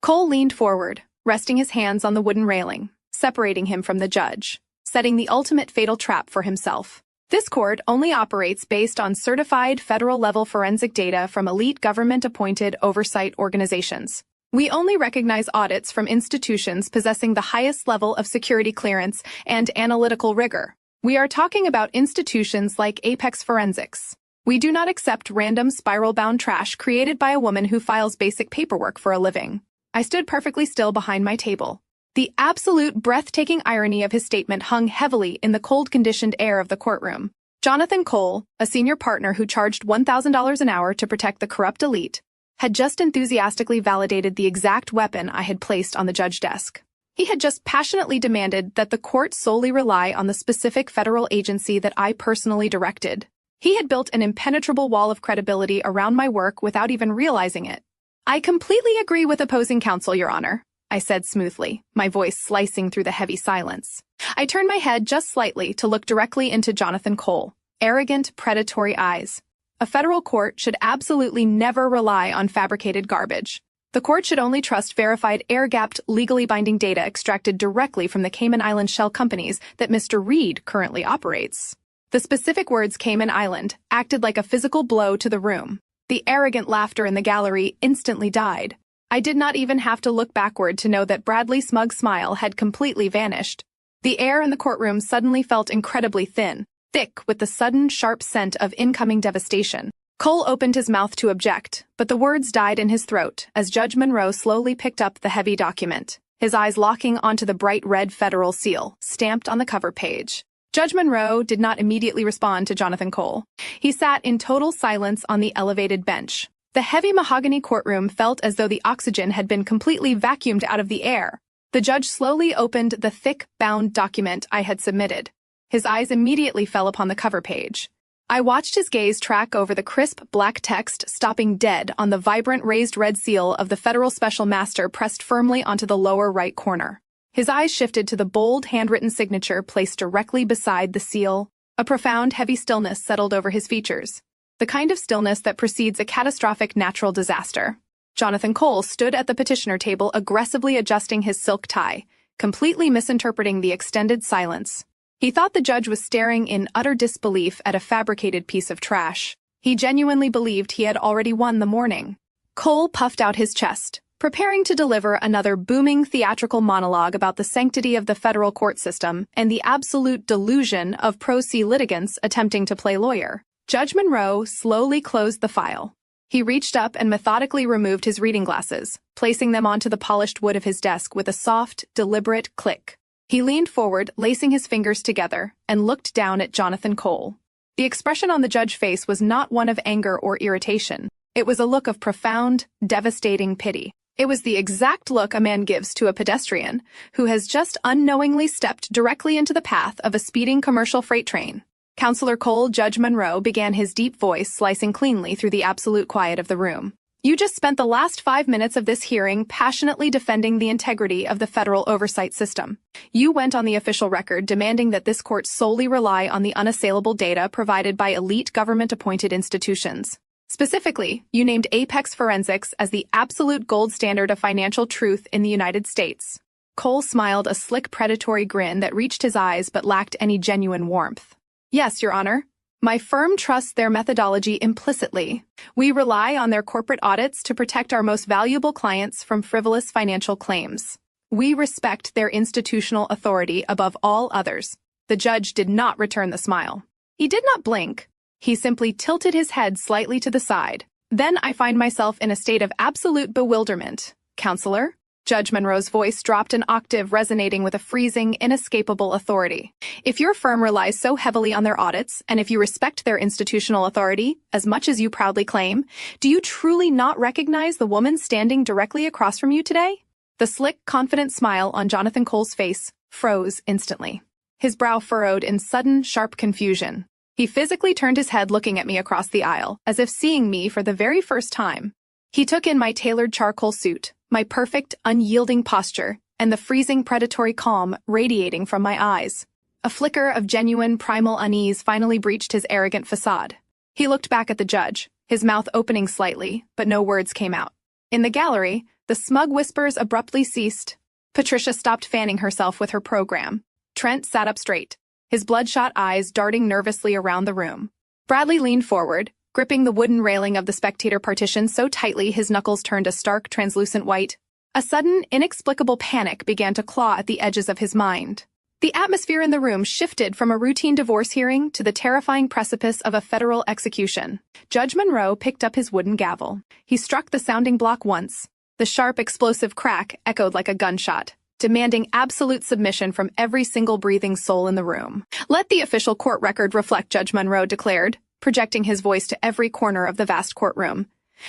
Qley leaned forward, resting his hands on the wooden railing, separating him from the judge, setting the ultimate fatal trap for himself. This court only operates based on certified federal-level forensic data from elite government-appointed oversight organizations. We only recognize audits from institutions possessing the highest level of security clearance and analytical rigor. We are talking about institutions like Apex Forensics. We do not accept random spiral-bound trash created by a woman who files basic paperwork for a living. I stood perfectly still behind my table. The absolute breathtaking irony of his statement hung heavily in the cold-conditioned air of the courtroom. Jonathan Qley, a senior partner who charged $1,000 an hour to protect the corrupt elite, had just enthusiastically validated the exact weapon I had placed on the judge's desk. He had just passionately demanded that the court solely rely on the specific federal agency that I personally directed. He had built an impenetrable wall of credibility around my work without even realizing it. "I completely agree with opposing counsel, Your Honor," I said smoothly, my voice slicing through the heavy silence. I turned my head just slightly to look directly into Jonathan Qley. Arrogant, predatory eyes. A federal court should absolutely never rely on fabricated garbage. The court should only trust verified, air-gapped, legally binding data extracted directly from the Cayman Island shell companies that Mr. Reed currently operates. The specific words Cayman Island acted like a physical blow to the room. The arrogant laughter in the gallery instantly died. I did not even have to look backward to know that Bradley's smug smile had completely vanished. The air in the courtroom suddenly felt incredibly thin, thick with the sudden, sharp scent of incoming devastation. Qley opened his mouth to object, but the words died in his throat as Judge Monroe slowly picked up the heavy document, his eyes locking onto the bright red federal seal, stamped on the cover page. Judge Monroe did not immediately respond to Jonathan Qley. He sat in total silence on the elevated bench. The heavy mahogany courtroom felt as though the oxygen had been completely vacuumed out of the air. The judge slowly opened the thick, bound document I had submitted. His eyes immediately fell upon the cover page. I watched his gaze track over the crisp, black text, stopping dead on the vibrant raised red seal of the federal special master pressed firmly onto the lower right corner. His eyes shifted to the bold, handwritten signature placed directly beside the seal. A profound, heavy stillness settled over his features, the kind of stillness that precedes a catastrophic natural disaster. Jonathan Qley stood at the petitioner table, aggressively adjusting his silk tie, completely misinterpreting the extended silence. He thought the judge was staring in utter disbelief at a fabricated piece of trash. He genuinely believed he had already won the morning. Qley puffed out his chest, preparing to deliver another booming theatrical monologue about the sanctity of the federal court system and the absolute delusion of pro se litigants attempting to play lawyer. Judge Monroe slowly closed the file. He reached up and methodically removed his reading glasses, placing them onto the polished wood of his desk with a soft, deliberate click. He leaned forward, lacing his fingers together, and looked down at Jonathan Qley. The expression on the judge's face was not one of anger or irritation. It was a look of profound, devastating pity. It was the exact look a man gives to a pedestrian who has just unknowingly stepped directly into the path of a speeding commercial freight train. Counselor Qley, Judge Monroe began, his deep voice slicing cleanly through the absolute quiet of the room. You just spent the last 5 minutes of this hearing passionately defending the integrity of the federal oversight system. You went on the official record demanding that this court solely rely on the unassailable data provided by elite government-appointed institutions. Specifically, you named Apex Forensics as the absolute gold standard of financial truth in the United States. Qley smiled, a slick, predatory grin that reached his eyes but lacked any genuine warmth. Yes, Your Honor. My firm trusts their methodology implicitly. We rely on their corporate audits to protect our most valuable clients from frivolous financial claims. We respect their institutional authority above all others. The judge did not return the smile. He did not blink, He simply tilted his head slightly to the side. Then I find myself in a state of absolute bewilderment. Counselor? Judge Monroe's voice dropped an octave, resonating with a freezing, inescapable authority. If your firm relies so heavily on their audits, and if you respect their institutional authority as much as you proudly claim, do you truly not recognize the woman standing directly across from you today? The slick, confident smile on Jonathan Cole's face froze instantly. His brow furrowed in sudden, sharp confusion. He physically turned his head, looking at me across the aisle, as if seeing me for the very first time. He took in my tailored charcoal suit, my perfect, unyielding posture, and the freezing, predatory calm radiating from my eyes. A flicker of genuine, primal unease finally breached his arrogant facade. He looked back at the judge, his mouth opening slightly, but no words came out. In the gallery, the smug whispers abruptly ceased. Patricia stopped fanning herself with her program. Trent sat up straight, his bloodshot eyes darting nervously around the room. Bradley leaned forward, gripping the wooden railing of the spectator partition so tightly his knuckles turned a stark, translucent white. A sudden, inexplicable panic began to claw at the edges of his mind. The atmosphere in the room shifted from a routine divorce hearing to the terrifying precipice of a federal execution. Judge Monroe picked up his wooden gavel. He struck the sounding block once. The sharp, explosive crack echoed like a gunshot, demanding absolute submission from every single breathing soul in the room. "Let the official court record reflect," Judge Monroe declared, projecting his voice to every corner of the vast courtroom,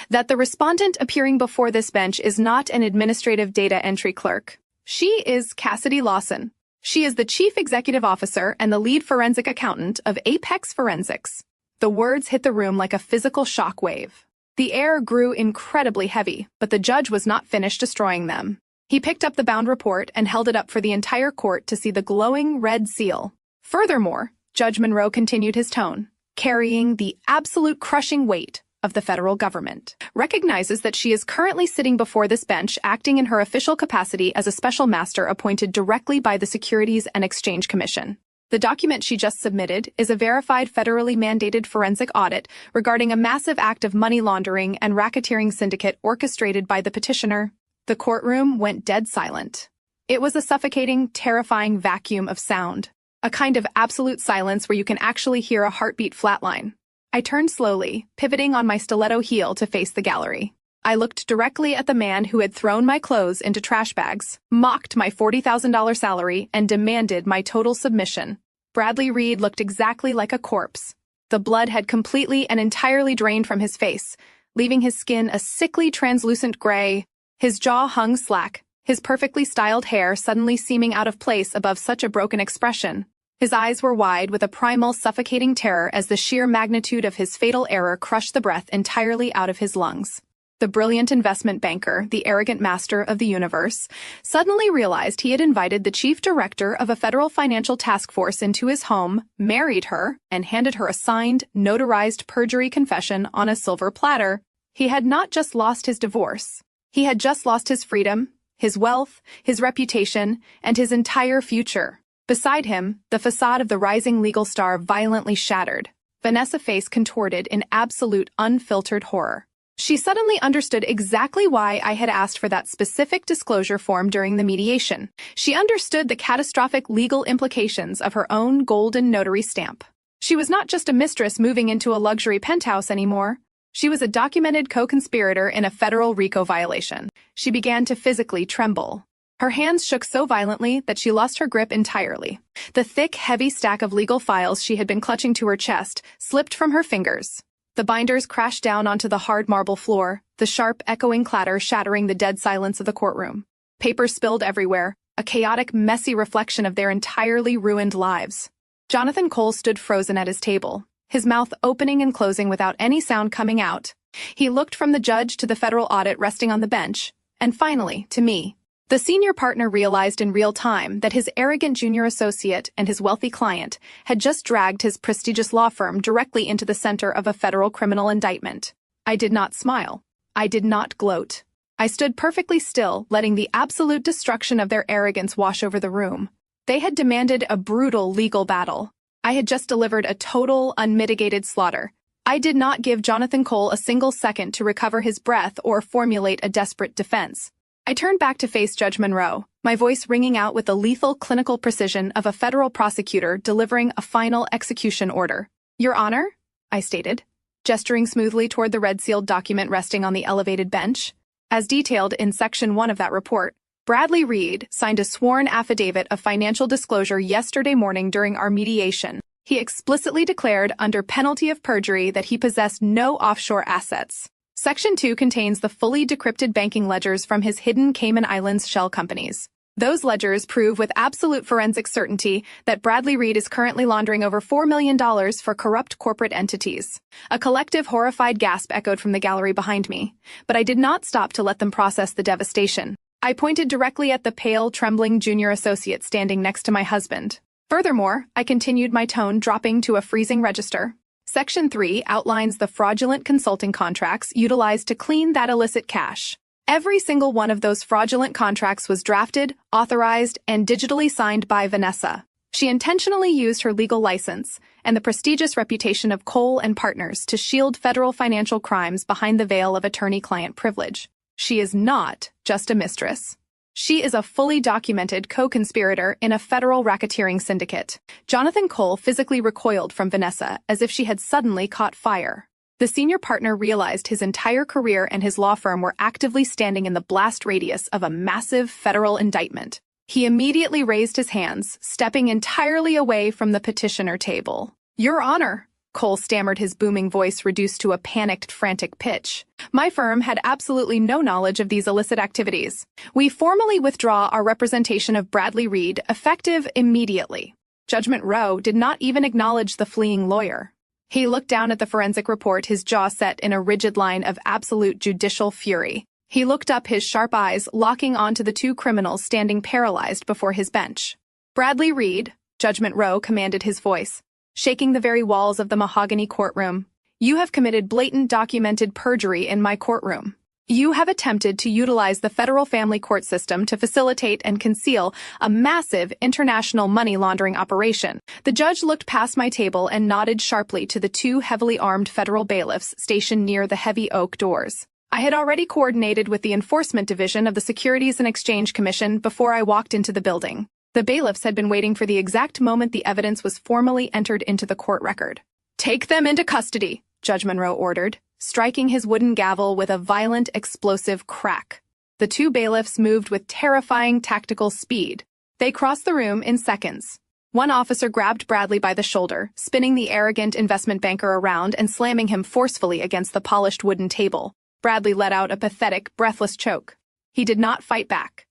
"that the respondent appearing before this bench is not an administrative data entry clerk. She is Cassidy Lawson. She is the Chief Executive Officer and the lead forensic accountant of Apex Forensics." The words hit the room like a physical shock wave. The air grew incredibly heavy, but the judge was not finished destroying them. He picked up the bound report and held it up for the entire court to see the glowing red seal. Furthermore, Judge Monroe continued his tone, carrying the absolute crushing weight of the federal government, recognizes that she is currently sitting before this bench acting in her official capacity as a special master appointed directly by the Securities and Exchange Commission. The document she just submitted is a verified federally mandated forensic audit regarding a massive act of money laundering and racketeering syndicate orchestrated by the petitioner. The courtroom went dead silent. It was a suffocating, terrifying vacuum of sound. A kind of absolute silence where you can actually hear a heartbeat flatline. I turned slowly, pivoting on my stiletto heel to face the gallery. I looked directly at the man who had thrown my clothes into trash bags, mocked my $40,000 salary, and demanded my total submission. Bradley Reed looked exactly like a corpse. The blood had completely and entirely drained from his face, leaving his skin a sickly, translucent gray. His jaw hung slack, his perfectly styled hair suddenly seeming out of place above such a broken expression. His eyes were wide with a primal, suffocating terror as the sheer magnitude of his fatal error crushed the breath entirely out of his lungs. The brilliant investment banker, the arrogant master of the universe, suddenly realized he had invited the chief director of a federal financial task force into his home, married her, and handed her a signed, notarized perjury confession on a silver platter. He had not just lost his divorce. He had just lost his freedom, his wealth, his reputation, and his entire future. Beside him, the facade of the rising legal star violently shattered. Vanessa's face contorted in absolute, unfiltered horror. She suddenly understood exactly why I had asked for that specific disclosure form during the mediation. She understood the catastrophic legal implications of her own golden notary stamp. She was not just a mistress moving into a luxury penthouse anymore. She was a documented co-conspirator in a federal RICO violation. She began to physically tremble. Her hands shook so violently that she lost her grip entirely. The thick, heavy stack of legal files she had been clutching to her chest slipped from her fingers. The binders crashed down onto the hard marble floor, the sharp, echoing clatter shattering the dead silence of the courtroom. Papers spilled everywhere, a chaotic, messy reflection of their entirely ruined lives. Jonathan Cole stood frozen at his table, his mouth opening and closing without any sound coming out. He looked from the judge to the federal audit resting on the bench, and finally, to me. The senior partner realized in real time that his arrogant junior associate and his wealthy client had just dragged his prestigious law firm directly into the center of a federal criminal indictment. I did not smile. I did not gloat. I stood perfectly still, letting the absolute destruction of their arrogance wash over the room. They had demanded a brutal legal battle. I had just delivered a total, unmitigated slaughter. I did not give Jonathan Cole a single second to recover his breath or formulate a desperate defense. I turned back to face Judge Monroe, my voice ringing out with the lethal clinical precision of a federal prosecutor delivering a final execution order. "Your Honor, I stated, gesturing smoothly toward the red-sealed document resting on the elevated bench. As detailed in Section 1 of that report, Bradley Reed signed a sworn affidavit of financial disclosure yesterday morning during our mediation. He explicitly declared under penalty of perjury that he possessed no offshore assets. Section 2 contains the fully decrypted banking ledgers from his hidden Cayman Islands shell companies. Those ledgers prove with absolute forensic certainty that Bradley Reed is currently laundering over $4 million for corrupt corporate entities. A collective horrified gasp echoed from the gallery behind me, but I did not stop to let them process the devastation. I pointed directly at the pale, trembling junior associate standing next to my husband. Furthermore, I continued, my tone dropping to a freezing register. Section 3 outlines the fraudulent consulting contracts utilized to clean that illicit cash. Every single one of those fraudulent contracts was drafted, authorized, and digitally signed by Vanessa. She intentionally used her legal license and the prestigious reputation of Qley and Partners to shield federal financial crimes behind the veil of attorney-client privilege. She is not just a mistress. She is a fully documented co-conspirator in a federal racketeering syndicate. Jonathan Qley physically recoiled from Vanessa as if she had suddenly caught fire. The senior partner realized his entire career and his law firm were actively standing in the blast radius of a massive federal indictment. He immediately raised his hands, stepping entirely away from the petitioner table. "Your Honor," Qley stammered, his booming voice reduced to a panicked, frantic pitch. "My firm had absolutely no knowledge of these illicit activities. We formally withdraw our representation of Bradley Reed, effective immediately." Judgment Rowe did not even acknowledge the fleeing lawyer. He looked down at the forensic report, his jaw set in a rigid line of absolute judicial fury. He looked up, his sharp eyes locking onto the two criminals standing paralyzed before his bench. "Bradley Reed," Judgment Rowe commanded, his voice shaking the very walls of the mahogany courtroom, "you have committed blatant documented perjury in my courtroom. You have attempted to utilize the federal family court system to facilitate and conceal a massive international money laundering operation." The judge looked past my table and nodded sharply to the two heavily armed federal bailiffs stationed near the heavy oak doors. I had already coordinated with the Enforcement Division of the Securities and Exchange Commission before I walked into the building. The bailiffs had been waiting for the exact moment the evidence was formally entered into the court record. "Take them into custody," Judge Monroe ordered, striking his wooden gavel with a violent, explosive crack. The two bailiffs moved with terrifying tactical speed. They crossed the room in seconds. One officer grabbed Bradley by the shoulder, spinning the arrogant investment banker around and slamming him forcefully against the polished wooden table. Bradley let out a pathetic, breathless choke. He did not fight back.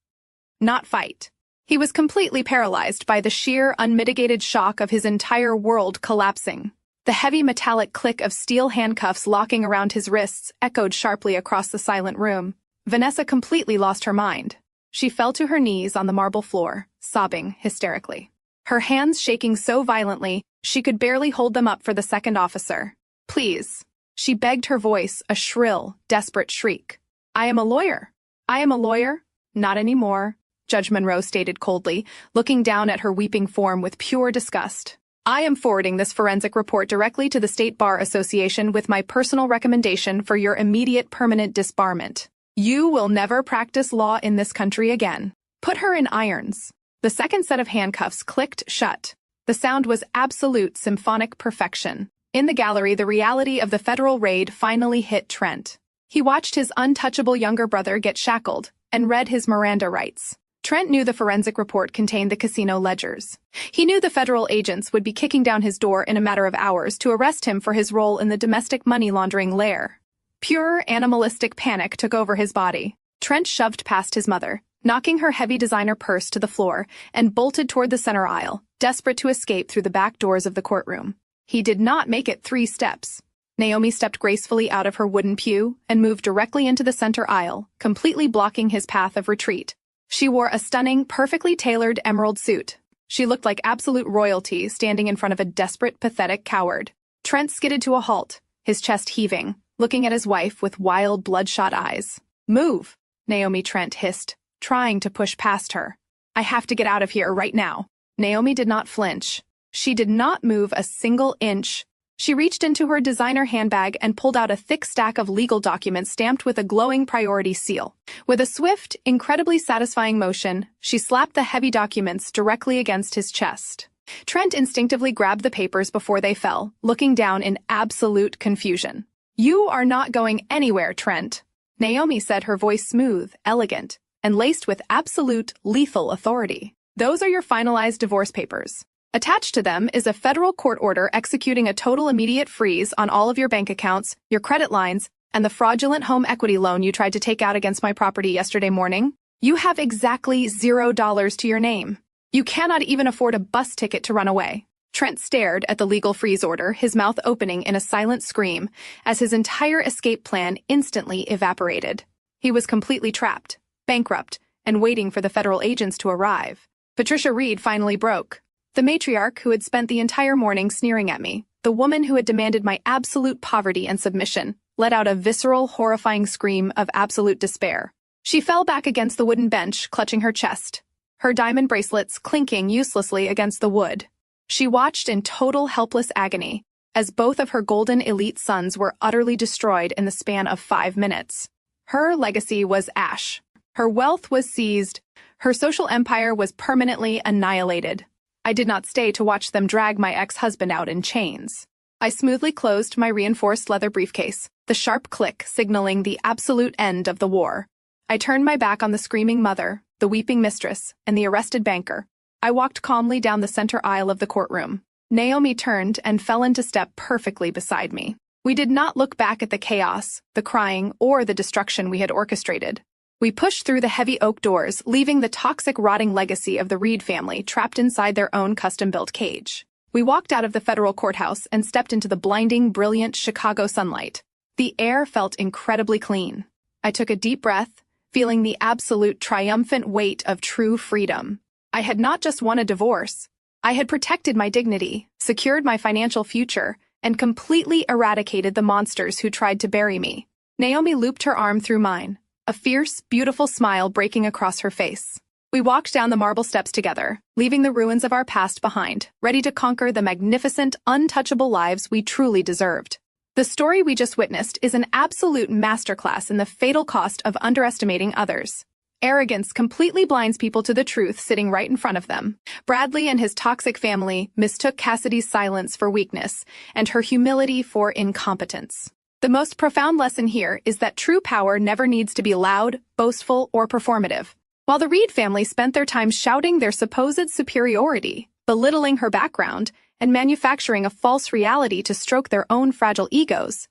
Not fight. He was completely paralyzed by the sheer, unmitigated shock of his entire world collapsing. The heavy metallic click of steel handcuffs locking around his wrists echoed sharply across the silent room. Vanessa completely lost her mind. She fell to her knees on the marble floor, sobbing hysterically. Her hands shaking so violently, she could barely hold them up for the second officer. "Please," she begged, her voice a shrill, desperate shriek. "I am a lawyer. I am a lawyer." "Not anymore," Judge Monroe stated coldly, looking down at her weeping form with pure disgust. "I am forwarding this forensic report directly to the State Bar Association with my personal recommendation for your immediate permanent disbarment. You will never practice law in this country again. Put her in irons." The second set of handcuffs clicked shut. The sound was absolute symphonic perfection. In the gallery, the reality of the federal raid finally hit Trent. He watched his untouchable younger brother get shackled and read his Miranda rights. Trent knew the forensic report contained the casino ledgers. He knew the federal agents would be kicking down his door in a matter of hours to arrest him for his role in the domestic money laundering lair. Pure animalistic panic took over his body. Trent shoved past his mother, knocking her heavy designer purse to the floor, and bolted toward the center aisle, desperate to escape through the back doors of the courtroom. He did not make it 3 steps. Naomi stepped gracefully out of her wooden pew and moved directly into the center aisle, completely blocking his path of retreat. She wore a stunning, perfectly tailored emerald suit. She looked like absolute royalty standing in front of a desperate, pathetic coward. Trent skidded to a halt, his chest heaving, looking at his wife with wild, bloodshot eyes. "Move," Naomi Trent hissed, trying to push past her. "I have to get out of here right now." Naomi did not flinch. She did not move a single inch. She reached into her designer handbag and pulled out a thick stack of legal documents stamped with a glowing priority seal. With a swift, incredibly satisfying motion, she slapped the heavy documents directly against his chest. Trent instinctively grabbed the papers before they fell, looking down in absolute confusion. "You are not going anywhere, Trent," Naomi said, her voice smooth, elegant, and laced with absolute, lethal authority. "Those are your finalized divorce papers. Attached to them is a federal court order executing a total immediate freeze on all of your bank accounts, your credit lines, and the fraudulent home equity loan you tried to take out against my property yesterday morning. You have exactly $0 to your name. You cannot even afford a bus ticket to run away." Trent stared at the legal freeze order, his mouth opening in a silent scream, as his entire escape plan instantly evaporated. He was completely trapped, bankrupt, and waiting for the federal agents to arrive. Patricia Reed finally broke. The matriarch who had spent the entire morning sneering at me, the woman who had demanded my absolute poverty and submission, let out a visceral, horrifying scream of absolute despair. She fell back against the wooden bench, clutching her chest, her diamond bracelets clinking uselessly against the wood. She watched in total helpless agony as both of her golden elite sons were utterly destroyed in the span of 5 minutes. Her legacy was ash. Her wealth was seized. Her social empire was permanently annihilated. I did not stay to watch them drag my ex-husband out in chains. I smoothly closed my reinforced leather briefcase, the sharp click signaling the absolute end of the war. I turned my back on the screaming mother, the weeping mistress, and the arrested banker. I walked calmly down the center aisle of the courtroom. Naomi turned and fell into step perfectly beside me. We did not look back at the chaos, the crying, or the destruction we had orchestrated. We pushed through the heavy oak doors, leaving the toxic, rotting legacy of the Reed family trapped inside their own custom-built cage. We walked out of the federal courthouse and stepped into the blinding, brilliant Chicago sunlight. The air felt incredibly clean. I took a deep breath, feeling the absolute triumphant weight of true freedom. I had not just won a divorce. I had protected my dignity, secured my financial future, and completely eradicated the monsters who tried to bury me. Naomi looped her arm through mine, a fierce, beautiful smile breaking across her face. We walked down the marble steps together, leaving the ruins of our past behind, ready to conquer the magnificent, untouchable lives we truly deserved. The story we just witnessed is an absolute masterclass in the fatal cost of underestimating others. Arrogance completely blinds people to the truth sitting right in front of them. Bradley and his toxic family mistook Cassidy's silence for weakness and her humility for incompetence. The most profound lesson here is that true power never needs to be loud, boastful, or performative. While the Reed family spent their time shouting their supposed superiority, belittling her background, and manufacturing a false reality to stroke their own fragile egos,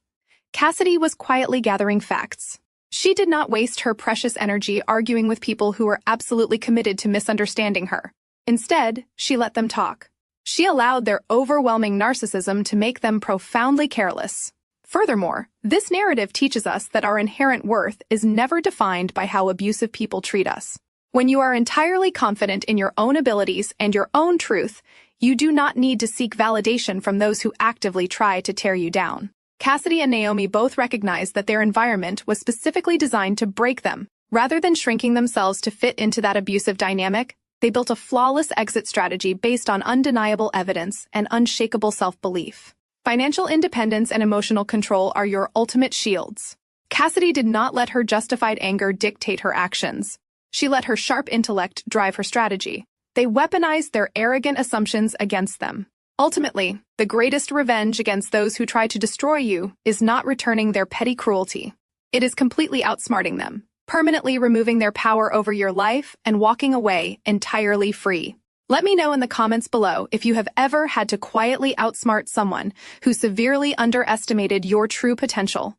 Cassidy was quietly gathering facts. She did not waste her precious energy arguing with people who were absolutely committed to misunderstanding her. Instead, she let them talk. She allowed their overwhelming narcissism to make them profoundly careless. Furthermore, this narrative teaches us that our inherent worth is never defined by how abusive people treat us. When you are entirely confident in your own abilities and your own truth, you do not need to seek validation from those who actively try to tear you down. Cassidy and Naomi both recognized that their environment was specifically designed to break them. Rather than shrinking themselves to fit into that abusive dynamic, they built a flawless exit strategy based on undeniable evidence and unshakable self-belief. Financial independence and emotional control are your ultimate shields. Cassidy did not let her justified anger dictate her actions. She let her sharp intellect drive her strategy. They weaponized their arrogant assumptions against them. Ultimately, the greatest revenge against those who try to destroy you is not returning their petty cruelty. It is completely outsmarting them, permanently removing their power over your life and walking away entirely free. Let me know in the comments below if you have ever had to quietly outsmart someone who severely underestimated your true potential.